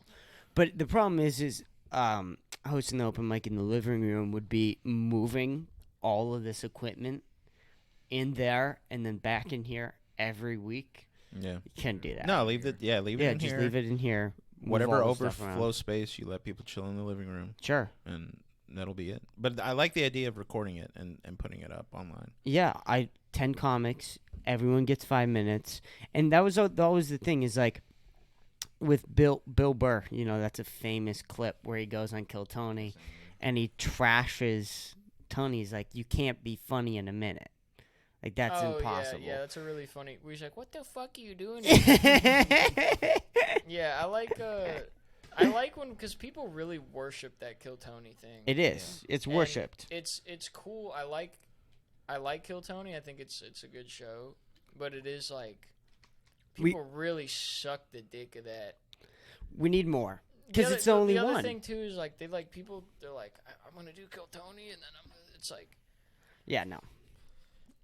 But the problem is hosting the open mic in the living room would be moving all of this equipment in there and then back in here every week. Yeah. You can't do that. No, leave it. Yeah, leave it in just here. leave it in here. Move Whatever all the stuff overflow around. space, you let people chill in the living room, Sure. and that'll be it. But I like the idea of recording it and putting it up online. Yeah, 10 comics, everyone gets 5 minutes. And that was always the thing is like with Bill Burr, you know, that's a famous clip where he goes on Kill Tony and he trashes Tony. He's like, you can't be funny in a minute. Like, that's impossible. Yeah, that's a really funny. He's like, what the fuck are you doing? Yeah, I like when, because people really worship that Kill Tony thing. It is. It's And worshipped. It's cool. I like Kill Tony. I think it's a good show, but it is like people really suck the dick of that. We need more because it's the only one. The other thing too is like they're like I'm gonna do Kill Tony, and then it's like, yeah, no.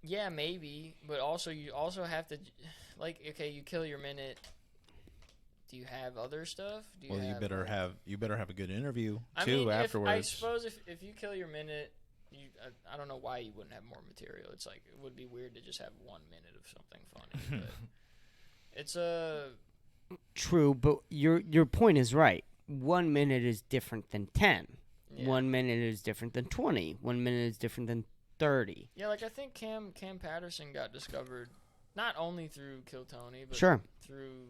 Yeah, maybe, but also you also have to, like, okay, you kill your minute. Do you have other stuff? You better have a good interview too. I mean, afterwards. I suppose if you kill your minute, I don't know why you wouldn't have more material. It's like it would be weird to just have 1 minute of something funny. But it's true, but your point is right. 1 minute is different than 10. Yeah. 1 minute is different than 20. 1 minute is different than 30. Yeah, like I think Cam Patterson got discovered not only through Kill Tony, but through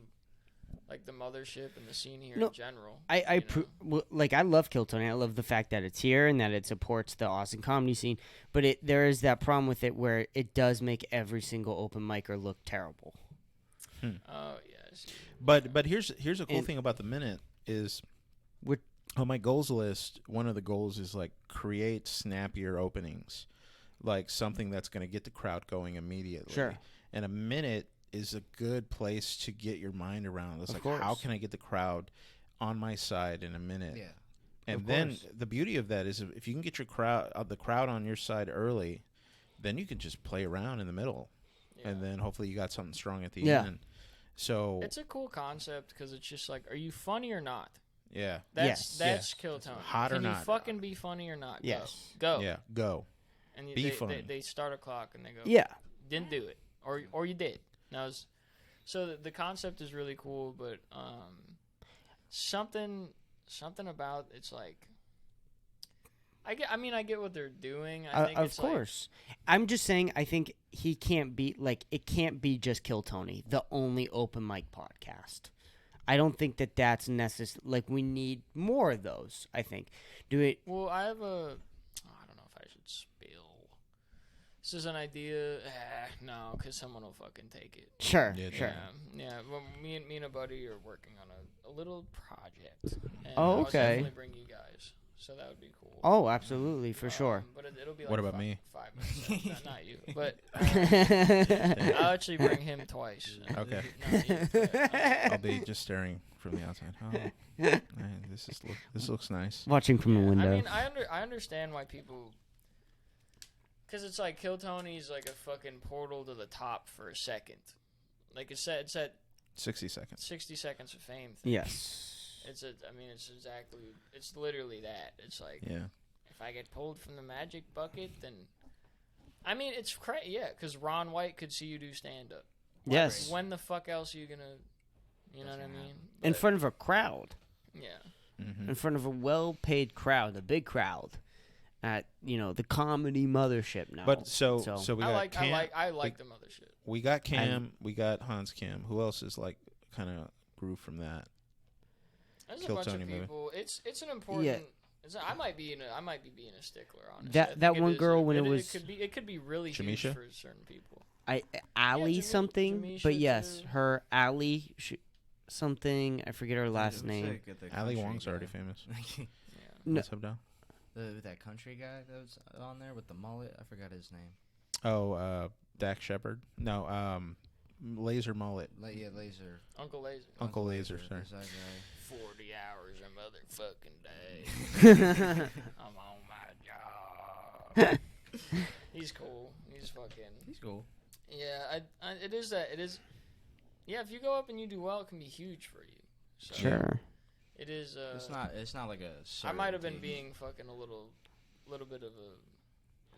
like the mothership and the scene here in general. I love Kill Tony. I love the fact that it's here and that it supports the Austin comedy scene. But there is that problem with it where it does make every single open micer look terrible. Oh yes. But here's a cool thing about the minute is on my goals list. One of the goals is like create snappier openings, like something that's going to get the crowd going immediately. Sure. And a minute is a good place to get your mind around. It's of like, course. How can I get the crowd on my side in a minute? Yeah. And then the beauty of that is if you can get the crowd on your side early, then you can just play around in the middle, and then hopefully you got something strong at the end. So it's a cool concept because it's just like, are you funny or not? Yeah. That's Kill Tony. Hot or Can not? you fucking be funny or not? Yes. Go. Yeah. Go. And Be funny. They start a clock and they go. Yeah. Didn't do it, or you did. Now, so the concept is really cool, but something about it's like. I get what they're doing. I think of course. I'm just saying, I think he can't be, like, it can't be just Kill Tony, the only open mic podcast. I don't think that's necessary. Like, we need more of those, I think. Well, I have I don't know if I should spill. This is an idea. No, because someone will fucking take it. Sure, Yeah, sure. Yeah. Well, me and a buddy are working on a little project. And Oh, I'll okay. definitely bring you guys. So that would be cool. Oh, absolutely, for sure. But it'll be like What about me? 5 minutes. Not you. But I'll actually bring him twice. Okay. Not you, but, I'll be just staring from the outside. Oh, man, this looks nice. Watching from the window. I mean, I understand why people. Because it's like Kill Tony's like a fucking portal to the top for a second. Like it's at 60 seconds. 60 seconds of fame thing. Yes. It's literally that. It's like, Yeah. if I get pulled from the magic bucket, then, I mean, it's crazy. Yeah, because Ron White could see you do stand up. Yes. When the fuck else are you gonna, you know what I mean? In But, front of a crowd. yeah. Mm-hmm. In front of a well-paid crowd, a big crowd, at the comedy mothership now. But so we got Cam. I like the mothership. We got Cam. We got Hans Kim. Who else is like kind of grew from that? There's Kill a bunch Tony of movie. people. It's an important. Yeah. I might be being a stickler, honestly. That one girl when it was it could be really huge Jamisha? for certain people. Ali Jami- something, Jamisha but yes, too. her Ali something. I forget her last name. Ali Wong's already famous. Yeah. No. What's up, Dom? That country guy that was on there with the mullet. I forgot his name. Oh, Dak Shepard. No, Laser Mullet. Laser. Uncle Laser. Uncle Laser, sorry. is that guy. 40 hours a motherfucking day. I'm on my job. He's cool. He's cool. Yeah, it is that. It is. Yeah, if you go up and you do well, it can be huge for you. So Sure. It is. It's not like a. I might have been certainty. being fucking a little bit of a.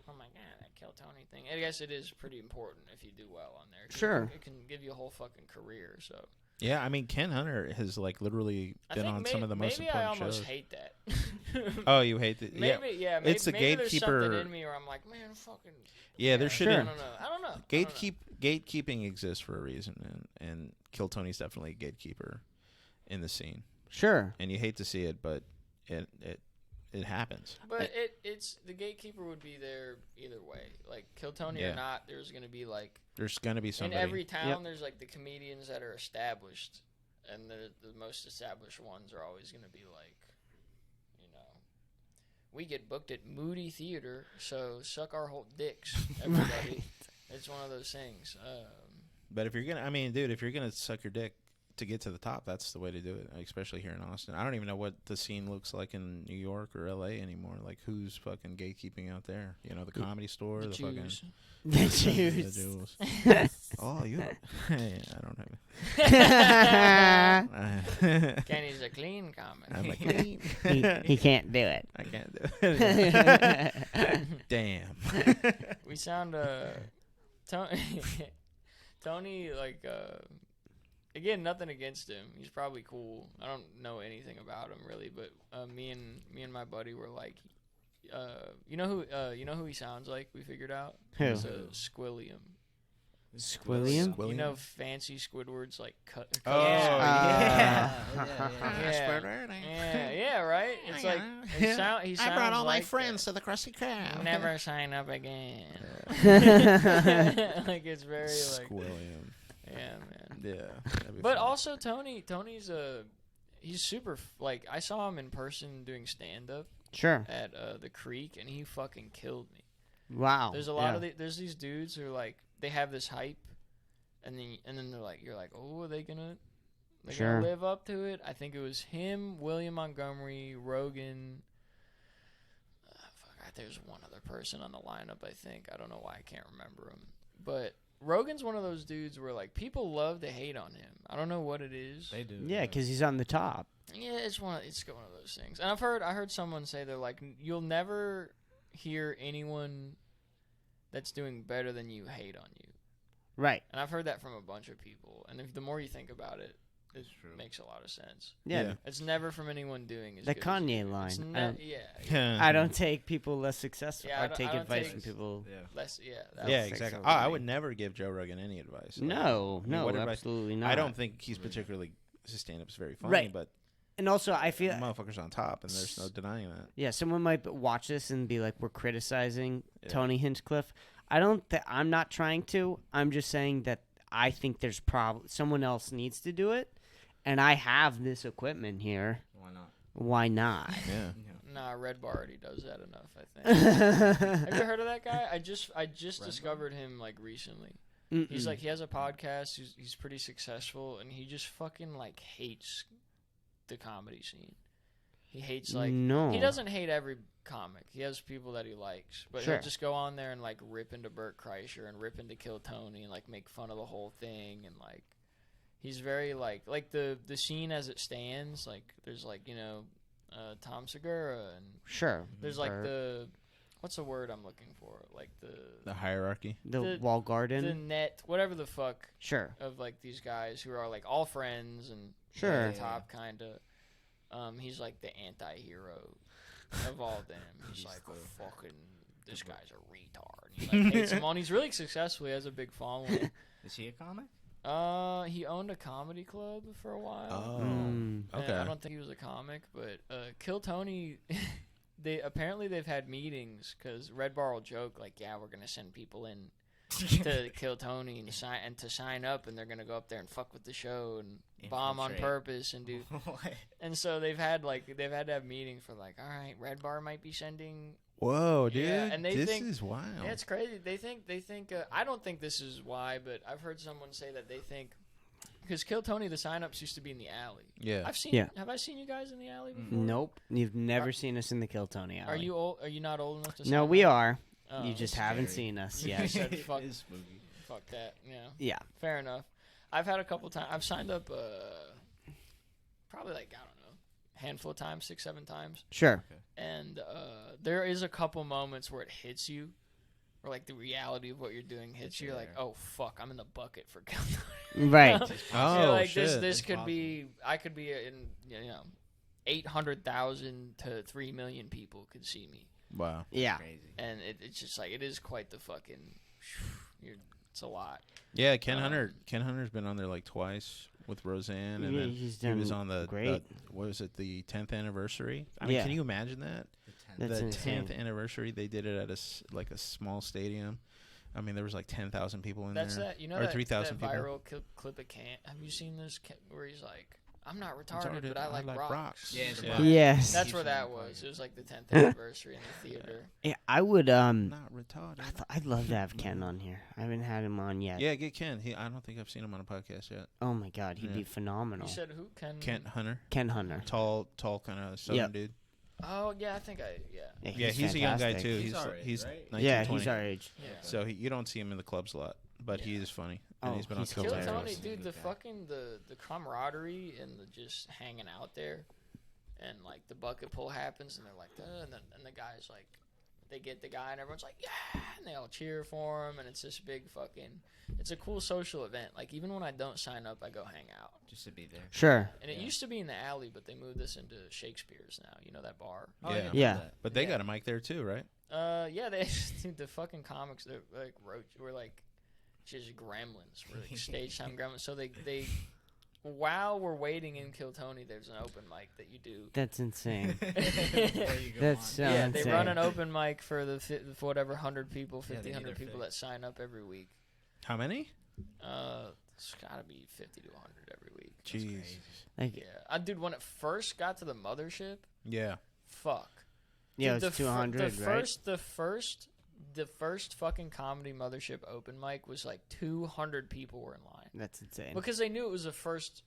Oh my god, that Kill Tony thing. I guess it is pretty important if you do well on there. 'Cause Sure. It can give you a whole fucking career. So. Yeah, I mean Ken Hunter has like literally been on some of the most maybe I important almost shows. hate that. Oh, you hate it? Maybe, Yeah. maybe, It's the maybe there's gatekeeper- something in me where I'm like, man, fucking. Yeah, there I shouldn't. don't know. I don't know. Gatekeeping exists for a reason, and Kill Tony's definitely a gatekeeper in the scene, Sure. and you hate to see it, but it happens. But it's the gatekeeper would be there either way. Like Kill Tony Yeah. or not, there's gonna be like There's gonna be somebody. in every town. Yep. There's like the comedians that are established, and the most established ones are always gonna be like, we get booked at Moody Theater, so suck our whole dicks, everybody. It's one of those things. But if you're gonna suck your dick to get to the top, that's the way to do it, especially here in Austin. I don't even know what the scene looks like in New York or LA anymore. Like, who's fucking gatekeeping out there? The Comedy Store, the the Jews. The fucking Jews. the Jews. Oh, you? Hey, I don't have. Kenny's a clean comic. I'm like, clean. he can't do it. I can't do it. Damn. We sound Tony like again, nothing against him. He's probably cool. I don't know anything about him really, but me and my buddy were like, you know who he sounds like? We figured out. Who? It's a Squilliam. Squilliam? You know, fancy Squidward's like cut. Oh, yeah. Yeah, right. It's like he sounds. I brought all my like friends to the Krusty Krab. Never sign up again. Like it's very like. Squilliam. Yeah, man. Yeah. that'd be But fun. also Tony's he's super like I saw him in person doing stand up Sure. at the Creek and he fucking killed me. Wow. There's a lot of there's these dudes who are like they have this hype and then they're like you're like, "Oh, are they gonna Sure. live up to it?" I think it was him, William Montgomery, Rogan. There's one other person on the lineup, I think. I don't know why I can't remember him. But Rogan's one of those dudes where like people love to hate on him. I don't know what it is. They do. Yeah, because he's on the top. Yeah, it's one of those things. And I heard someone say they're like you'll never hear anyone that's doing better than you hate on you. Right. And I've heard that from a bunch of people. And the more you think about it, it true. makes a lot of sense. Yeah. It's never from anyone doing as The good as Kanye you. line. It's I I don't take people less successful. Yeah, I I don't- take I don't advice take- from people. Yeah. less. Yeah. Yeah, That's exactly. sexual I to would me. never give Joe Rogan any advice. No, I mean, what advice- absolutely not. I don't think he's particularly his stand-up's very funny, Right. but And also, I feel motherfucker's on top, and there's no denying that. yeah, someone might watch this and be like, "We're criticizing Yeah. Tony Hinchcliffe." I'm not trying to. I'm just saying that I think there's someone else needs to do it, and I have this equipment here. Why not? Why not? Yeah. Nah, Red Bar already does that enough, I think. Have you heard of that guy? I just discovered him like recently. He's like he has a podcast. He's pretty successful, and he just fucking like hates the comedy scene. He hates like no. he doesn't hate every comic. He has people that he likes, but Sure. he'll just go on there and like rip into Burt Kreischer and rip into Kill Tony and like make fun of the whole thing and like He's very like the scene as it stands. Like there's like Tom Segura and Sure. there's like Or what's the word I'm looking for? Like The hierarchy. the wall garden. the net, whatever the fuck Sure. of like these guys who are like all friends and Sure. at the top kind of. He's like the anti-hero of all them. He's like fucking. This guy's a retard. He like hates him on. He's really successful. He has a big following. Is he a comic? He owned a comedy club for a while. Oh, And okay. I don't think he was a comic, but Kill Tony. They've had meetings because Red Bar will joke like, yeah, we're gonna send people in to Kill Tony and to sign up, and they're gonna go up there and fuck with the show and bomb on Infiltrate. purpose and do. What? And so they've had to have meetings for like, all right, Red Bar might be sending. Whoa, dude! Yeah, and they this think- is wild. Yeah, it's crazy. They think. I don't think this is why, but I've heard someone say that they think because Kill Tony, the signups used to be in the alley. Yeah. I've seen. Yeah. Have I seen you guys in the alley before? Nope. You've never seen us in the Kill Tony alley. Are you old? Are you not old enough to? No, sign we up? are. Oh, You just scary. haven't seen us You yet. said fuck, It is spooky. fuck that. Yeah. Yeah. Fair enough. I've had a couple times. I've signed up. Probably like I don't know, handful of times, 6-7 times. Sure. And there is a couple moments where it hits you, or like the reality of what you're doing hits you. You're like, oh fuck, I'm in the bucket for Kill Tony. Right. Oh, Yeah, like shit. this It's could possible. be. I could be in 800,000 to 3 million people could see me, Wow. Yeah. Crazy. and it's just like it is quite the fucking. It's a lot. Yeah, Ken Hunter's been on there like twice with Roseanne, and Yeah, then he's he done was on the great. what was it, the 10th anniversary? I mean, Yeah. can you imagine that? The That's the insane. 10th anniversary, they did it at a small stadium. I mean, there was like 10,000 people in That's there. that. You know or that, 3,000 that people. viral clip of Kant. Have you seen this where he's like, "I'm not retarded, Retarded, but I like rocks." rocks. Yeah, the Yeah. rock. Yes. That's He's where from that the was. Parker. It was like the 10th anniversary in the theater. Yeah, I would. Not retarded. I'd love to have Ken on here. I haven't had him on yet. Yeah, get Ken. I don't think I've seen him on a podcast yet. Oh my God, he'd Yeah. be phenomenal. You said who? Kent Hunter, Ken Hunter. tall kind of southern Yep. dude. Oh yeah, I think Yeah, he's a young guy fantastic. too. He's our age, he's right? 19, Yeah, 20. he's our age. Yeah. So you don't see him in the clubs a lot, but he Yeah. is funny, and Oh, he's been he's on Kill Kill hilarious. Tony, dude. The Okay. fucking the camaraderie and the just hanging out there, and like the bucket pull happens, and they're like, and the guy's like, they get the guy, and everyone's like, yeah, and they all cheer for him, and it's this big fucking. It's a cool social event. Like even when I don't sign up, I go hang out. Just to be there. Sure. And it Yeah. used to be in the alley, but they moved this into Shakespeare's now. You know that bar? Oh, Yeah. Yeah. But they Yeah. got a mic there too, right? Yeah, they dude, the fucking comics they're like were like just gremlins. We're like stage time gremlins. So they while we're waiting in Kill Tony, there's an open mic that you do. That's insane. Before you go That's on. so Yeah, they run insane. an open mic for for whatever 100 people, Yeah, 50, they need 100 their people fix. that sign up every week. How many? It's gotta be 50 to 100 every week. Jeez. Like, Yeah, dude, when it first got to the mothership, Yeah. fuck. yeah, Dude, it's the 200, right? The first fucking comedy mothership open mic was like 200 people were in line That's insane. because they knew it was the first.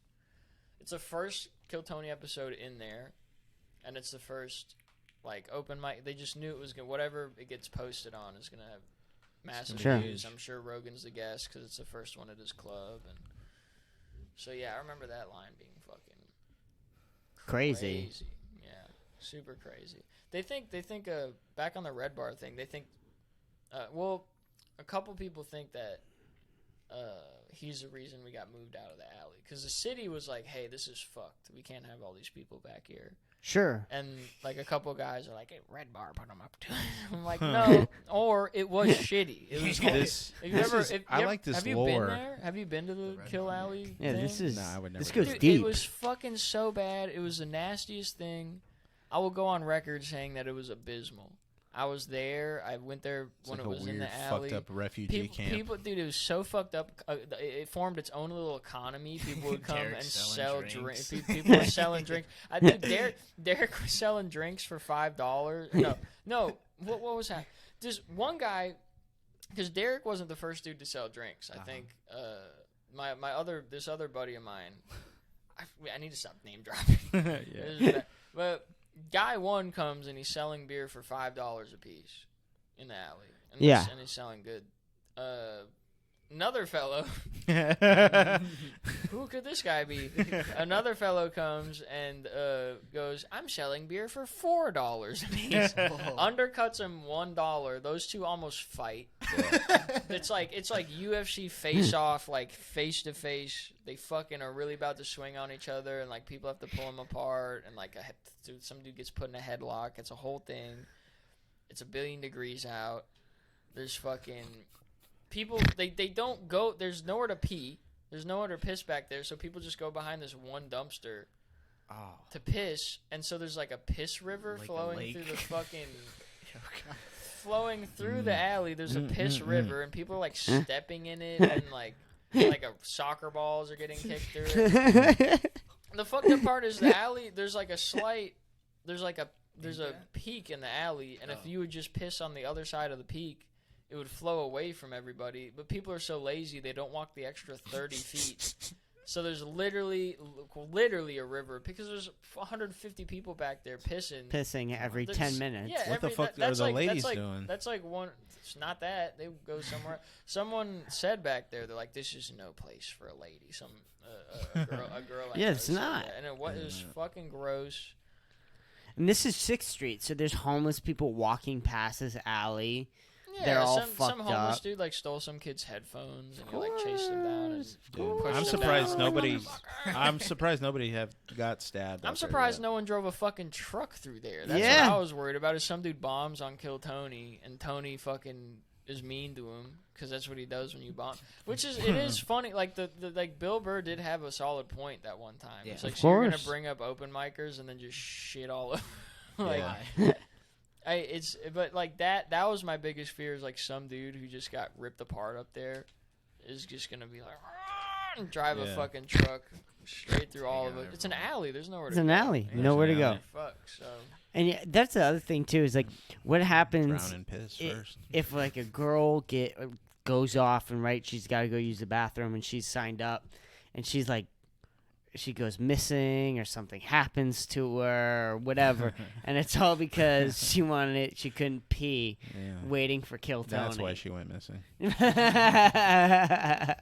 It's the first Kill Tony episode in there, and it's the first like open mic. They just knew it was gonna whatever it gets posted on is gonna have massive Sure. views. I'm sure Rogan's the guest because it's the first one at his club, and so yeah, I remember that line being fucking Crazy. Yeah, super crazy. They think back on the Red Bar thing. They think, well, a couple people think that he's the reason we got moved out of the alley because the city was like, hey, this is fucked. We can't have all these people back here. Sure. And like a couple guys are like, hey, Red Bar put them up to. I'm like, no, or it was shitty. It was. This- Have you this ever? is- if you I ever- like this Have you lore. been there? Have you been to the Red Kill Bar. Alley? Yeah, thing? this is. Nah, I would never this do goes Dude, deep. it was fucking so bad. It was the nastiest thing. I will go on record saying that it was abysmal. I was there. I went there It's when like it a was in weird, the alley. fucked up refugee camp. People, dude, it was so fucked up. It formed its own little economy. People would come Derek and selling sell drinks. drinks. People were selling drinks. I think Derek was selling drinks for $5. No. What was that? Just one guy, because Derek wasn't the first dude to sell drinks. I think this other buddy of mine. I need to stop name dropping. Yeah. But guy one comes and he's selling beer for $5 a piece in the alley. And Yeah. and he's selling good. another fellow. Who could this guy be? Another fellow comes and goes, I'm selling beer for $4 a piece. Undercuts him $1. Those two almost fight. It's like UFC face off, like face to face. They fucking are really about to swing on each other, and like people have to pull them apart, and like some dude gets put in a headlock. It's a whole thing. It's 1,000,000,000 degrees out. There's fucking people. They don't go. There's nowhere to pee. There's nowhere to piss back there, so people just go behind this one dumpster to piss, and so there's like a piss river Like a flowing lake. through the fucking flowing through the alley. There's a piss river, and people are like stepping in it, and like a soccer balls are getting kicked through it. The fucked up part is the alley. There's like a peak in the alley, and if you would just piss on the other side of the peak, it would flow away from everybody. But people are so lazy, they don't walk the extra 30 feet. So there's literally a river because there's 150 people back there Pissing every 10 minutes. Yeah, What the fuck are the ladies doing? That's like one. It's not that they go somewhere. Someone said back there, they're like, "This is no place for a lady." A girl. Yeah, it's not. And it was fucking gross. And this is 6th Street, so there's homeless people walking past this alley. Yeah, They're all some fucked homeless up. dude like stole some kid's headphones and he like chased them down and Dude, pushed I'm them surprised down. nobody. Motherfucker. I'm surprised nobody got stabbed. I'm out there surprised yet. no one drove a fucking truck through there. That's Yeah. what I was worried about. Is some dude bombs on Kill Tony and Tony fucking is mean to him because that's what he does when you bomb. Which is it is funny. Like the like Bill Burr did have a solid point that one time. Yeah. It's like Of so you're gonna course. bring up open micers and then just shit all over. like Yeah. but like that was my biggest fear is like some dude who just got ripped apart up there is just gonna be like and drive a Yeah. fucking truck straight through all of Hang it. on It's an alley. There's nowhere It's to an go. alley. Yeah. Nowhere to an go. alley. Fuck. So And yeah, that's the other thing, too, is like what happens Drown and piss it- first. if like a girl goes off and she's got to go use the bathroom and she's signed up and she's like she goes missing or something happens to her or whatever and it's all because she couldn't pee Yeah. waiting for Kill Tony. That's why she went missing. yeah,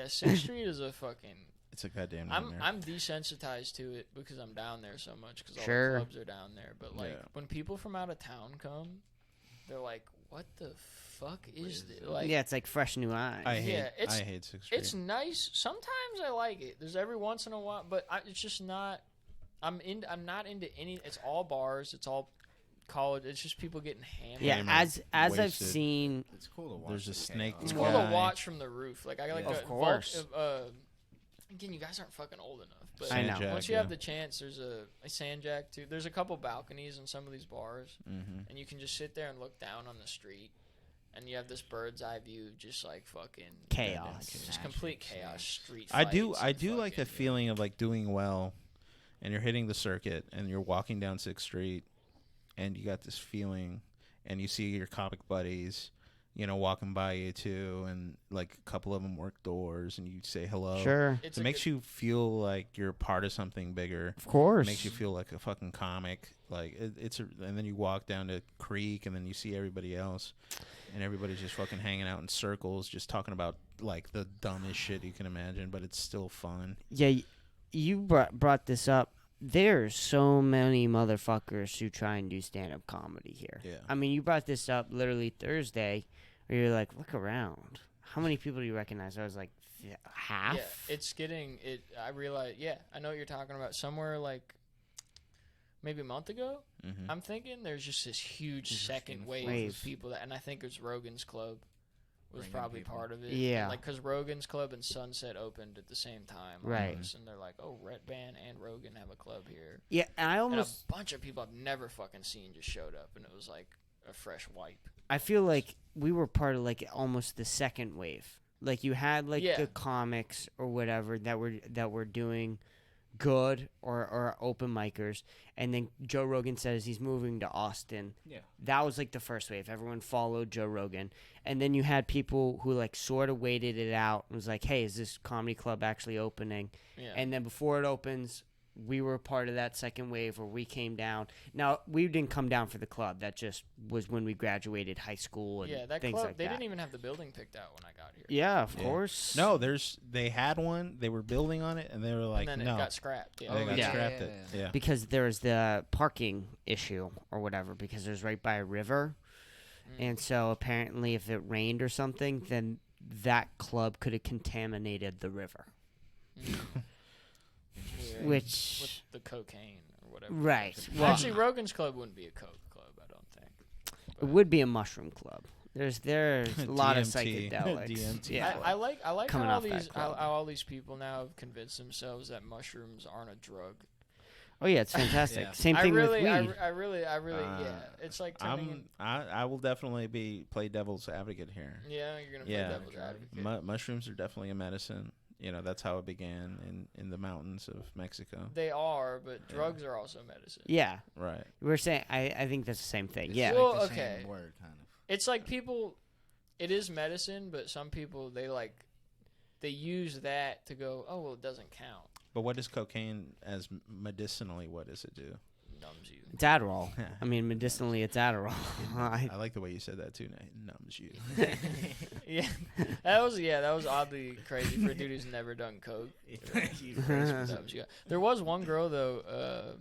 6th Street is a fucking. It's a goddamn I'm nightmare. I'm desensitized to it because I'm down there so much because all Sure. the clubs are down there. But like Yeah. when people from out of town come, they're like, "What the fuck is this?" Like, Yeah, it's like fresh new eyes. I hate. yeah, it's- I hate 6th Street. it's nice. Sometimes I like it. There's every once in a while, but it's just not. I'm not into any. It's all bars. It's all college. It's just people getting hammered. yeah, hammered, as I've wasted. seen, It's cool to watch. There's a the snake chaos. It's Yeah. cool guy. to watch from the roof. Like I like Of the course. again, you guys aren't fucking old enough. But I know. Sandjack, once you yeah. have the chance, there's a sandjack too. There's a couple balconies in some of these bars, Mm-hmm. and you can just sit there and look down on the street, and you have this bird's eye view, just like fucking chaos. just complete chaos. Street. I do fights and like the fucking- feeling of like doing well, and you're hitting the circuit, and you're walking down 6th Street, and you got this feeling, and you see your comic buddies, walking by you too, and like a couple of them work doors, and you say hello. Sure, It's It a makes good- you feel like you're part of something bigger. of course. Makes you feel like a fucking comic. Like and then you walk down to Creek, and then you see everybody else, and everybody's just fucking hanging out in circles, just talking about like the dumbest shit you can imagine, but it's still fun. Yeah, you brought this up. There's so many motherfuckers who try and do stand-up comedy here. Yeah. I mean, you brought this up literally Thursday, where you're like, look around. How many people do you recognize? I was like, half? Yeah, it's getting it. I realize. Yeah, I know what you're talking about. Somewhere like maybe a month ago, Mm-hmm. I'm thinking there's just this huge Just second wave wave. of people and I think it's Rogan's Club was Bringing probably people. part of it. Yeah. like because Rogan's Club and Sunset opened at the same time, Right. almost, and they're like, oh, Red Band and Rogan have a club here, Yeah, and I and a almost, bunch of people I've never fucking seen just showed up, and it was like a fresh wipe. I feel like we were part of like almost the second wave. Like you had like Yeah. the comics or whatever that were doing good or open micers, and then Joe Rogan says he's moving to Austin. Yeah. That was like the first wave. Everyone followed Joe Rogan, and then you had people who like sort of waited it out and was like, "Hey, is this comedy club actually opening?" Yeah, And then before it opens, we were part of that second wave where we came down. Now, we didn't come down for the club. That just was when we graduated high school and Yeah, that things club, like they that. didn't even have the building picked out when I got here. Yeah, of Yeah. course. No, they had one. They were building on it, and they were like, and then no. it got scrapped. Yeah. They got yeah. scrapped it. Yeah. Because there was the parking issue or whatever, because it was right by a river. And so apparently if it rained or something, then that club could have contaminated the river. Yeah. Which... With the cocaine or whatever. Right. Well, actually, Rogan's club wouldn't be a coke club, I don't think. It would be a mushroom club. There's a lot of DMT. psychedelics. DMT. Yeah. I like Coming how off that club. all these people now have convinced themselves that mushrooms aren't a drug. Oh yeah, it's fantastic. Yeah. Same thing with weed. I really, yeah. It's like I will definitely play devil's advocate here. yeah, you're gonna play Yeah. devil's advocate. Mushrooms are definitely a medicine. You know, that's how it began in the mountains of Mexico. They are, but drugs are also medicine. Yeah, Right. we're saying. I think that's the same thing. It's Yeah. Well, like the okay. same word, kind of. It's like people. It is medicine, but some people they use that to go. Oh well, it doesn't count. But what does cocaine as medicinally? What does it do? Numbs you. It's Adderall. I mean, medicinally, it's Adderall. I like the way you said that too. It numbs you. Yeah, that was oddly crazy for a dude who's never done coke. Numbs you. There was one girl though.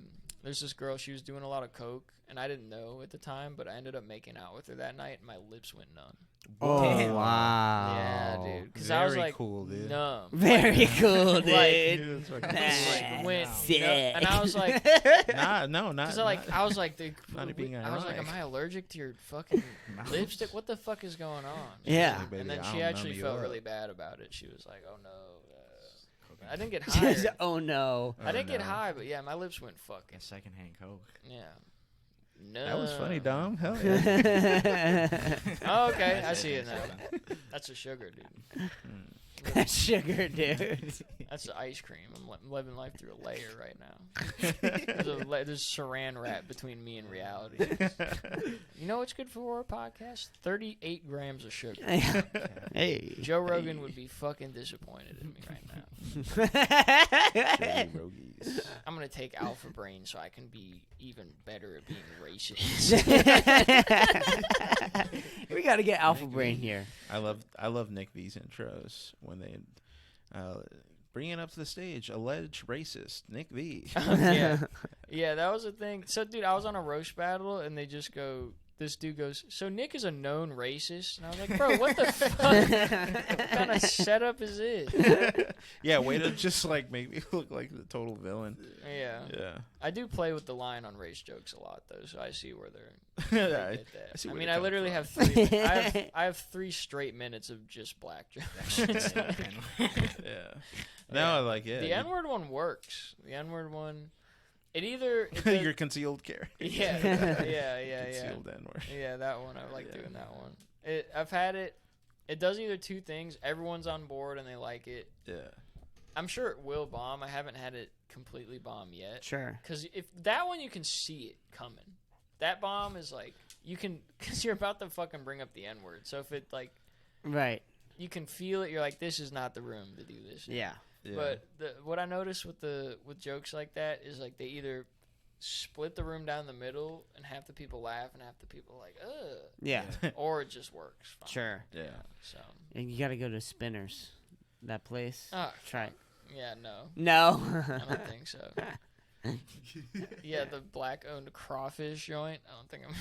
There's this girl. She was doing a lot of coke, and I didn't know at the time, but I ended up making out with her that night, and my lips went numb. Oh Damn. wow. Yeah, dude. Because I was Very like cool, dude. numb. Very cool, dude. Like, Sick. and I was like, No, not. because I was like, not being I was like, am ironic. I allergic to your fucking lipstick? What the fuck is going on? Yeah. Like, baby, And then I'll she actually numb you felt up. really bad about it. She was like, oh no. I didn't get She high. says, oh no. I didn't get no. high, but yeah, my lips went fucking. A secondhand coke. Yeah. No. That was funny, Dom. Hell yeah. Oh, okay. I see it now. That's a sugar, dude. Sugar, dude. That's the ice cream. I'm living life through a layer right now. There's saran wrap between me and reality. You know what's good for our podcast? 38 grams of sugar. Hey. Joe Rogan would be fucking disappointed in me right now. Dirty rogues. I'm gonna take Alpha Brain so I can be even better at being racist. We gotta get Alpha Brain here. I love Nick V's intros when they bring it up to the stage. Alleged racist Nick V. Yeah, that was a thing. So, dude, I was on a roast battle, and they just go. This dude goes, so Nick is a known racist, and I was like, bro, what the fuck? What kind of setup is this? Yeah, way to just like make me look like the total villain. Yeah, Yeah. I do play with the line on race jokes a lot, though, so I see where they I get that. see I where mean, they're I coming literally from. have three. I have 3 straight minutes of just black jokes. Yeah. No, Yeah. I like it. The N-word one works. The N-word one, it either Your concealed carry. yeah. Concealed N-word. Yeah, that one. I like Yeah. doing that one. I've had it. It does either 2 things. Everyone's on board and they like it. Yeah. I'm sure it will bomb. I haven't had it completely bomb yet. Sure. Because if that one, you can see it coming. That bomb is like you can because you're about to fucking bring up the N word. So if it like Right. you can feel it, you're like, this is not the room to do this. Yeah. Yeah. But what I noticed with jokes like that is like they either split the room down the middle and half the people laugh and half the people are like, ugh. Yeah. Or it just works. Fine. Sure. Yeah. So And you gotta go to Spinners. That place. oh, Try it. yeah, no, No. I don't think so. Yeah, the black-owned crawfish joint. I don't think I'm.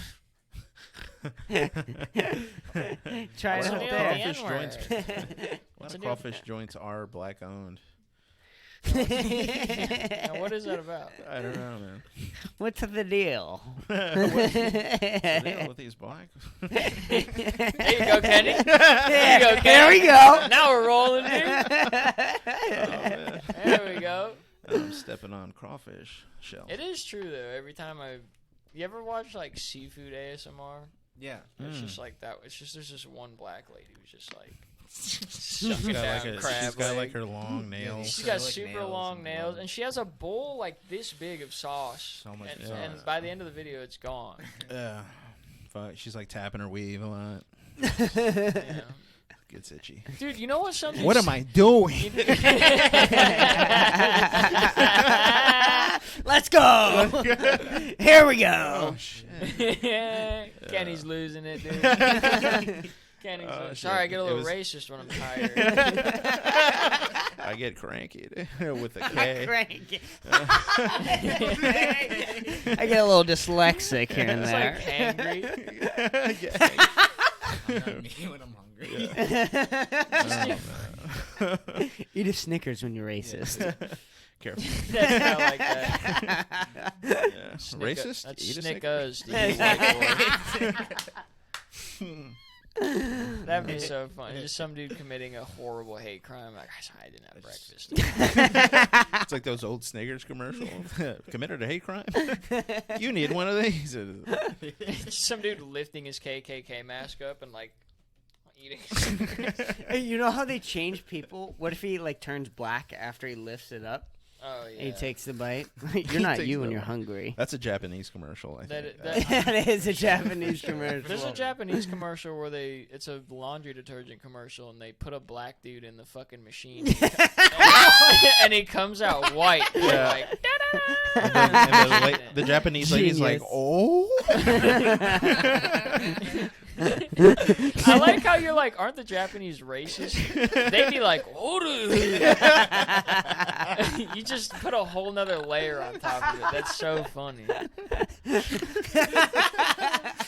Try it What's up the there. N-word? Crawfish joints. A lot What's of the deal? crawfish joints are black owned. Now, what is that about? I don't know, man. What's the deal? What's the deal with these black? There you go, Kenny. There you Yeah, go, there Kenny. we go. Now we're rolling, dude. Man. There we go. I'm stepping on crawfish shell. It is true though. Every time you ever watch like seafood ASMR? Yeah. It's just like that. It's just there's just one black lady who's just like sucking She's got, down crab she's got like leg. her long nails. She's So, got like, super nails long and nails, blood. and she has a bowl like this big of sauce. So much and, sauce. and by the end of the video, it's gone. Fuck, she's like tapping her weave a lot. Yeah. gets itchy. Dude, you know what? Something. What am I doing? Let's go. Here we go. Oh shit. Kenny's losing it, dude. Kenny's Oh, losing. shit. Get a It little was- racist when I'm tired. I get cranky with a K. Cranky. I get a little dyslexic here and It's there. like hangry. Not me when I'm hungry. Eat a Snickers when you're racist. Careful. That's not like that. Yeah. Snicka- Racist? That's Eat a Snickers. That'd be so funny. Just some dude committing a horrible hate crime. Like, I didn't have breakfast. It's like those old Snickers commercials. Committed a hate crime? You need one of these. Some dude lifting his KKK mask up and like eating. Hey, you know how they change people? What if he like turns black after he lifts it up? Oh yeah. And he takes the bite. You're not takes you the when you're bite. hungry. That's a Japanese commercial, I think. That is a Japanese commercial. There's a Japanese commercial where it's a laundry detergent commercial and they put a black dude in the fucking machine and he comes out white. Yeah. Like, And then the Japanese lady's like, Genius. oh. I like how you're like, aren't the Japanese racist? They'd be like, "Oru." You just put a whole nother layer on top of it. That's so funny.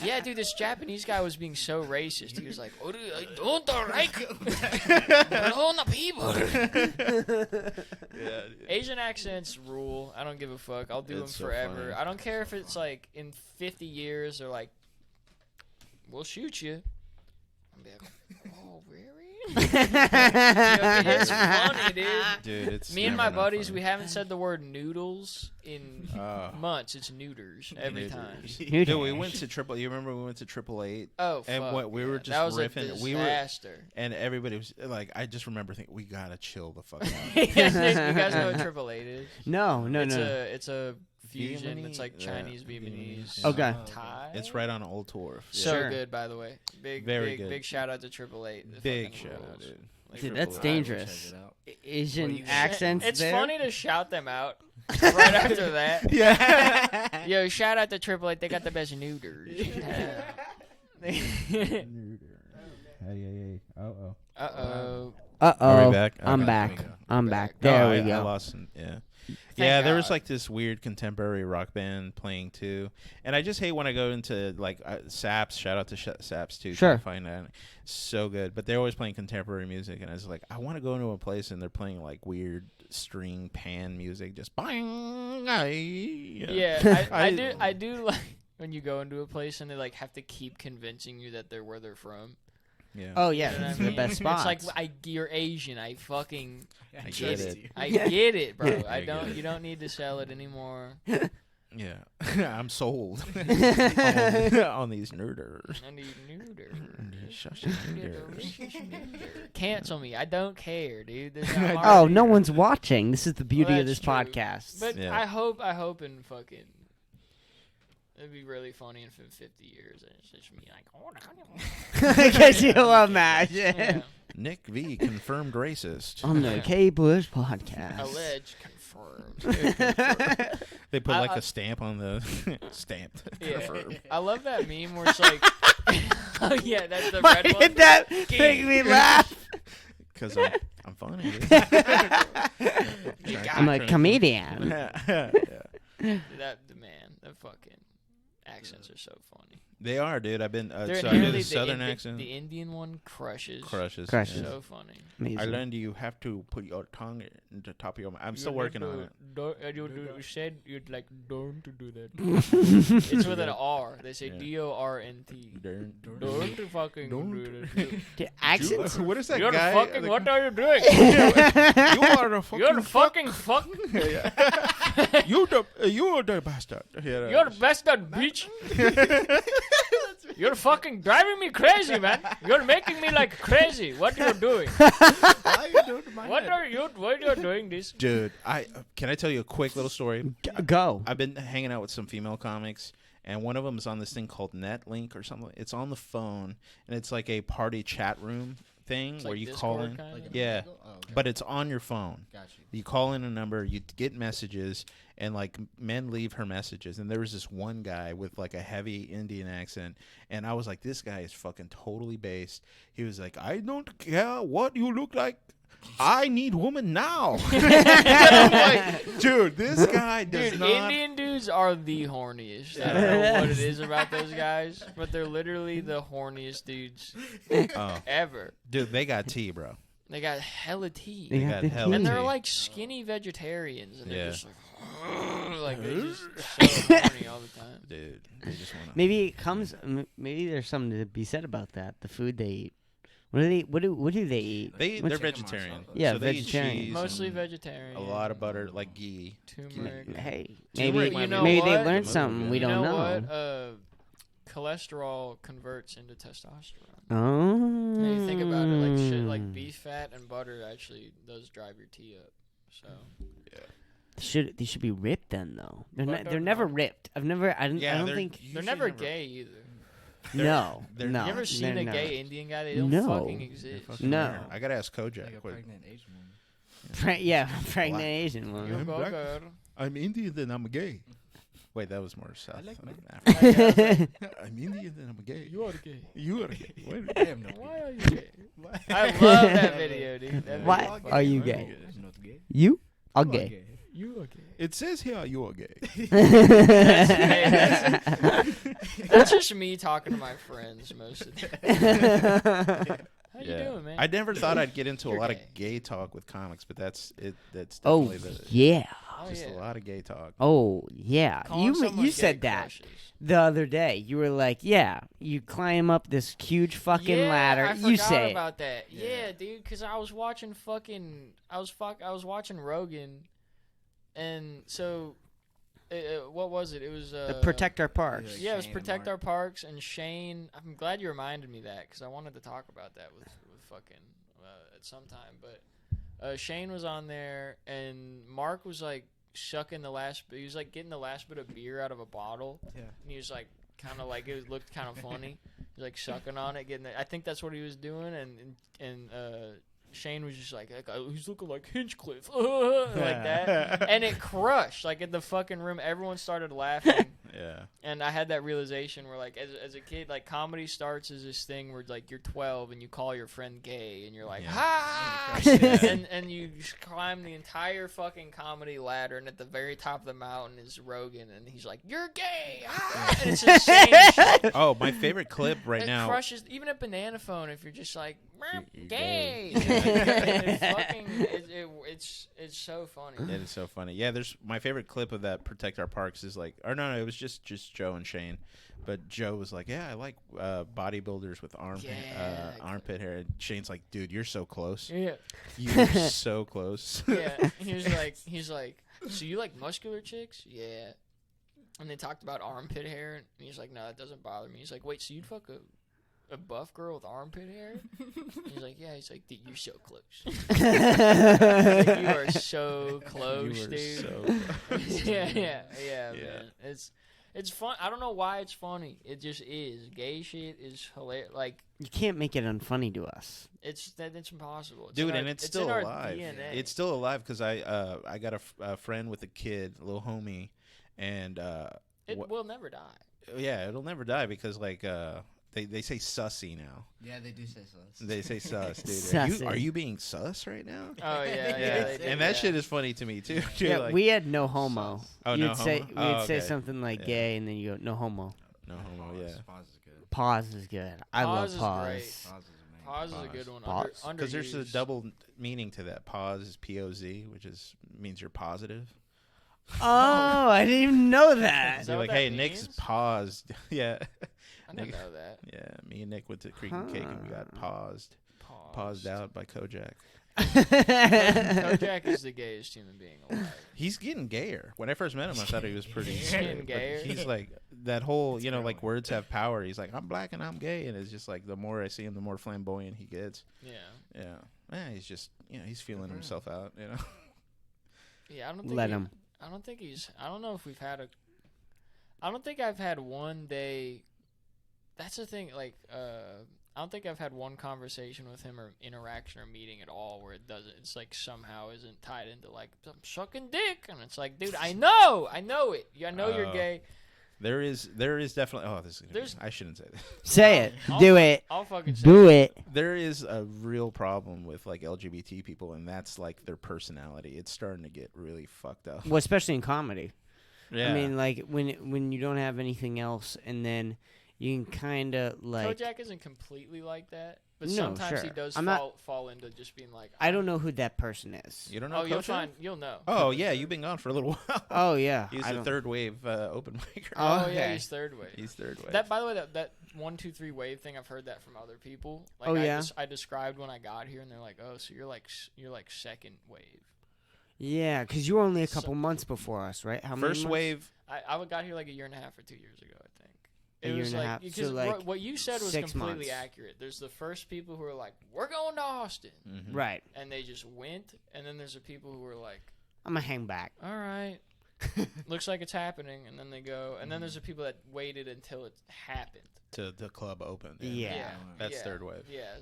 Yeah, dude, this Japanese guy was being so racist. He was like, "Oru, I don't like Corona people." Yeah, Asian accents rule. I don't give a fuck. I'll do It's them so forever. funny. I don't care if it's like in 50 years or like, we'll shoot you. I'm like, oh, really? It's funny, dude. dude, it's Me and never my not buddies, funny. we haven't said the word noodles in Oh. months. It's neuters every time. Dude, we went to Triple. You remember we went to 888? Oh, And fuck, what we were yeah. just that was riffing. A We were, disaster. and everybody was like, I just remember thinking, we gotta chill the fuck out. You guys know what 888 is? No. It's a fusion. Vietnamese? It's like Yeah. Chinese Vietnamese. Okay. Thai. It's right on Old Torf. So Sure. good, by the way. Very good. Big shout out to 888. The Big fucking shout out, rules. dude. Like, Dude, Triple that's A. dangerous. Check it out. Asian What do you- accents It's there. funny to shout them out right after that. Yeah. Yo, shout out to 888. They got the best neuters. Uh-oh. Uh-oh. Uh-oh. Are we back? I'm Okay. back. There we go. I'm We're back. back. There No, we I go. lost some, yeah. Yeah, there was God. like this weird contemporary rock band playing too, and I just hate when I go into like Saps. Shout out to Saps too. Sure. Find that so good, but they're always playing contemporary music, and I was like, I want to go into a place and they're playing like weird string pan music, just bang. Yeah, I do like when you go into a place and they like have to keep convincing you that they're where they're from. Yeah. Oh, yeah. You know what It's I the mean? best spots. It's like you're Asian. I fucking I get get it. it. I get it, bro. I get it. You don't need to sell it anymore. Yeah, I'm sold on these nerders. I need neuter. Shush, Cancel me. I don't care, dude. There's not Oh, hard no here. one's watching. This is the beauty of that's this true. podcast. But Yeah. I hope in fucking. It'd be really funny if in 50 years it's just me like, Can you imagine? yeah. Nick V confirmed racist. On the Kpush podcast. Alleged confirmed. They put I- like I- a stamp on the stamped. Yeah. Confirmed. I love that meme where it's like, oh yeah, that's the Why red one. did that make me laugh? Because I'm funny. I'm a comedian. That the man, the fucking accents are so funny. They are, dude. I've been They're so I do inherently the southern accent. The Indian one crushes. Crushes. Crushes. yeah. So funny. Amazing. I learned you have to put your tongue in the top of your mouth. I'm still working on it. You said you'd like don't to do that. It's with an R. They say Yeah. D-O-R-N-T. Darn- Don't to fucking do that. The accents? What is that You're guy? fucking. What are you doing? You are the fucking. You're the fucking fuck. You are the bastard. Yeah, You're the bastard bitch. You're fucking driving me crazy, man. You're making me like crazy. What you're doing? What are you doing this? Dude, can I tell you a quick little story? Go. I've been hanging out with some female comics, and one of them is on this thing called NetLink or something. It's on the phone, and it's like a party chat room thing It's where like you Discord call in. kinda? Like an Yeah, Omegle? Oh, okay. but it's on your phone. Got you. You call in a number, you get messages, and like men leave her messages. And there was this one guy with like a heavy Indian accent, and I was like, this guy is fucking totally based. He was like, I don't care what you look like. I need woman now. I'm like, dude, this guy does Dude, not. Indian dudes are the horniest. I don't know what it is about those guys, but they're literally the horniest dudes Oh, ever. dude, they got tea, bro. They got hella tea. They They got got the hella And tea. they're like skinny vegetarians, and they're Yeah. just like they just so horny all the time. Dude, they just want to. Maybe it comes. Maybe there's something to be said about that. The food they eat. What do they? What do they eat? They're What's- vegetarian. Yeah, so they eat vegetarian. cheese Mostly and vegetarian. a lot of butter, like ghee. Turmeric. Hey, Turmeric maybe might be know maybe what? they The learned most something we good. don't you know know. what? Cholesterol converts into testosterone. Oh. Now you think about it, like shit, like beef fat and butter actually does drive your tea up. So They should be ripped then though. They're But they're never no. ripped. I don't they're think. they're usually never gay either. No, they're- no. You ever seen they're a not. gay Indian guy? They don't No. fucking They're exist. fucking No. weird. I gotta ask Kojak. Like a quick. pregnant Asian woman. Pregnant Black. Asian You woman. go, black. girl. I'm Indian, then I'm gay. Wait, that was more South. like men. Africa. I'm Indian, then I'm gay. You are gay. You are gay. Wait, I am not Why gay. are you gay? I love that video, dude. That Why video is are you fucking gay? I'm not gay. You are You are gay. You are gay. It says here you are gay. That's just me talking to my friends most of the time. How you doing, man? I never thought I'd get into a You're lot gay. of gay talk with comics, but that's it. That's Oh definitely yeah. Oh, just yeah. a lot of gay talk. Oh yeah. Calling someone You gay said that crushes. the other day. You were like, yeah, you climb up this huge fucking Yeah, ladder. I You forgot say it. about that. Yeah. Yeah, dude, because I was watching I was watching Rogan, and so what was it? It was Protect our parks. Yeah. Yeah, it was Shane and Protect Mark. Our Parks, and Shane. I'm glad you reminded me that because I wanted to talk about that with fucking at some time. But Shane was on there, and Mark was like shucking the last. He was like getting the last bit of beer out of a bottle, Yeah. and he was like kind of like it looked kind of funny. He was like sucking on it, getting. I think that's what he was doing, and Shane was just like he's looking like Hinchcliffe, like that, and it crushed. Like in the fucking room, everyone started laughing. Yeah. And I had that realization where, like, as a kid, like, comedy starts as this thing where, like, you're 12 and you call your friend gay, and you're like, Yeah. ha! Yeah. and you just climb the entire fucking comedy ladder, and at the very top of the mountain is Rogan, and he's like, you're gay! Ah! And it's insane shit. Oh, my favorite clip right It now. crushes, even a banana phone, if you're just like, You're gay! It's so funny. It is so funny. Yeah, there's my favorite clip of that Protect Our Parks is like, or no, it was just Joe and Shane, but Joe was like, yeah, I like bodybuilders with armpit hair. And Shane's like, dude, you're so close. Yeah. You're so close. Yeah, he's like, so you like muscular chicks? Yeah. And they talked about armpit hair, and he's like, no, that doesn't bother me. He's like, wait, so you'd fuck a buff girl with armpit hair? He's like, yeah. He's like, dude, you're so close. Like, you are so close, You were dude. so close. yeah, Yeah. man. It's fun. I don't know why it's funny. It just is. Gay shit is hilarious. Like, You can't make it unfunny to us. it's impossible. It's Dude, in our- and it's in still our alive. DNA. It's still alive because I got a friend with a kid, a little homie, and it wha- will never die. yeah, it'll never die because like they say sussy now. Yeah, they do say so. They say sus, dude. Sussy. Are you being sus right now? Oh yeah, Yeah, they do, and that yeah. shit is funny to me too. Dude, Yeah, like, we had no homo. Oh, You'd no say homo? we'd Oh, say okay. something like Yeah. gay, and then you go no homo. no homo. Yeah, Pause is good. Pause is good. I love Pause is pause. great. Pause is amazing. Pause is a Pause. good one. Pause. because there's a underused. double meaning to that. Pause is P-O-Z, which means you're positive. Oh, I didn't even know Is that. that You're what like, hey, that Nick's means? paused. Yeah, I didn't know that. yeah. Me and Nick went to Creek and Cake and we got paused Paused. out by Kojak. Kojak is the gayest human being alive. He's getting gayer. When I first met him, I thought he was pretty. He's straight, getting but gayer? He's like that whole, It's like growing. words have power. He's like, I'm black and I'm gay, and it's just like the more I see him, the more flamboyant he gets. Yeah. Yeah, he's just, he's feeling for him. himself out. Yeah, I don't think Let he- him. I don't think he's. I don't know if we've had a. I don't think I've had one day. That's the thing. Like, I don't think I've had one conversation with him or interaction or meeting at all where it doesn't. It's like somehow isn't tied into like I'm sucking dick, and it's like, dude, I know it. I know you're gay. There is definitely. Oh, this is. I shouldn't say this. Say it. Do it. I'll fucking say Do it. There is a real problem with like LGBT people, and that's like their personality. It's starting to get really fucked up. Well, especially in comedy. Yeah. I mean, like when you don't have anything else, and then you can kind of like. Kojak isn't completely like that, but No, sometimes sure. he does I'm fall into just being like. I don't know who that person is. You don't know. Oh, you'll Kojak? you'll know. Oh yeah, you've been gone for a little while. Oh yeah, He's I the don't- third wave open micer. Oh okay. yeah, he's third wave. He's third wave. That, by the way, that 1, 2, 3 wave thing, I've heard that from other people. Like, Oh, yeah? I described when I got here, and they're like, "Oh, so you're like second wave." Yeah, because you were only a So- couple months before us, right? How many First months? wave. I got here like a year and a half or 2 years ago, I think. A year and a half, because so, like, what you said was 6 completely months. accurate. There's the first people who are like, "We're going to Austin," Mhm. Right. and they just went, and then there's the people who are like, I'm gonna hang back. "All right, looks like it's happening," and then they go, and then there's the people that waited until it happened. To the club open. Yeah. That's yeah, third wave. Yeah,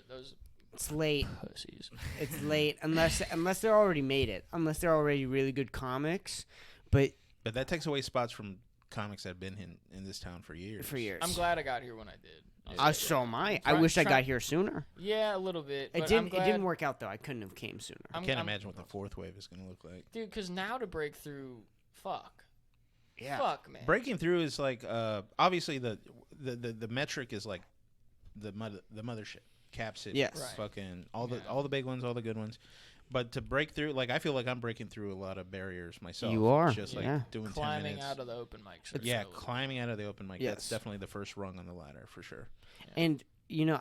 those It's late. pussies. It's late unless they're already made it. Unless they're already really good comics, but But that takes away spots from comics that have been in this town for years. for years. I'm glad I got here when I did. So am I. I Try- wish I try- got here sooner. Yeah, a little bit. It but didn't. I'm It glad, didn't work out though. I couldn't have came sooner. I can't imagine what the fourth wave is going to look like. dude. Because now to break through, fuck, man. Breaking through is like obviously the metric is like the mothership, Cap City, Yes. Right. fucking all Yeah. the big ones, all the good ones. But to break through, like I feel like I'm breaking through a lot of barriers myself. You are, just like yeah. doing 10 climbing minutes. out of the open mic. Yeah, circle. climbing out of the open mic. Yes. That's definitely the first rung on the ladder for sure. And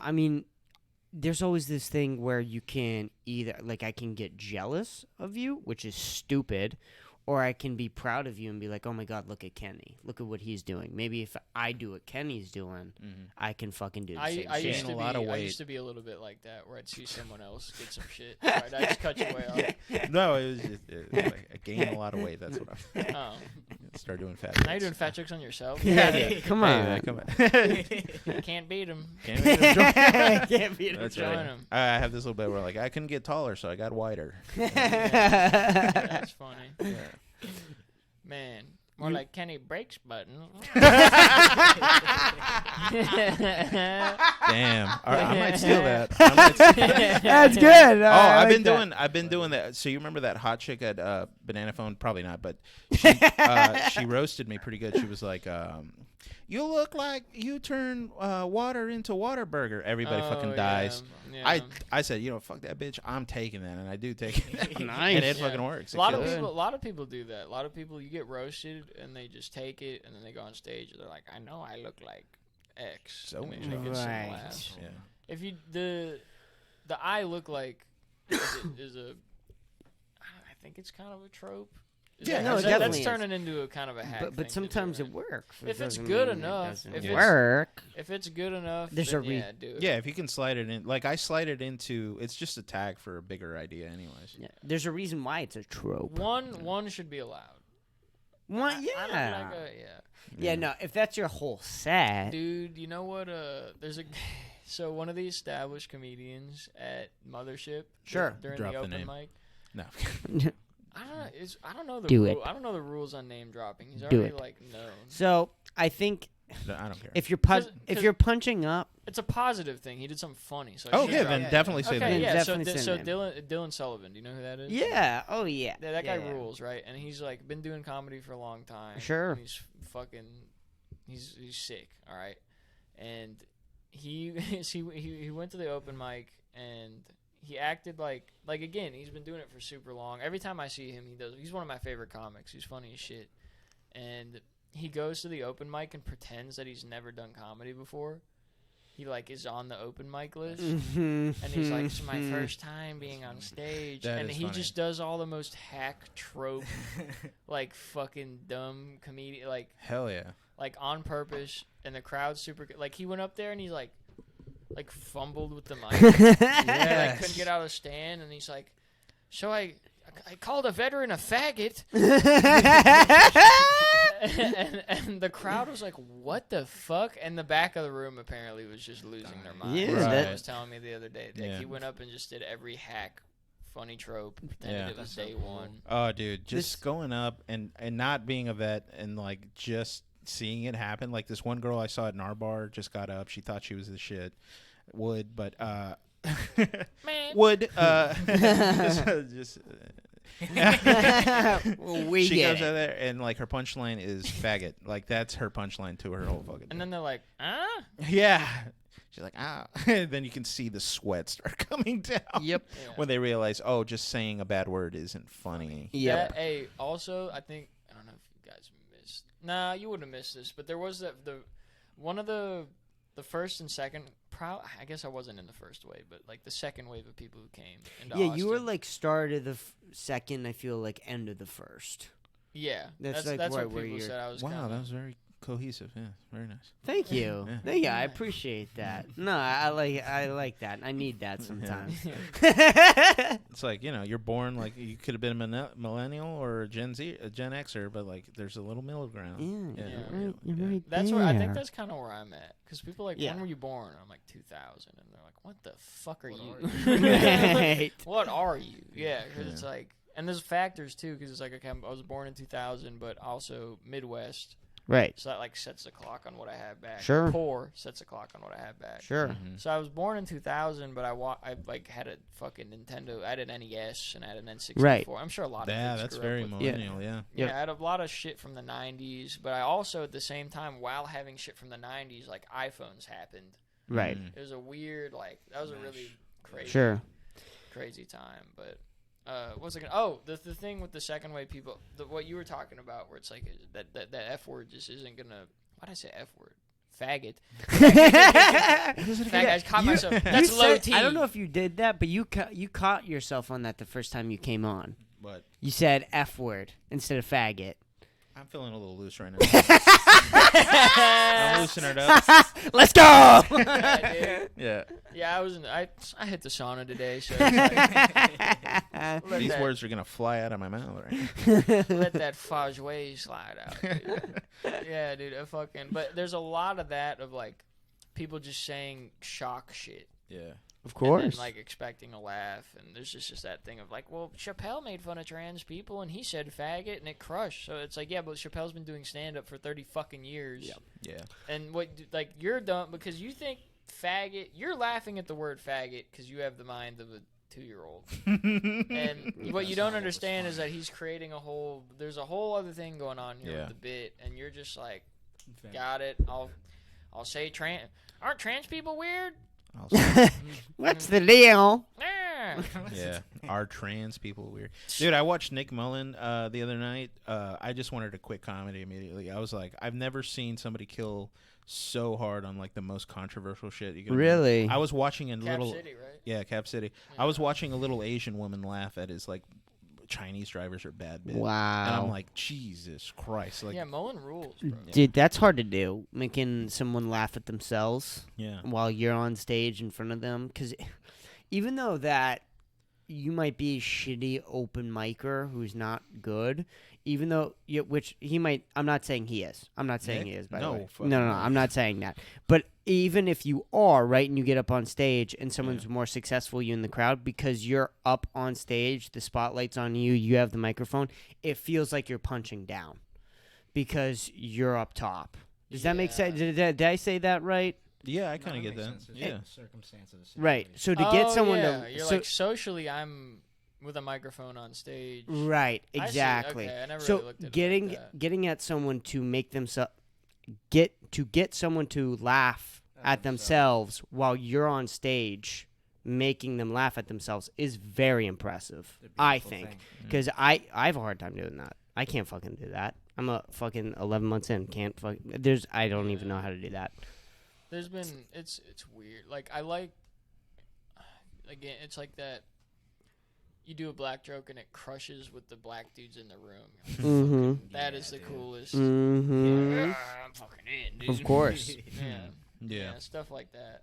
I mean, there's always this thing where you can either like I can get jealous of you, which is stupid, or I can be proud of you and be like, oh my god, look at Kenny, look at what he's doing. Maybe if I do what Kenny's doing, I can fucking do the same I shit. used to Gain a be. lot of I weight. used to be a little bit like that, where I'd see someone else get some shit. Right, I just cut you way off. No, it was just like, I gained a lot of weight. That's what I'm. Oh, Start doing fat. now you're doing fat jokes on yourself. Yeah, come on. Come on. Can't beat him. Can't beat him. Can't beat him. That's Join right. him. I have this little bit where like I couldn't get taller, so I got wider. That's funny, Yeah. man. More like Kenny Breaks button. Damn. All right, I might steal that. I might steal that. That's good. Oh, I've been doing that. So you remember that hot chick at Banana Phone? Probably not, but she roasted me pretty good. She was like, "You look like you turn water into Whataburger." Everybody fucking dies. Yeah. I said, fuck that bitch. I'm taking that, and I do take it. Nice. And it Yeah. fucking works. A It lot of kills. people. A lot of people do that. A lot of people, you get roasted and they just take it, and then they go on stage and they're like, "I know I look like X." So and they interesting. make it some Right. laughs. Yeah. If you the I look like is a I think it's kind of a trope. Yeah, no, it that's definitely is. turning into a kind of a hack. But thing to sometimes do, it works. If it's doesn't good mean it enough, doesn't if it's- work. If it's good enough, There's then a re- yeah, do it. Yeah, if you can slide it in, like I slide it into, it's just a tag for a bigger idea, anyways. Yeah. There's a reason why it's a trope. One should be allowed. One, I yeah. don't like Yeah, no. If that's your whole set, Dude, you know what? There's a so one of the established comedians at Mothership. Sure. During Drop the the open name. mic. No. I don't know the Do rule. it. I don't know the rules on name dropping. He's Do already it. like known. so I think No, I don't care. if you're 'Cause- if you're punching up, It's a positive thing. He did something funny. So I Oh, should yeah, drop then it. definitely say Okay, that. yeah. So, Definitely say the Dylan Sullivan. Do you know who that is? yeah, oh yeah, That Yeah, guy yeah. rules, right? And he's like been doing comedy for a long time. Sure. And he's fucking, he's sick. All right. And he he went to the open mic and he acted like again, he's been doing it for super long. Every time I see him, he's one of my favorite comics. He's funny as shit. And he goes to the open mic and pretends that he's never done comedy before. He like is on the open mic list. and And he's like, "It's my first time being on stage," That and is he funny. just does all the most hack trope, like fucking dumb comedian, Hell yeah. like on purpose, and the crowd's super good. Like he went up there and he's like fumbled with the mic, like couldn't get out of the stand, and he's like, "So I called a veteran a faggot," and the crowd was like, "What the fuck?" And the back of the room apparently was just losing their mind. Yeah, Someone that- was telling me the other day. Like, Yeah. he went up and just did every hack, funny trope, pretended Yeah. it was That's so day cool. one. Oh, dude, This- just going up and not being a vet and like just seeing it happen. Like this one girl I saw at our bar just got up. She thought she was the shit. Would, but Man. would just We she get goes it. out there and like her punchline is faggot. Like that's her punchline to her whole fucking. And then they're like, "Ah." yeah, she's like ah. Then you can see the sweat start coming down. Yep. Yeah. When they realize, oh, just saying a bad word isn't funny. Yep. That, hey, also, I think I don't know if you guys missed. Nah, you wouldn't have missed this, but there was the one of the first and second. I guess I wasn't in the first wave, but like the second wave of people who came into Yeah, you were Austin. like start of the second. I feel like end of the first. Yeah, That's, that's like, that's right what where people you're- said. I was Wow, kinda, that was very cohesive. Yeah, very nice. Thank you. Yeah. Thank you. I appreciate that. No, I like that. I need that sometimes. It's like, you know, you're born like you could have been a millennial or a Gen Z, a Gen Xer, but like there's a little middle ground. Yeah, Yeah. you're right, you're right That's where I think there. that's kind of where I'm at. Because people are like, Yeah. when were you born? I'm like 2000, and they're like, what the fuck are What you? are Right. What are you? Yeah, because Yeah. it's like, and there's factors too. Because it's like, okay, I was born in 2000, but also Midwest, Right. so that like sets the clock on what I have back. Sure. Poor sets the clock on what I have back. Sure. Mhm. So I was born in 2000, but I like had a fucking Nintendo. I had an NES and I had an N64. Right. I'm sure a lot of Yeah, kids that's grew up very with millennial. Yeah. Yeah, Yep. I had a lot of shit from the 90s, but I also, at the same time, while having shit from the 90s, like, iPhones happened. Right. Mm. It was a weird, like, that was a really crazy, Sure. crazy time. But, what's it gonna, oh, the thing with the second wave people, what you were talking about, where it's like, that F word just isn't gonna, why'd I say F word? Faggot. Faggot, I caught myself. That's You low said- T. I don't know if you did that, but you caught yourself on that the first time you came on. But You said F word instead of faggot. I'm feeling a little loose right now. I'm loosening it up. Let's go. Yeah, dude. Yeah. Yeah, I hit the sauna today, so it's like, let These that- words are gonna fly out of my mouth right let that fajwe slide out. Dude. Yeah, dude, but there's a lot of that of like people just saying shock shit. Yeah. Of And course. then, like expecting a laugh, and there's just that thing of like, well, Chappelle made fun of trans people, and he said faggot, and it crushed. So it's like, yeah, but Chappelle's been doing stand up for 30 fucking years, Yeah. and like you're dumb because you think faggot. You're laughing at the word faggot because you have the mind of a 2-year-old. And what you don't understand is that he's creating there's a whole other thing going on here Yeah. with the bit, and you're just like, got it. I'll say aren't trans people weird? I'll say- What's the deal? Nah. yeah. Are trans people weird? Dude, I watched Nick Mullen the other night. I just wanted to quit comedy immediately. I was like, I've never seen somebody kill so hard on like the most controversial shit you can Really? I was watching a Cap little City, right? Yeah, Cap City. I was watching a little Asian woman laugh at his like Chinese drivers are bad bit. Wow. And I'm like, Jesus Christ. Like Yeah, Mullen rules, bro. Dude, that's hard to do. Making someone laugh at themselves yeah. while you're on stage in front of them. Because even though that you might be a shitty open micer who's not good, even though, which he might, I'm not saying he is. I'm not saying Nick? he is, by No, the way. fucking No, no. I'm not saying that. But even if you are, right, and you get up on stage and someone's more successful you in the crowd, because you're up on stage, the spotlight's on you, you have the microphone, it feels like you're punching down because you're up top. Does that make sense? Did I say that right? Yeah, I kind of get that. Yeah. Circumstances. Right. So to get someone to you're so, like socially, I'm with a microphone on stage. right, I see. exactly. Okay, I never So really looked at it getting like that. getting at someone to make themselves get someone to laugh at themselves while you're on stage making them laugh at themselves is very impressive. I think because I have a hard time doing that. I can't fucking do that. I'm a fucking 11 months in. Can't fuck. I don't even know how to do that. There's been it's weird. Like I like again, it's like that. You do a black joke and it crushes with the black dudes in the room. Mm-hmm. That is the coolest. Mm-hmm. Yeah, I'm fucking in, dude. Of course. Yeah. Yeah. Stuff like that.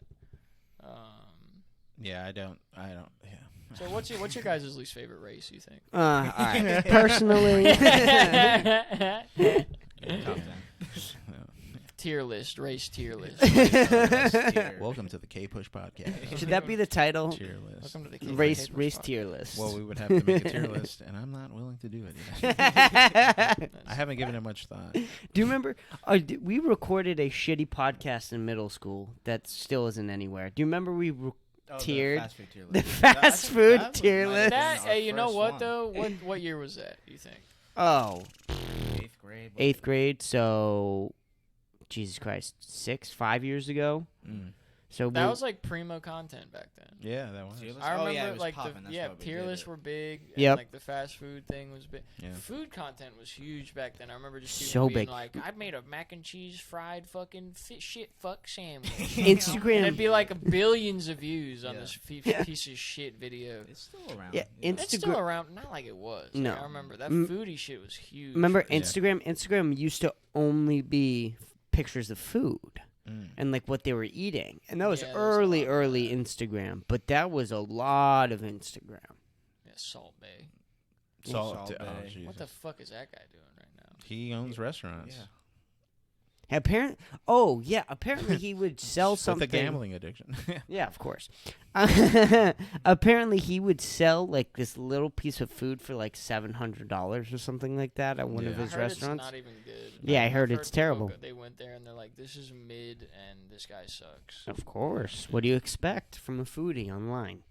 Yeah, I don't. Yeah. So what's your guys' least favorite race? You think? All right. Personally, Top 10. Tier list, race tier list. Welcome to the Kpush podcast. Should that be the title? Tier list. Welcome to the Race tier list. Well, we would have to make a tier list, and I'm not willing to do it yet. I haven't given it much thought. Do you remember? We recorded a shitty podcast in middle school that still isn't anywhere. Do you remember we tiered The fast food tier list. the fast food tier list? Hey, you know what though? What year was that? You think? Oh, 8th grade. eighth grade. So, Jesus Christ, 5 years ago. Mm. So That was like primo content back then. Yeah, that was. Tier list? I remember it was like popping, that's why we tier did lists it. were big. And Yep. like the fast food thing was big. Yeah. Food content was huge back then. I remember just So people being big. like, I made a mac and cheese fried fucking fuck sandwich. Instagram. And it'd be like billions of views on Yeah. this Yeah. piece of shit video. It's still around. Yeah, It's still Instagram. around, not like it was. Like, No. I remember that M- foodie shit was huge. Remember Yeah. Instagram? Instagram used to only be pictures of food Mm. and like what they were eating, and that was Yeah, there was a lot of early that. Instagram. But that was a lot of Instagram. Yeah, Salt Bay. Salt. Salt Oh, Bay. Jesus. What the fuck is that guy doing right now? He owns restaurants. Yeah. Apparently he would sell something. With a gambling addiction. Yeah, of course. Apparently he would sell like this little piece of food for like $700 or something like that at one of Yeah. his I heard restaurants. It's not even good. Yeah, I I've heard it's people terrible. They went there and they're like, "This is mid, and this guy sucks." Of course. What do you expect from a foodie online?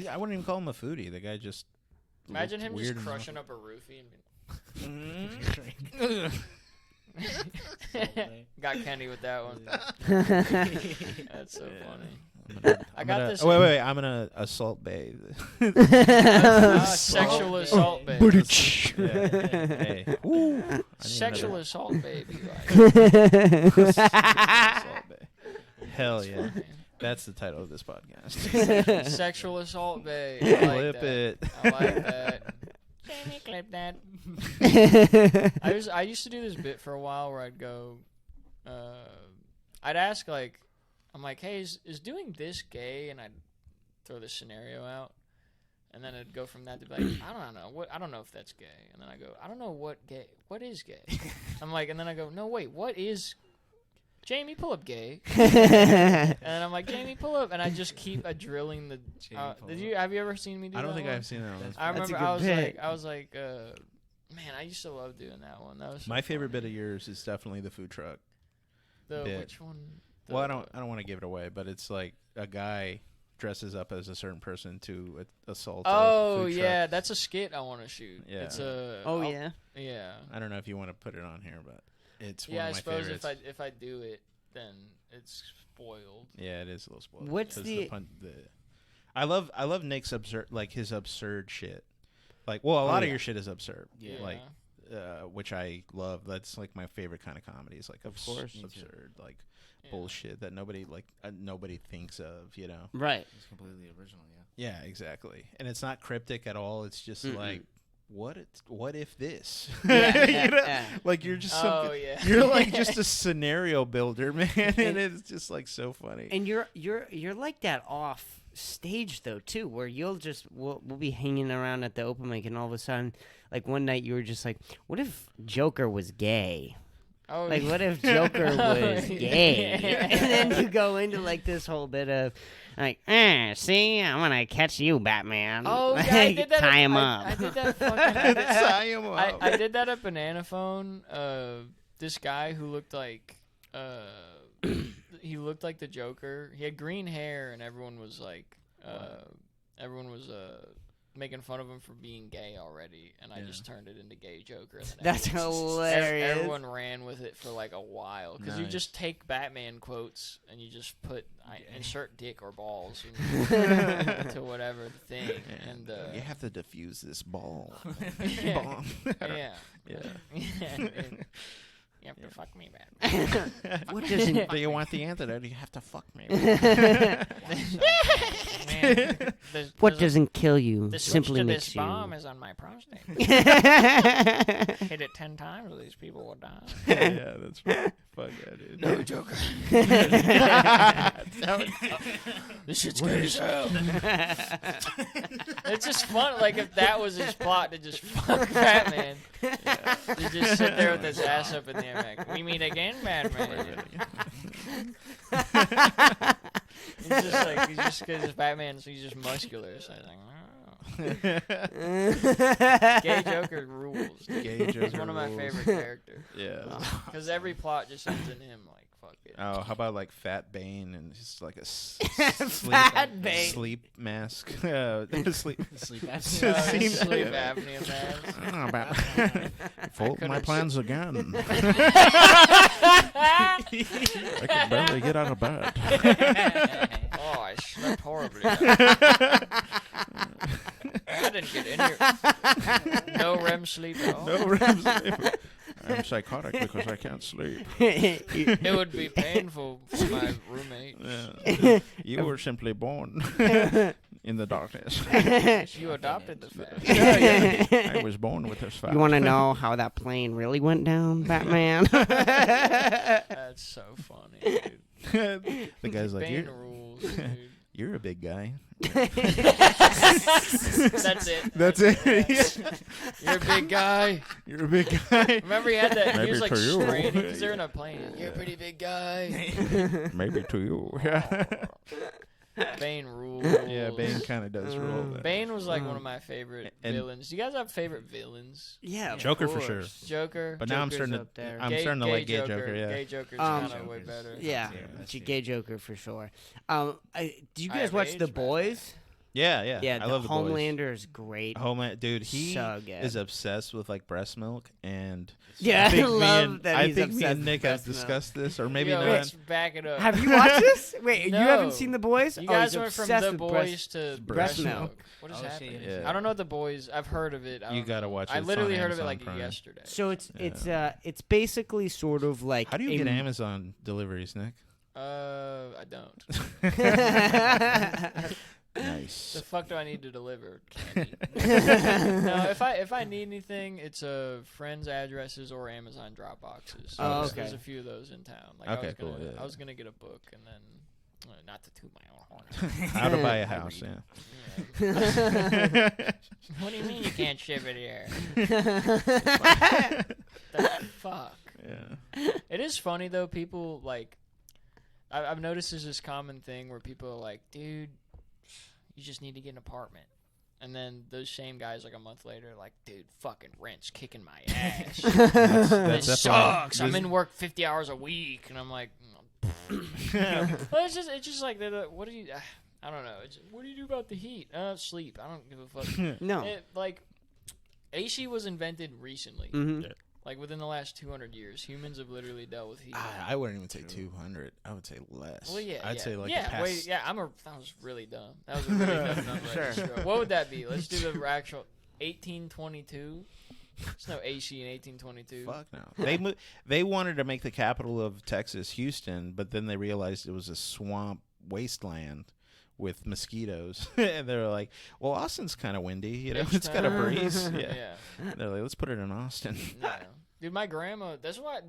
I wouldn't even call him a foodie. The guy just. Imagine looked him weird just enough. crushing up a roofie and Bay. got Kenny with that one. That's so Yeah. funny. I got this. Wait. I'm gonna assault Bay. Sexual assault, baby. Hey. Woo. I need Sexual another assault, baby. Like, assault Bay. Hell yeah. funny. That's the title of this podcast. Sexual assault, babe. I like Clip that. it. I like that. Jamie, clip that. I used to do this bit for a while where I'd go, I'd ask like, I'm like, hey, is doing this gay? And I'd throw this scenario out, and then I'd go from that to be like, I don't know if that's gay, and then I go, I don't know what is gay. I'm like, and then I go, no wait, what is Jamie, pull up gay. And then I'm like, Jamie, pull up, and I just keep drilling the. Have you ever seen me do that? I don't think one? I've seen that one. I That's a remember good I was bit. like, man, I used to love doing that one. That was so My favorite bit funny. of yours is definitely the food truck. The bit. which one? Well, I don't want to give it away, but it's like a guy dresses up as a certain person to assault. Oh a food yeah, truck. that's a skit I want to shoot. Yeah. It's a. Oh yeah. Yeah. I don't know if you want to put it on here, but it's Yeah, one I of my suppose favorites. if I do it, then it's spoiled. Yeah, it is a little spoiled. What's 'cause the- I love Nick's his absurd shit. Like, well, a lot of yeah. your shit is absurd. Yeah. Like, which I love. That's like my favorite kind of comedy. It's like course. Me too. absurd, like Yeah. bullshit that nobody thinks of. You know. Right. It's completely original, yeah. Yeah, exactly. And it's not cryptic at all. It's just Mm-mm. like, what if this? Yeah, You yeah, know? yeah. Like you're just Oh yeah. you're like just a scenario builder, man, and it's just like so funny. And you're like that off stage though too, where we'll be hanging around at the open mic, and all of a sudden, like one night you were just like, "What if Joker was gay? Oh, Like, yeah. what if Joker was Oh, gay?" yeah. And then you go into like this whole bit of like, see, I'm gonna catch you, Batman. Oh yeah, I did that. Tie him I up. did that fucking. Tie him up. I did that at Banana Phone. This guy who looked like he looked like the Joker. He had green hair, and everyone was like, making fun of him for being gay already. And I Yeah. just turned it into Gay Joker. And then That's hilarious. Everyone ran with it for like a while because you Nice. just take Batman quotes and you just insert dick or balls into whatever thing, and you have to defuse this ball. yeah. Bomb. Yeah. Yeah. And you have to fuck me, man. What doesn't Do you want the antidote? You have to fuck me. Man, what doesn't kill you the switch simply to makes this you. bomb is on my prostate. Hit it 10 times, these people will die. Yeah, that's right. Fuck yeah, dude. No, Joker. This shit's good as hell. It's just fun. Like, if that was his plot, to just fuck Batman. To just sit there with his ass up in the Like, we meet again, Batman. He's just because Batman, so he's just muscular. So he's like, Gay Joker rules. Gay He's Joker one of my rules. favorite characters. Yeah. Because every plot just ends in him. Like, fuck it. Oh, how about like Fat Bane and just like a Fat Bane. sleep mask? sleep. Sleep Sleep Sleep apnea mask. Oh, fold my plans again. I can barely get out of bed. Oh, I slept horribly. I didn't get any. No REM sleep at all. No REM sleep. I'm psychotic because I can't sleep. It would be painful for my roommate. Yeah. You were simply born in the darkness. You adopted the fact. I was born with this fact. You want to know how that plane really went down, Batman? That's so funny, dude. The guy's like, Bane rules, dude. you're a big guy. That's it. That's it. You're a big guy. You're a big guy. Remember he had that? He Maybe was like to you. straining because they're in a plane. You're a pretty big guy. Maybe to you. Bane rules. Yeah, Bane kind of does rule that. Bane was like one of my favorite And- villains. Do you guys have favorite villains? Yeah, of Joker for course. sure. Joker. But now I'm Joker's starting up there. to, I'm starting to like Gay Joker. Yeah. Gay Joker's Um, kind of way better. Yeah, that's Gay Joker for sure. Do you I guys have watch age, The man. Boys? Yeah. Yeah, I love the boys. Homelander is great. Homeland, dude, he So good. is obsessed with like breast milk, and Yeah, I think me love and- that I he's think me obsessed and with Nick have breast milk. discussed this, or maybe Yo, not. let's back it up. Have you watched this? Wait, you No. haven't seen The Boys? You Oh, guys he's went from obsessed The with Boys to breast breast milk. milk. What is Oh, shit, happening? yeah. I don't know what The Boys. I've heard of it. I You don't gotta know. watch it. I It's literally on heard of it Amazon like Prime. yesterday. So it's basically sort of like How do you a get Amazon deliveries, Nick? I don't. Nice. The fuck do I need to deliver? Candy? No, if I need anything, it's friends' addresses or Amazon drop boxes. So Oh, there's- okay. There's a few of those in town. Like Okay, cool, yeah. I was gonna get a book and then not to toot my own horn. How to buy a house? Yeah. Yeah. What do you mean you can't ship it here? The fuck. Yeah. It is funny though. People like, I've noticed there's this common thing where people are like, "Dude, you just need to get an apartment," and then those same guys like a month later, are like, "Dude, fucking rent's kicking my ass. It That's sucks. I'm this- in work 50 hours a week," and I'm like, well, it's just like what do you? I don't know. What do you do about the heat? Sleep. I don't give a fuck. No. Like, AC was invented recently. hmm Like within the last 200 years, humans have literally dealt with heat. I wouldn't even say 200. I would say less. Well, yeah, I'd yeah. say like yeah, the past. wait, yeah. That was really dumb. That was a really dumb number. I just Sure. threw out. What would that be? Let's do the actual 1822. There's no AC in 1822. Fuck no. They wanted to make the capital of Texas Houston, but then they realized it was a swamp wasteland with mosquitoes, and they were like, "Well, Austin's kind of windy, you know, Next it's got a time. breeze." Yeah. Yeah. They're like, "Let's put it in Austin." No. Dude, my grandma. That's why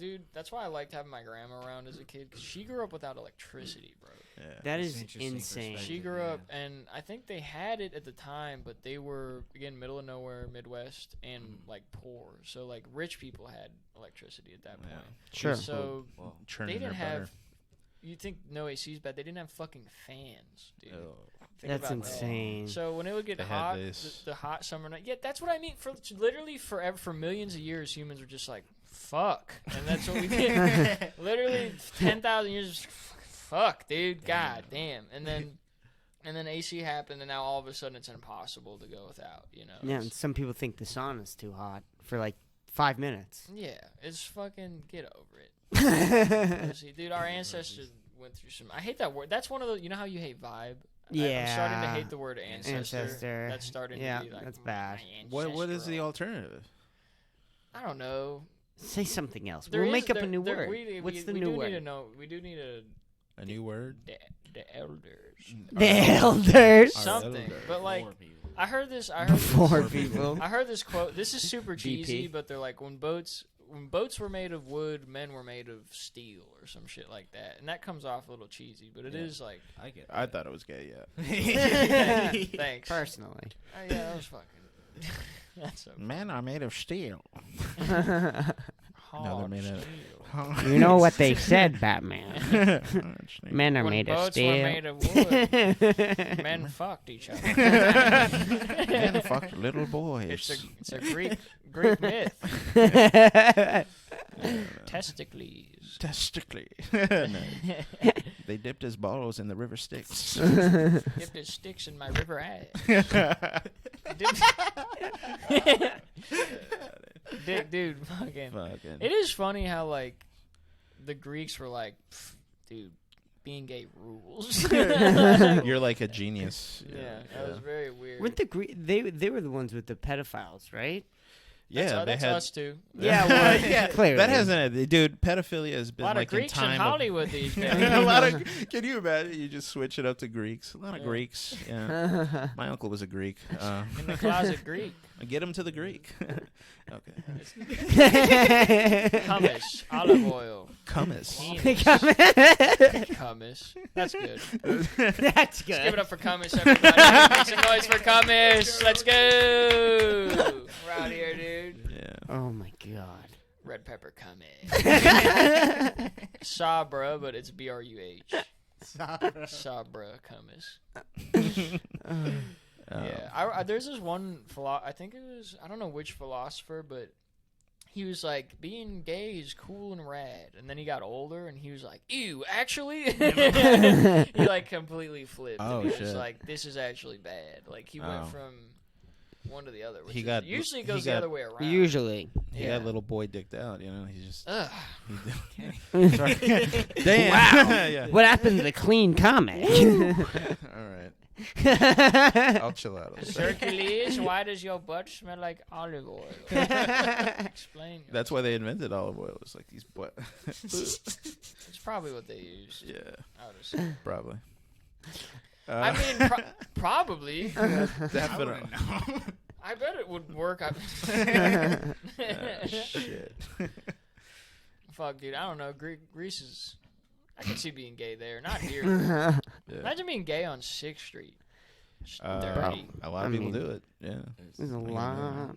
I liked having my grandma around as a kid, because she grew up without electricity, bro. Yeah. That That's is interesting insane. perspective. She grew Yeah. up, and I think they had it at the time, but they were, again, middle of nowhere, Midwest, and like poor. So like rich people had electricity at that Yeah. point. Sure. So Well, Churning they didn't their butter. have. You think no AC's bad? They didn't have fucking fans, dude. Oh. Think That's about that. insane. So when it would get They had hot, this. the hot summer night, yeah, that's what I mean. For literally forever, for millions of years, humans were just like, "Fuck," and that's what we did. Literally 10,000 years, just, fuck, dude, god damn, and then AC happened, and now all of a sudden it's impossible to go without. You know? Yeah, and some people think the sauna's too hot for like 5 minutes. Yeah, it's fucking get over it. Honestly, dude, our ancestors went through some. I hate that word. That's one of the. You know how you hate vibe. I'm starting to Yeah. hate the word ancestor. Ancestor. That's starting Yeah, to be like that's bad. my What is the ancestral. alternative? I don't know. Say something else. There We'll is- make up there- a new there- word. we What's the we new do Need word? to know, we do need A new word? the elders. The elders. Our Something. elders. But like, Four people. I heard this. Before people. I heard this quote. This is super cheesy, BP. but they're like, when boats were made of wood, men were made of steel or some shit like that, and that comes off a little cheesy, but it Yeah. is like, I get. I thought it was gay, yeah. thanks. Personally. Yeah, that was fucking. That's so. Men are made of steel. hard made steel. of. You know what they said, Batman. Men are When made of boats steel. were made of wood, men fucked each other. And fuck little boys. It's a Greek myth. Testicles. Testically. They dipped his balls in the river Styx. Dipped his sticks in my river ass. Dude, fucking. It is funny how like the Greeks were like, dude, being gay rules. You're like a genius. Yeah, that was very weird. Weren't they were the ones with the pedophiles, right? Yeah, that's they had us too. Yeah, well, yeah, clearly. that hasn't. Dude, pedophilia has A been lot like of Greeks in in time. Hollywood these days. A lot of. Can you imagine? You just switch it up to Greeks. A lot of Greeks. Yeah. My uncle was a Greek. In the closet Greek. Get him to the Greek. Okay. Hummus, olive oil, Kummis. penis, hummus. That's good. That's Let's good. give it up for Kummis, everybody. Make some noise for Kummis. Let's go. We're out here, dude. Yeah. Oh my god. Red pepper Kummis. Sabra, but it's BRUH. Sabra Kummis. Yeah, there's this one I think it was, I don't know which philosopher, but he was like, being gay is cool and rad, and then he got older and he was like, ew, actually. He like completely flipped. Oh, and he was shit. like, this is actually bad. Like he went from one to the other. Which usually he goes the got- other way around. Usually. He got little boy dicked out. You know, he's just. Ugh. Sorry. Damn. Wow. Yeah. What happened to the clean comic? All right. I'll chill out a little bit. Hercules, why does your butt smell like olive oil? Explain. That's why they invented olive oil. It's like these butt. It's probably what they used. Yeah, I would assume. probably. I mean, probably. Definitely. I bet it would work. Shit. Fuck, dude. I don't know. Greece is. I can see being gay there. Not here. Yeah. Imagine being gay on 6th Street. A lot of people do it. Yeah. There's a lot.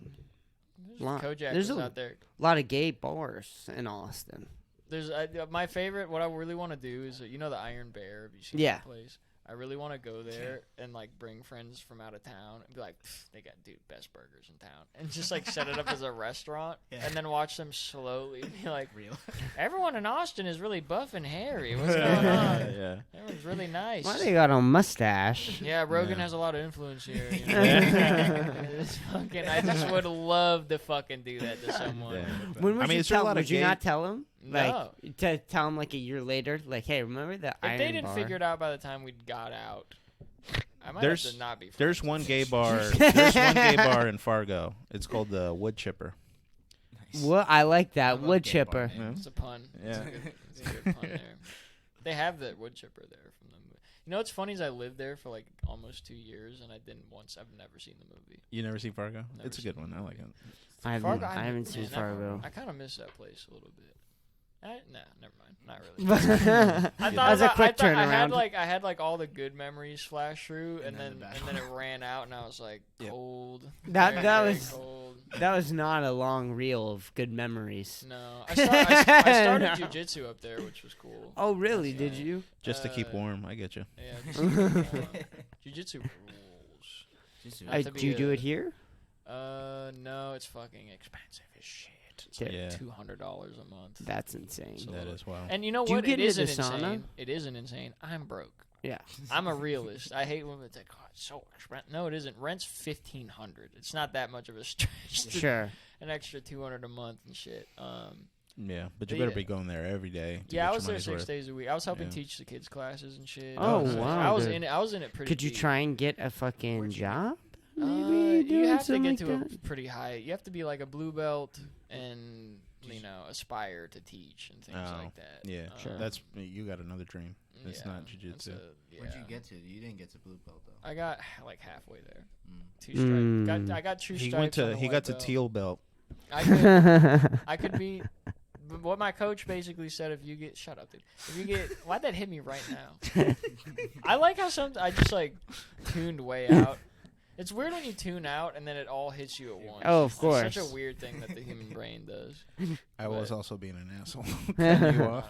Kojak There's was a out there. lot of gay bars in Austin. There's my favorite. What I really want to do is the Iron Bear. Have you seen Yeah. that place? I really want to go there and like bring friends from out of town and be like, they got best burgers in town, and just like set it up as a restaurant and then watch them slowly be like, everyone in Austin is really buff and hairy. What's going on? Yeah. Everyone's really nice. Why they got a mustache? Yeah, Rogan Yeah. has a lot of influence here. You know? It's fucking, I just would love to fucking do that to someone. Yeah. When would I mean, you is there a tell? lot of Would you gay- not tell him? Like No. to tell him like a year later, like, hey, remember the If Iron they didn't bar? figure it out by the time we got out, I might There's- have to not be friends. There's one gay bar. There's one gay bar in Fargo. It's called the Wood Chipper. What? I like I that love wood gay bar chipper. names. It's a pun. Yeah. It's a good pun there. They have the wood chipper there from the movie. You know what's funny is I lived there for like almost 2 years and I've never seen the movie. You never seen Fargo? Never It's a seen good one. I like it. I Fargo, haven't seen Fargo. I kind of miss that place a little bit. Nah, never mind. Not really. I thought That was a about- quick I turnaround. had like all the good memories flash through, and then then the bad it ran out, and I was like Yep. cold. That- very, that very was- cold. That was not a long reel of good memories. No, I started jujitsu up there, which was cool. Oh, really? Yeah. Did you? Just to keep warm. I get you. Yeah, just to keep warm. Jujitsu rules. Have to Do be you do a- it here? No, it's fucking expensive as shit. It's like Yeah. $200 a month. That's insane. So- That is wild. And you know Do you what? get It into isn't the sauna? insane. It isn't insane. I'm broke. Yeah. I'm a realist. I hate when it's like, oh, it's so expensive. No, it isn't. Rent's $1,500. It's not that much of a stretch. to- Sure. An extra $200 a month and shit. Yeah, but you But better yeah. be going there every day. to Yeah, get I your was there money's 6 worth. days a week. I was helping Yeah. teach the kids classes and shit. Oh, So wow, I was dude. in it. I was in it pretty. Could you deep. try and get a fucking job? Uh, Maybe you doing have to something get like to a that? pretty high. You have to be like a blue belt and aspire to teach and things Oh, like that. Yeah, Sure. that's you got another dream. It's yeah, not that's jujitsu. yeah. Where'd you get to? You didn't get to blue belt though. I got like halfway there. Mm. 2 stripes. Mm. I got 2 He stripes. went on to the he white got to belt. teal belt. I could be. But what my coach basically said: if you get, shut up, dude. If you get, why'd that hit me right now? I like how I just like tuned way out. It's weird when you tune out and then it all hits you at once. Oh, of It's course. such a weird thing that the human brain does. I was But- also being an asshole. Cutting you off.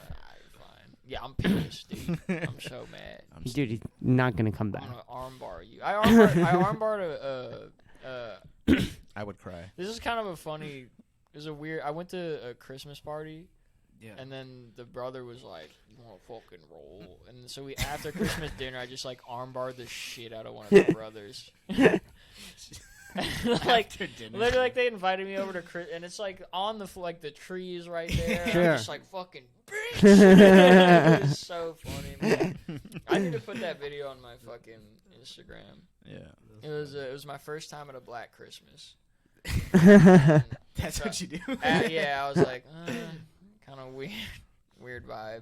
Fine. Yeah, I'm pissed, dude. I'm so mad. Dude, he's not gonna come back. I'm gonna armbar you. I armbarred I would cry. This is kind of a funny. It was a weird. I went to a Christmas party. Yeah. And then the brother was like, "You want to fucking roll?" And so we, after Christmas dinner, I just like armbarred the shit out of one of the brothers. Like literally, like they invited me over to and it's like on the like the trees right there. And Sure. I'm just like fucking bitch. It was so funny, man. I need to put that video on my fucking Instagram. Yeah. It was my first time at a Black Christmas. That's what you do. Yeah, I was like, kind of weird vibe.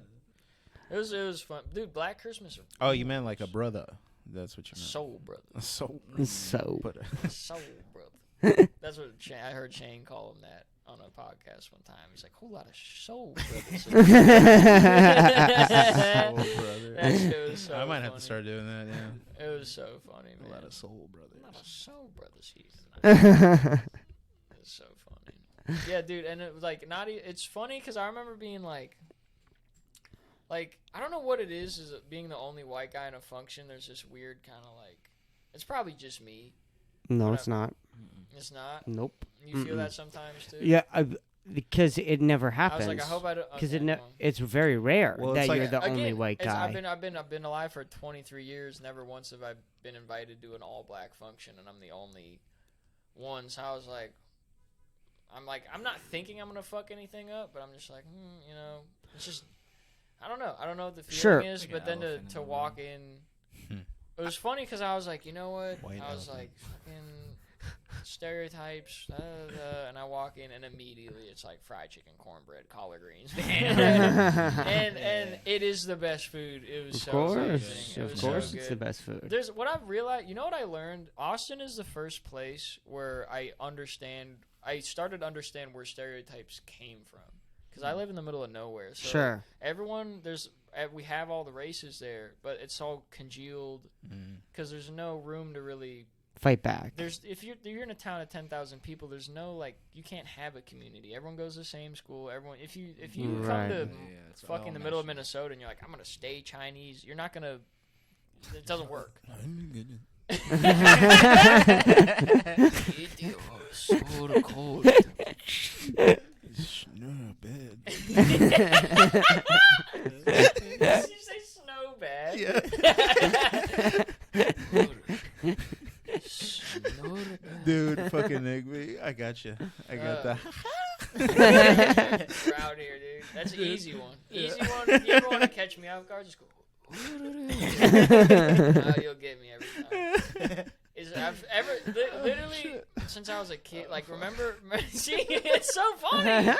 It was fun, dude. Black Christmas. Oh, you meant like a brother. That's what you meant. Soul brother. Soul. So. But, Soul brother. That's what I heard Shane call him that on a podcast one time. He's like, whole lot of soul brothers. soul brother. That shit was so I might have funny. to start doing that. Yeah. It was so funny, man. A lot of soul brothers. A lot of soul brothers here. It's so funny. Yeah, dude, and it was like it's funny because I remember being like I don't know what it is it being the only white guy in a function. There's this weird kind of like it's probably just me. No, it's not. It's not. Nope. You feel that sometimes too. Yeah, because it never I happens. was like, I hope I don't. Because okay, it's very rare Well, that it's like- you're the Again, only white guy. I've been alive for 23 years. Never once have I been invited to an all black function, and I'm the only one. So I was like, I'm not thinking I'm gonna fuck anything up, but I'm just like, you know, it's just, I don't know what the feeling Sure. is. Like But an then elephant in to the walk room. in, it was funny because I was like, you know what? White I was elephant. like, fucking stereotypes, and I walk in, and immediately it's like fried chicken, cornbread, collard greens, and it is the best food. It was Of so course, amazing. It of was course, so it's good. the best food. There's what I've realized. You know what I learned? Austin is the first place where I started to understand where stereotypes came from. Because I live in the middle of nowhere. So Sure. everyone we have all the races there, but it's all congealed because there's no room to really. Fight back. If you're in a town of 10,000 people, there's no like you can't have a community. Everyone goes to the same school. Everyone if you Right. come to it's fucking all the middle of national. Minnesota and you're like I'm gonna stay Chinese, you're not gonna. It doesn't work. So cold. Snow bed. Did you say snow bad? Dude, fucking Nigby. I got you. I got that. We're out here, dude. That's an easy one. Easy one. If you ever want to catch me off guard, just go. You'll get me every time. I've ever literally since I was a kid. Like remember, see, it's so funny.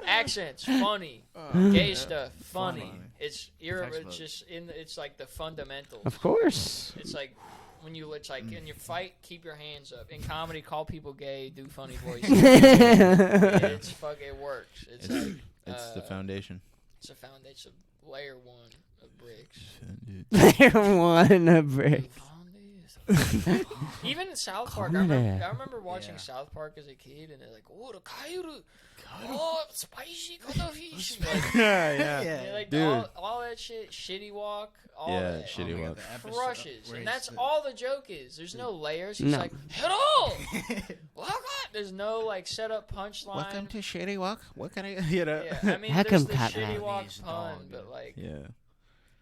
Accents, funny. Gay stuff, funny. It's Textbook. just it's like the fundamentals. Of course. It's like when it's like in your fight, keep your hands up. In comedy, call people gay, do funny voices. It works. It's like It's the foundation. it's a foundation, layer one of bricks. Layer one of brick. Even in South Park, I remember watching South Park as a kid, and they're like, "Oh, the kairu, oh, spicy cuttlefish." Like, Yeah. like Dude. all that shit, shitty walk, all Yeah, that. shitty Oh my God, walk. the episode Crushes, where and he's that's the- all the joke is. There's no layers. He's No. like, "Hello, welcome." There's no like set up punchline. Welcome to Shitty Walk. What can I? You know. Yeah, I mean, Welcome, there's the Catman. shitty walk He's a pun, dog, but dude. like Yeah.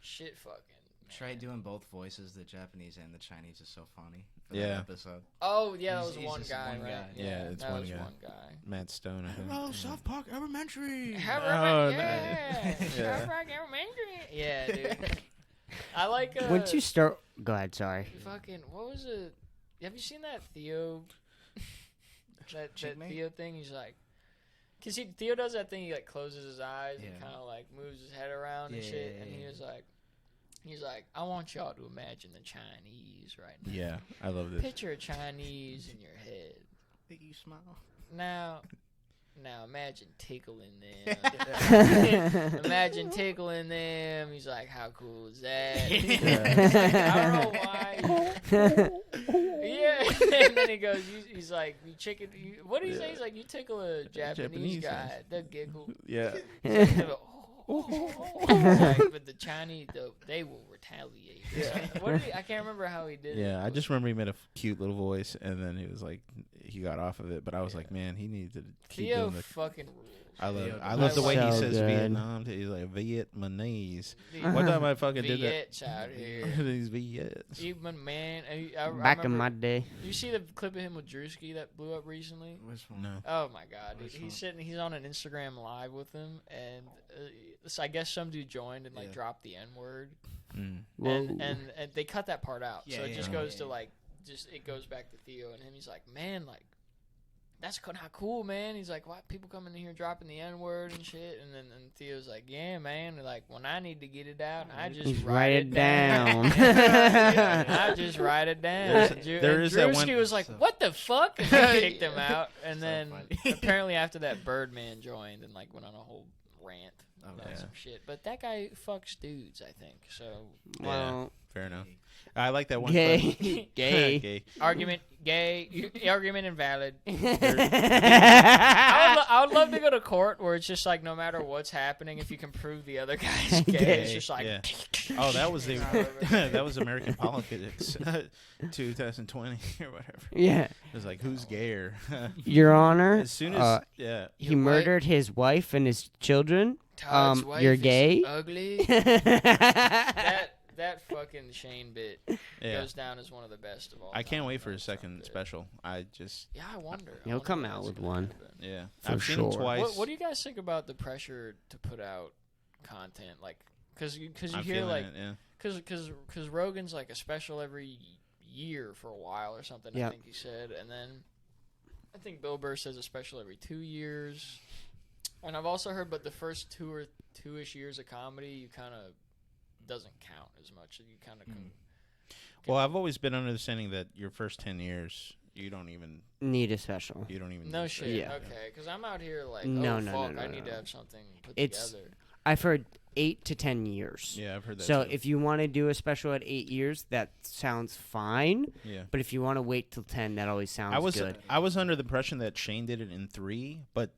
shit, fucking. Try doing both voices, the Japanese and the Chinese is so funny. For Yeah. That episode. Oh yeah, that was He's one just guy, one right? guy. Yeah, it's that one was guy. one guy. Matt Stone. I think. Hello, South Park Elementary. Yeah. Yeah. Yeah, dude. I like. Once you start, go ahead. Sorry. Fucking, what was it? Have you seen that Theo? that Chickmate? Theo thing. He's like, cause Theo does that thing. He like closes his eyes and Yeah. kind of like moves his head around and Yeah, shit. yeah, And he yeah. was like, I want y'all to imagine the Chinese right now. Yeah, I love this. Picture a Chinese in your head. Think you smile. Now now imagine tickling them. Imagine tickling them. He's like, how cool is that? He's like, I don't know why. Yeah. And then he goes, he's like, what did he say? He's like, you tickle a Japanese guy. They'll giggle. Yeah. He's like, He's like, but the Chinese, they will retaliate. Yeah. I can't remember how he did it. Yeah, I just remember he made a cute little voice, and then he was like, he got off of it. But I was like, man, he needs to keep Theo doing the. fucking rules. I love the way he So says good. Vietnam. He's like Vietnamese. One time I fucking did that. Viets out here. These Viets. Even man, Back in remember, my day. you see the clip of him with Drewski that blew up recently? Which one? No. Oh my god, dude. Which one? He's on an Instagram live with him, and so I guess some dude joined and like Yeah. dropped the N word, Mm. and they cut that part out, so it just goes to yeah. like it goes back to Theo and him. He's like, man, like that's not cool, man. He's like, why people coming in here dropping the N word and shit, and then Theo's like, yeah, man. And like when I need to get it out, I just write it down. I just write it down. There is that one- Drewski was like, what the fuck? And they kicked him out, and then apparently after that, Birdman joined and like went on a whole rant about yeah. some shit. But that guy fucks dudes, I think. So Well, Fair enough. I like that one. gay. clip. Gay. Gay. argument gay, argument invalid. I I would love to go to court where it's just like no matter what's happening, if you can prove the other guy's gay, it's just like. Yeah. Oh, that was the that was American Politics, 2020 or whatever. Yeah. It was like, who's gayer? Your Honor, As soon as yeah, he murdered his wife and his children. Todd's wife You're is gay? ugly. yeah. That fucking Shane bit yeah. goes down as one of the best of all. I can't time. wait for his That second bit. special. I just Yeah, I wonder. He'll come out with one. yeah. For I've seen sure. him twice. What do you guys think about the pressure to put out content? Like, because you I'm hear feeling like, it, yeah. because Rogan's like a special every year for a while or something. I Yep. think he said, and then I think Bill Burr says a special every 2 years. And I've also heard, but the first two-ish years of comedy, you kind of doesn't count as much. You kind of Well, I've always been under the understanding that your first 10 years, you don't even Need a special. need no a shit. Yeah. Okay, because I'm out here like, No, oh no, fuck, no, I no, need no. to have something put It's- together. I've heard 8 to 10 years. Yeah, I've heard that. So too. if you want to do a special at 8 years, that sounds fine. yeah. But if you want to wait till 10, that always sounds good. I was under the impression that Shane did it in 3, but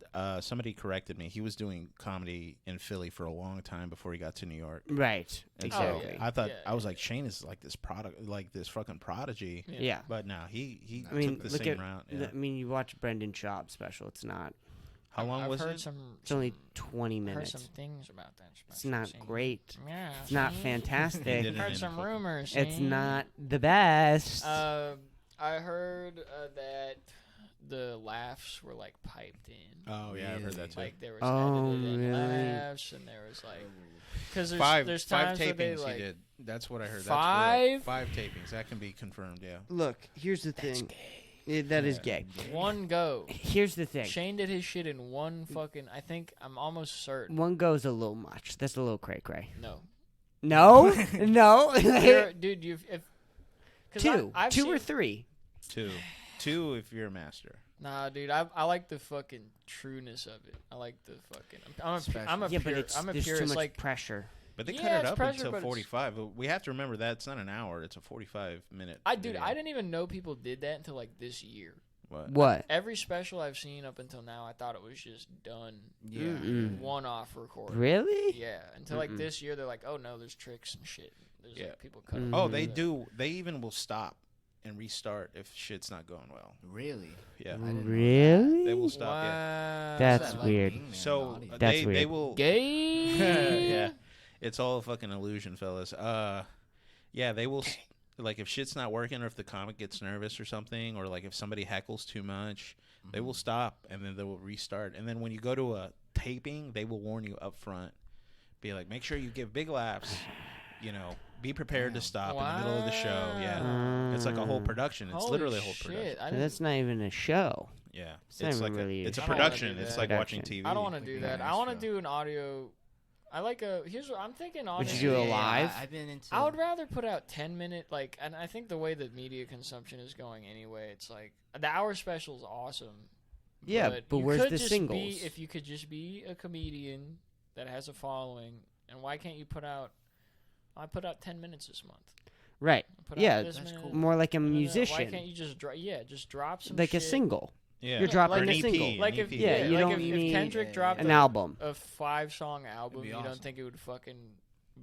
somebody corrected me. He was doing comedy in Philly for a long time before he got to New York. Right. And Exactly. so yeah. I thought Yeah, I was yeah. like, Shane is like this product, like this fucking prodigy. Yeah. But no, he I mean, took the look same at. route. Yeah. I mean, you watch Brendan Schaub's special. It's not. How long I've was heard it? It's only 20 heard minutes. some things about that. It's not special, see? great. Yeah, It's not see? He fantastic. did it Heard in some fucking- rumors. It's see? not the best. I heard that the laughs were like piped in. Oh yeah, I've heard that too. Like there was Oh, edited in really? laughs, and there was like because five there's five times where they tapings like he did. That's what I heard. Five? That's correct. 5 tapings. That can be confirmed. Yeah. Look, here's the that's thing. gay. That is gay. One go. Here's the thing. Shane did his shit in one fucking. I think I'm almost certain. One goes a little much. That's a little cray cray. No, No, no. dude, you've if 'cause Two, I've two seen, or 3. 2 if you're a master. Nah, dude, I like the fucking trueness of it. I like the fucking. I'm a Yeah, pure. but it's I'm a there's pure. too It's much like pressure. But they Yeah, cut it it's up pressure, until but it's- 45. But we have to remember that's not an hour. It's a 45-minute. I video. didn't even know people did that until like this year. What? Every special I've seen up until now, I thought it was just done Yeah. Mm-mm. one-off recording. Really? Yeah, until like Mm-mm. this year, they're like, oh no, there's tricks and shit. There's Yeah. like people cut. Mm. up Oh, and they that. do. They even will stop and restart if shit's not going well. Really? Yeah, didn't know Really? they will stop. Yeah. Wow. That's What's that weird. being there in the So audience? That's they weird. will. Gay. Yeah, it's all a fucking illusion, fellas. Yeah, they will. Like if shit's not working, or if the comic gets nervous or something, or like if somebody heckles too much, they will stop and then they will restart. And then when you go to a taping, they will warn you up front. Be like, make sure you give big laughs. You know, be prepared to stop in the middle of the show. Yeah, it's like a whole production. It's Holy literally a whole shit, production. I So didn't- that's not even a show. Yeah, It's not it's even like really it's a I don't wanna production. do It's that. like watching Production. TV. I don't want to Like do a that. I nice want to show. do an audio. I like a. Here's what I'm thinking. Would Honestly, you do a live? I've been into. I would rather put out 10-minute like, and I think the way that media consumption is going anyway, it's like the hour special is awesome, Yeah, but you where's could the just singles? if you could just be a comedian that has a following, and why can't you put out? I put out 10 minutes this month. Right. Put Yeah, out this that's minute. cool. More like a Why musician. can't you just just drop some Like shit? a single. Yeah. You're dropping like a an single. EP. Like if Yeah, you like don't if need Kendrick dropped An album. a 5-song album, be you awesome. don't think it would fucking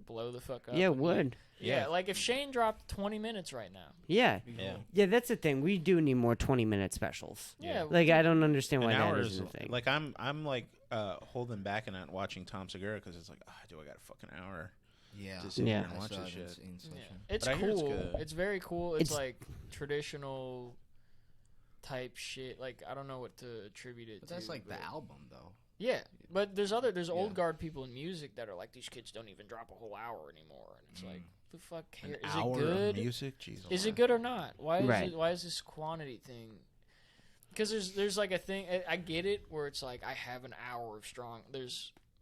blow the fuck up? Yeah, it and would. Yeah, Yeah. like if Shane dropped 20 minutes right now. Yeah. Yeah. Yeah, that's the thing. We do need more 20-minute specials. Yeah. Like, I don't understand why An that hour isn't is a thing. like I'm like holding back and not watching Tom Segura because it's like, do I got a fucking hour Yeah. to sit Yeah. here and watch I saw this it in shit? Insane Yeah. Session. It's But I hear it's cool. good. It's very cool. It's It's- like traditional type shit. Like I don't know what to attribute it But to. that's like the but- album, though. Yeah, but there's old Yeah. guard people in music that are like, these kids don't even drop a whole hour anymore, and it's like, the fuck An care? Is hour it good? of music, Jesus. Is it good or not? Why is Right. it? Why is this quantity thing? Because there's like a thing. I get it where it's like I have an hour of strong.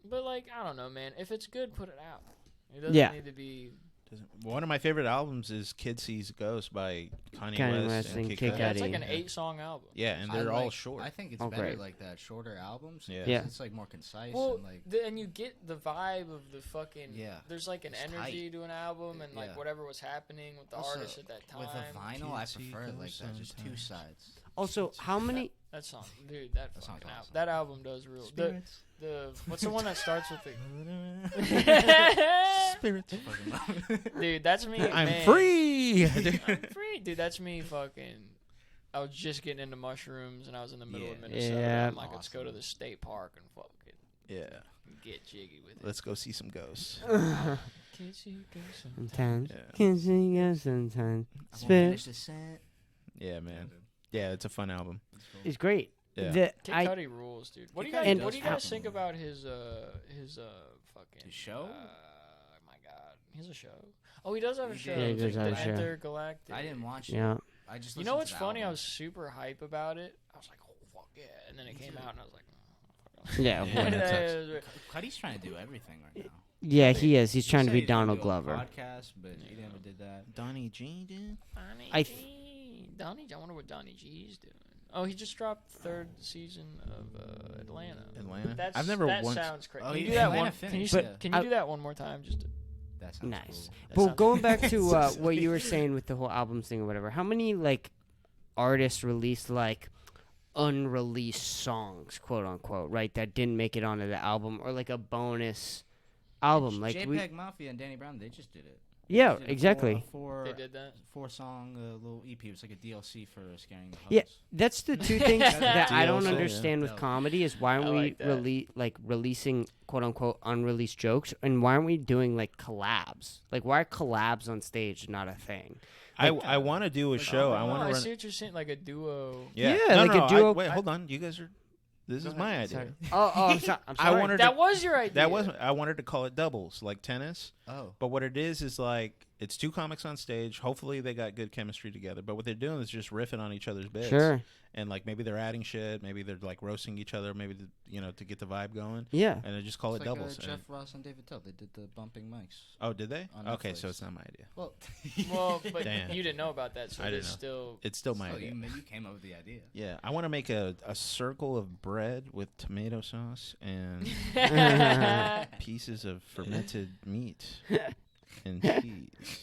But like I don't know, man. If it's good, put it out. It doesn't Yeah. need to be. One of my favorite albums is Kid Sees Ghost by Kanye Kanye West West and and Kid Kid Cudi. Yeah, it's like Cudi. an 8-song album. Yeah, and I they're all like- short. I think it's Oh, better great. like that, shorter albums. Yeah. Yeah. It's like more concise Well, and like. and you get the vibe of the fucking. Yeah. There's like an It's energy to an album, and like Yeah. whatever was happening with the Also, artist at that time. With a vinyl, I Kids see prefer it like ghosts that, just two sometimes. sides. Also, how many... That song, dude. That That fucking song's album. awesome. That album does real. The what's the one that starts with the? Spirits. Dude, that's me. I'm man. free. I'm free, dude. That's me. Fucking. I was just getting into mushrooms, and I was in the middle of Yeah. Minnesota. Yeah. I'm like, let's go to the state park and fucking Yeah. get jiggy with it. Let's go see some ghosts. Kiss you, go Sometimes. Yeah. Kissing you sometimes. I won't Spirit. finish the set. Yeah, man. Yeah, it's a fun album. It's cool. It's great. Yeah. Kid I, Cudi rules, dude. What do you Kid guys? Cudi What do you does guys fuck. think about his fucking His show? my God, he has a show. Oh, he does have a He show. did. Yeah, he It's does like have the a show. Intergalactic. I didn't watch it. yeah. I just You know listened what's to the funny? I album. was super hype about it. I was like, oh fuck yeah, and then it came out, and I was like, Yeah. Yeah, well, that Cudi's trying to do everything right now. yeah, he is. He's trying to He be said he's gonna Donald do a Glover. Podcast, but he never did that. Donnie G, dude. Donnie I G. Donnie, I wonder what Donnie G's doing. Oh, he just dropped third season of Atlanta. Atlanta. I've never that once. sounds crazy. Oh, Can you yeah, do that Atlanta one? finished, Can you, yeah. can you I- do that one more time? Just to, That sounds Nice. That But sounds- going back to So what you were silly. saying with the whole albums thing or whatever, how many like artists released like unreleased songs, quote unquote, right? That didn't make it onto the album or like a bonus album, like JPEG Mafia and Danny Brown, they just did it. yeah, They did a exactly. they did that. 4-song little EP. It was like a DLC for Scaring the Hosts. Yeah, that's the two things that I don't DLC, yeah. understand with No. comedy is why aren't I we like that. releasing quote unquote unreleased jokes, and why aren't we doing like collabs? Like why are collabs on stage not a thing? I want to do a show. I want I to run. see what you're saying, like a duo. Yeah, Yeah, no, like no, a duo- wait, hold on. You guys are. This Go is ahead. my idea. Sorry. Oh, I'm sorry. I'm I sorry. wanted That to, was your idea. that wasn't. I wanted to call it doubles, like tennis. Oh. But what it is like it's two comics on stage. Hopefully they got good chemistry together. But what they're doing is just riffing on each other's bits. Sure. And like maybe they're adding shit. Maybe they're like roasting each other. Maybe to get the vibe going. Yeah. And they just call It's it like, doubles. Jeff And- Ross and David Tell. They did the bumping mics. oh, did they? on Okay, so Netflix. it's not my idea. Well, Well, but Damn. you didn't know about that, so I didn't it's know. still. It's still my so idea. you came up with the idea. Yeah, I want to make a circle of bread with tomato sauce and pieces of fermented meat and cheese.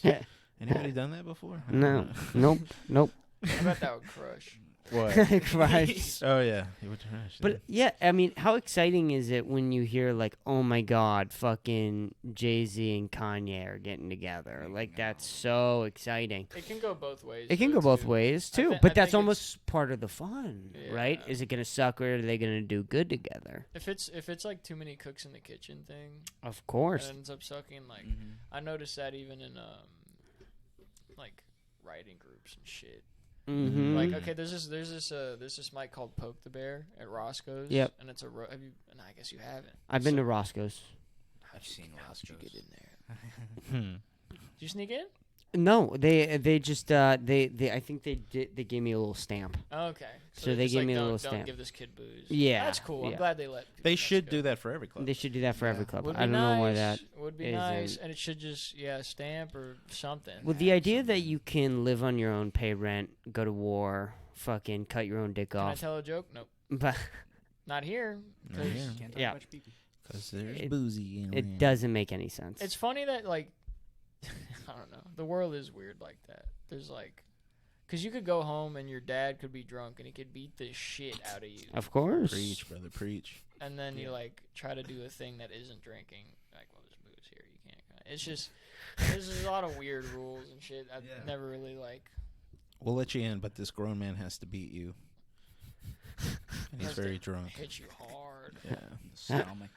Anybody done that before? I don't No. know. Nope. I bet that would crush. What? Christ. Oh yeah, it would trash. But yeah, I mean, how exciting is it when you hear like, oh my God, fucking Jay-Z and Kanye are getting together? Like that's so exciting. It can go both ways. It can though, go both too. ways I too, thi- I but that's think almost part of the fun, right? Yeah. Is it gonna suck or are they gonna do good together? If it's like too many cooks in the kitchen thing, Of it course. ends up sucking. Like Mhm. I noticed that even in like writing groups and shit. Mm-hmm. Like okay, there's this mic called Poke the Bear at Roscoe's. Yep. And it's have you? And I guess you haven't. I've been So- to Roscoe's. I've seen How'd you Roscoe's. get in there? Hmm. Did you sneak in? No, they just they I think they gave me a little stamp. Oh, okay. So they're they just gave like, me a don't, little don't stamp. give this kid booze. Yeah, That's cool. yeah. I'm glad they let. people- They that's should good. do that for every club. They should do that for every Yeah. club. Would I don't know why that. Would be isn't- nice, and it should just stamp or something. Well, the idea that you can live on your own, pay rent, go to war, fucking cut your own dick Can I off. tell a joke? Nope. But Not here. Not here. Can't talk Yeah. about your pee-pee. Because there's It- boozy. In it here. doesn't make any sense. It's funny that like I don't know. The world is weird like that. There's like, cause you could go home and your dad could be drunk and he could beat the shit out of you, Of course. Preach, brother, preach. and then you like try to do a thing that isn't drinking. Like, well, there's booze here. You can't. It's just there's a lot of weird rules and shit. I've Yeah. never really like. We'll let you in, but this grown man has to beat you. And he's Has to very drunk. Hit you hard. Yeah. Stomach.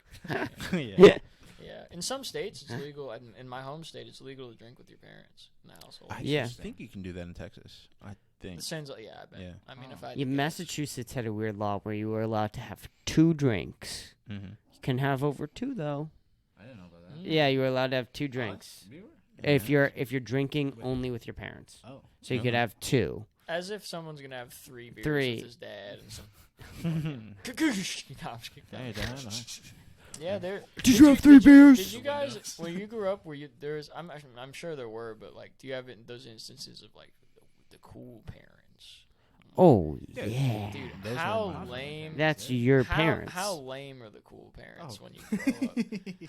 yeah. Yeah. In some states it's legal. In my home state, it's legal to drink with your parents in the household. I Yeah. think you can do that in Texas. I think. It sounds like I bet. Yeah. I mean, if Oh. I Yeah, Massachusetts had a weird law where you were allowed to have 2 drinks. Mm-hmm. You can have over 2 though. I didn't know about that. Yeah, you were allowed to have 2 drinks. We were? If you're drinking only with your parents. Oh. So you could have 2. as if someone's gonna have 3 beers 3. with his dad and some. Hey, No, I'm just kidding. Dad. Yeah, there. Did you have 3 beers? Did you guys, when you grew up, were you there's? I'm sure there were, but like, do you have those instances of like the cool parents? Oh, Dude, yeah. Dude, Those are how my lame. That's your how, parents. How lame are the cool parents Oh. when you grow up?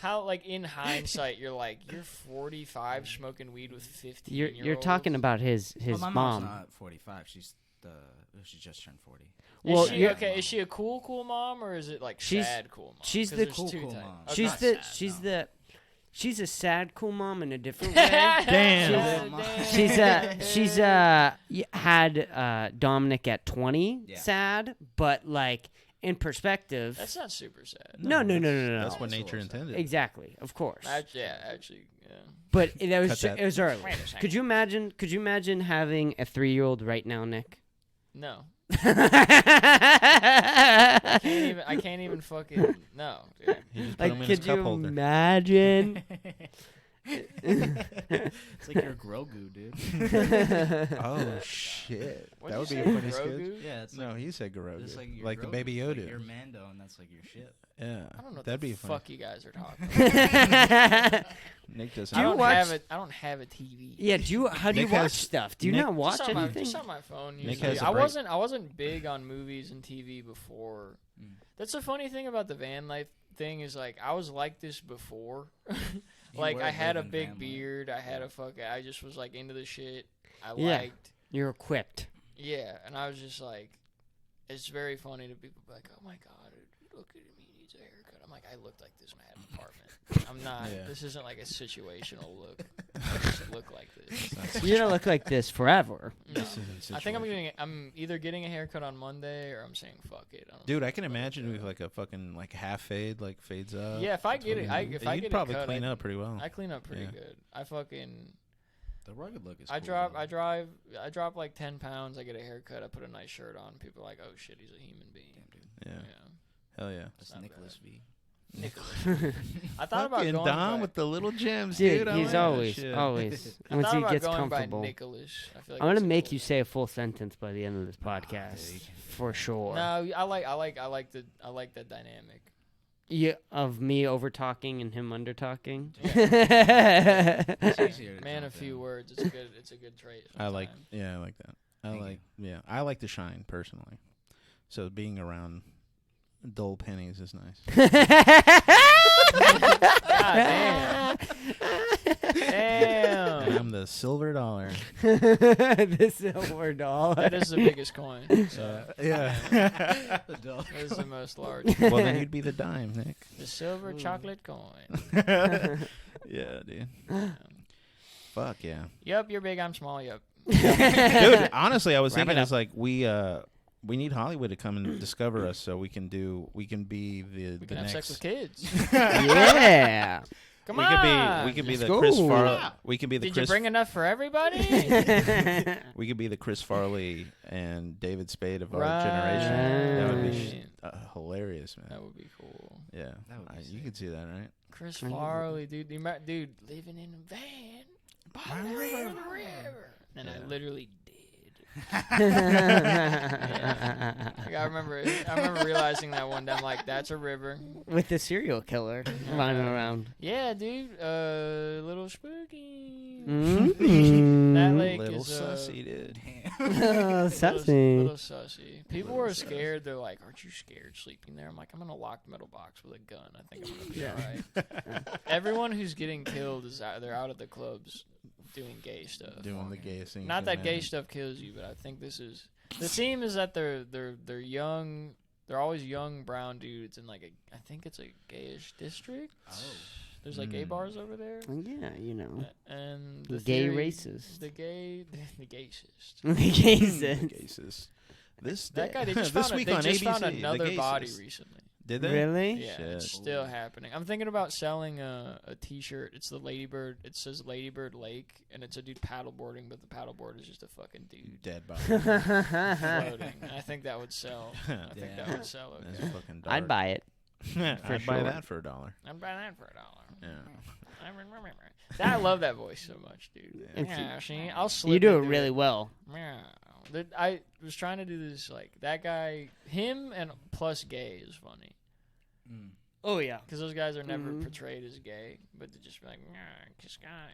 How like in hindsight, you're like you're 45 smoking weed with 15. You're talking about his Well, my mom's mom. not 45. She just turned 40. Well, is she, you're- okay, is she a cool mom or is it like She's- sad cool mom? she's 'Cause the there's cool two types. mom. Oh, She's not the sad. she's no. she's a sad cool mom in a different way. Damn. She's had Dominic at 20 Yeah. sad, but like in perspective. That's not super sad. No. That's what That's a nature little sad. intended. Exactly, of course. Actually, yeah. But it was Cut that. it was early. Wait a second. Could you imagine having a 3-year-old right now, Nick? No. I I can't even fucking no, dude. He just put Like, him in his could cup you holder. imagine? It's like you're Grogu, dude. Oh shit! What'd That would you be say, a funny sketch. Grogu? Yeah, it's No, like, he said Grogu. it's like, you're Like the Grogu, Baby like Yoda. you're Mando, and that's like your shit. Yeah, I don't know what that'd the be funny. fuck you guys are talking about. Nick doesn't. I you don't watch- have it. I don't have a TV. Yeah, how do you Nick watch has- stuff? Do you Nick- not watch just on anything? just on my phone. Nick Usually. has a I break. wasn't big on movies and TV before. Mm. That's the funny thing about the van life thing is like I was like this before. You Like were I had a living big van life. beard. I had a I just was like into the shit. I Yeah. liked. You're equipped. Yeah, and I was just like, it's very funny to people be like, oh my god, look at him, he needs a haircut. I'm like, I looked like this when I had an apartment. I'm not. Yeah. This isn't like a situational look. I just look like this. You're gonna look like this forever. No. This isn't I think situation. I'm either getting a haircut on Monday or I'm saying fuck it. Dude, I can imagine with like a fucking like half fade, like fades up. Yeah, if I get it, if I you'd get probably it cut, clean up pretty well. I clean up pretty Yeah. good. I fucking. The rugged look is. I cool, drop though. like 10 pounds. I get a haircut. I put a nice shirt on. People are like, oh shit, he's a human being. Damn, dude. Yeah. Hell yeah. That's not Nicholas V. I thought about Fucking going Dom by, with the little gems, Dude, dude. I he's like that always, shit. always. I Once thought he about gets going comfortable. by Nicholas. I feel like I'm gonna that's a make cool you say a full sentence by the end of this podcast, dude. for sure. No, I like the dynamic. Yeah, of me over talking and him under talking. It's easier to Man, a jump few in. words. It's a good trait. I like, sometimes. yeah, I like that. Thank you. I like to shine personally. So being around dull pennies is nice. God damn. Damn. And I'm the silver dollar. The silver dollar. That is the biggest coin. So Yeah. The dog. that is the most large. Well, then you'd be the dime, Nick. The silver chocolate coin. Yeah, dude. Fuck yeah. Yep, you're big. I'm small. Yep. Dude, honestly, I was Wrap it thinking up. it's like we need Hollywood to come and discover us so we can be the We can have next. sex with kids. Yeah. Come we on. could be Let's the go. Chris Farley. We can be the Did Chris. you bring enough for everybody? We could be the Chris Farley and David Spade of our Right. generation. That would be Right. Hilarious, man. That would be cool. Yeah, That would be you sick. could see that, right? Chris Are you- Farley, dude. Dude, living in a van by the river. And I Yeah. literally did. Like, I remember realizing that one day. I'm like, that's a river. With the serial killer running around. Yeah, dude. Little spooky. Mm. That lake Little is sussy, dude. Damn. Sassy. Little sussy. People were scared. They're like, "Aren't you scared sleeping there?" I'm like, "I'm in a locked metal box with a gun. I think I'm gonna be alright." Everyone who's getting killed is they're out at the clubs doing gay stuff. Doing the gay thing. Not that gay stuff kills you, but I think this is the theme is that they're young. They're always young brown dudes in like I think it's a gayish district. Oh. There's like gay bars over there. Yeah, you know. And The the gay theory- racist. The gaysist. The gayist. Cases. This That guy, they just this found, week they on just ABC, found the another body Cases. recently. Did they? Really? Yeah, Shit. it's still happening. I'm thinking about selling a T-shirt. It's the Ladybird. It says Ladybird Lake, and it's a dude paddleboarding, but the paddleboard is just a fucking dude Dead body. floating. I think that would sell. I think that would sell. That's Okay. fucking dark. I'd buy it. I'd buy that for $1. I'd buy that for $1. Yeah. I remember. I love that voice so much, dude. If Yeah, see, I'll slip You do it into really well. Yeah. I was trying to do this like that guy, him and plus gay is funny Mm. Oh, yeah. because those guys are never Mhm. portrayed as gay, but they just be like, kiss guy,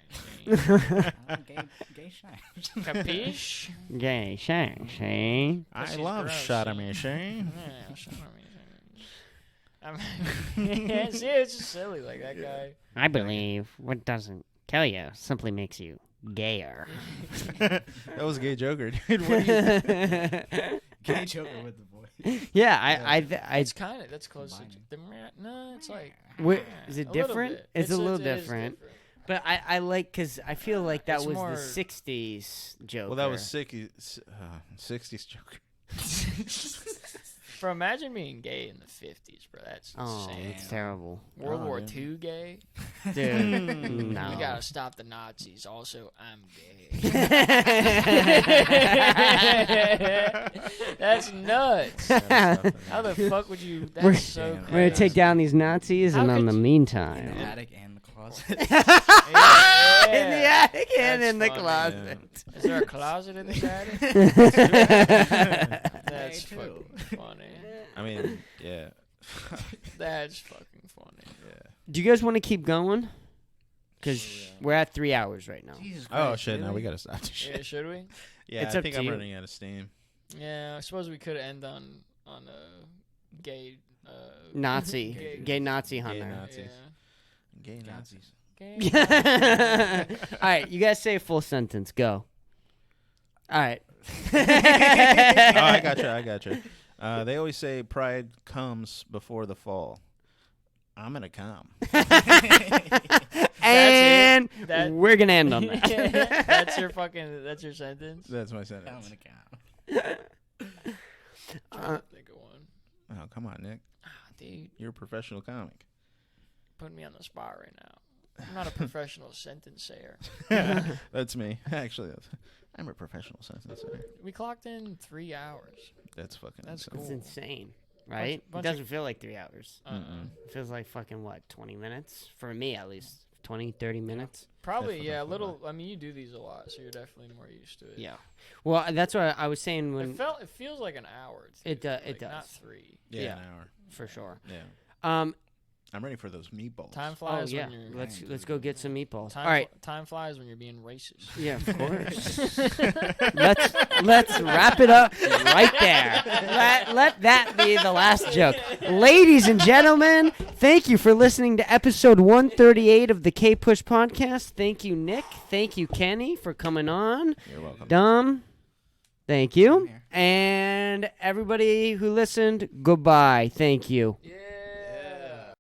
Gay shy. capiche? Gay, shay. I Pussy's love gross. sodomy, Shane. Yeah, shut up, yeah, see, it's just silly like that guy. I believe what doesn't kill you simply makes you gayer. That was Gay Joker, dude. What do you Gay Joker with the voice. Yeah, I It's kind of that's close to no. It's like is it a little different? bit. It's a little it is different. But I like because I feel like that It's was more- the '60s Joker. Well, that was 60s Joker. Bro, imagine being gay in the 50s, bro. That's Oh, insane. it's terrible, World Oh, War yeah. II gay? dude. No. We gotta stop the Nazis. Also, I'm gay. That's nuts. How the fuck would you? That's We're- so We're We're gonna crazy. take down these Nazis, How and in could the you- In meantime, the attic and the closet. Yeah. in the attic and That's in the funny. closet. Is there a closet in the attic? That's Hey, too. fucking funny. I mean, yeah. That's fucking funny. Do you guys want to keep going? Because Yeah. we're at 3 hours right now. Jesus Oh, Christ, shit, now really? we gotta stop this shit. Yeah, should we? Yeah, It's I up think to I'm you. running out of steam. Yeah, I suppose we could end on a gay Nazi, gay Nazi Gay hunter. Nazis. Gay Nazis. Nazis. Gay. All right, you guys say a full sentence. Go. All right. Oh, I got you. They always say pride comes before the fall. I'm gonna come. And That- we're gonna end on that. That's your sentence. That's my I'm sentence. gonna count. Trying to think of one. Oh, come on, Nick. Dude, You're a professional comic. putting me on the spot right now. I'm not a professional sentence sayer. That's me. Actually, I'm a professional sentence sayer. We clocked in 3 hours. That's fucking. That's insane. It's cool. insane, right? bunch It doesn't feel like 3 hours. Mm-mm. It feels like fucking, what, 20 minutes? For me, at least. 20, 30 minutes? Probably, Definitely yeah, a feel little. I mean, you do these a lot, so you're definitely more used to it. Yeah. Well, that's what I was saying when... It feels like an hour. Too, It does- like, it does. Not 3. Yeah, Yeah. an hour. For sure. Yeah. Um. I'm ready for those meatballs. Time Oh, flies yeah. when you're. Let's go get some meatballs. Time, All right. Time flies when you're being racist. Yeah, of course. let's wrap it up right there. Let that be the last joke. Ladies and gentlemen, thank you for listening to episode 138 of the Kpush podcast. Thank you, Nick. Thank you, Kenny, for coming on. You're welcome. Dom, thank you. here. And everybody who listened, goodbye. Thank you. Yeah.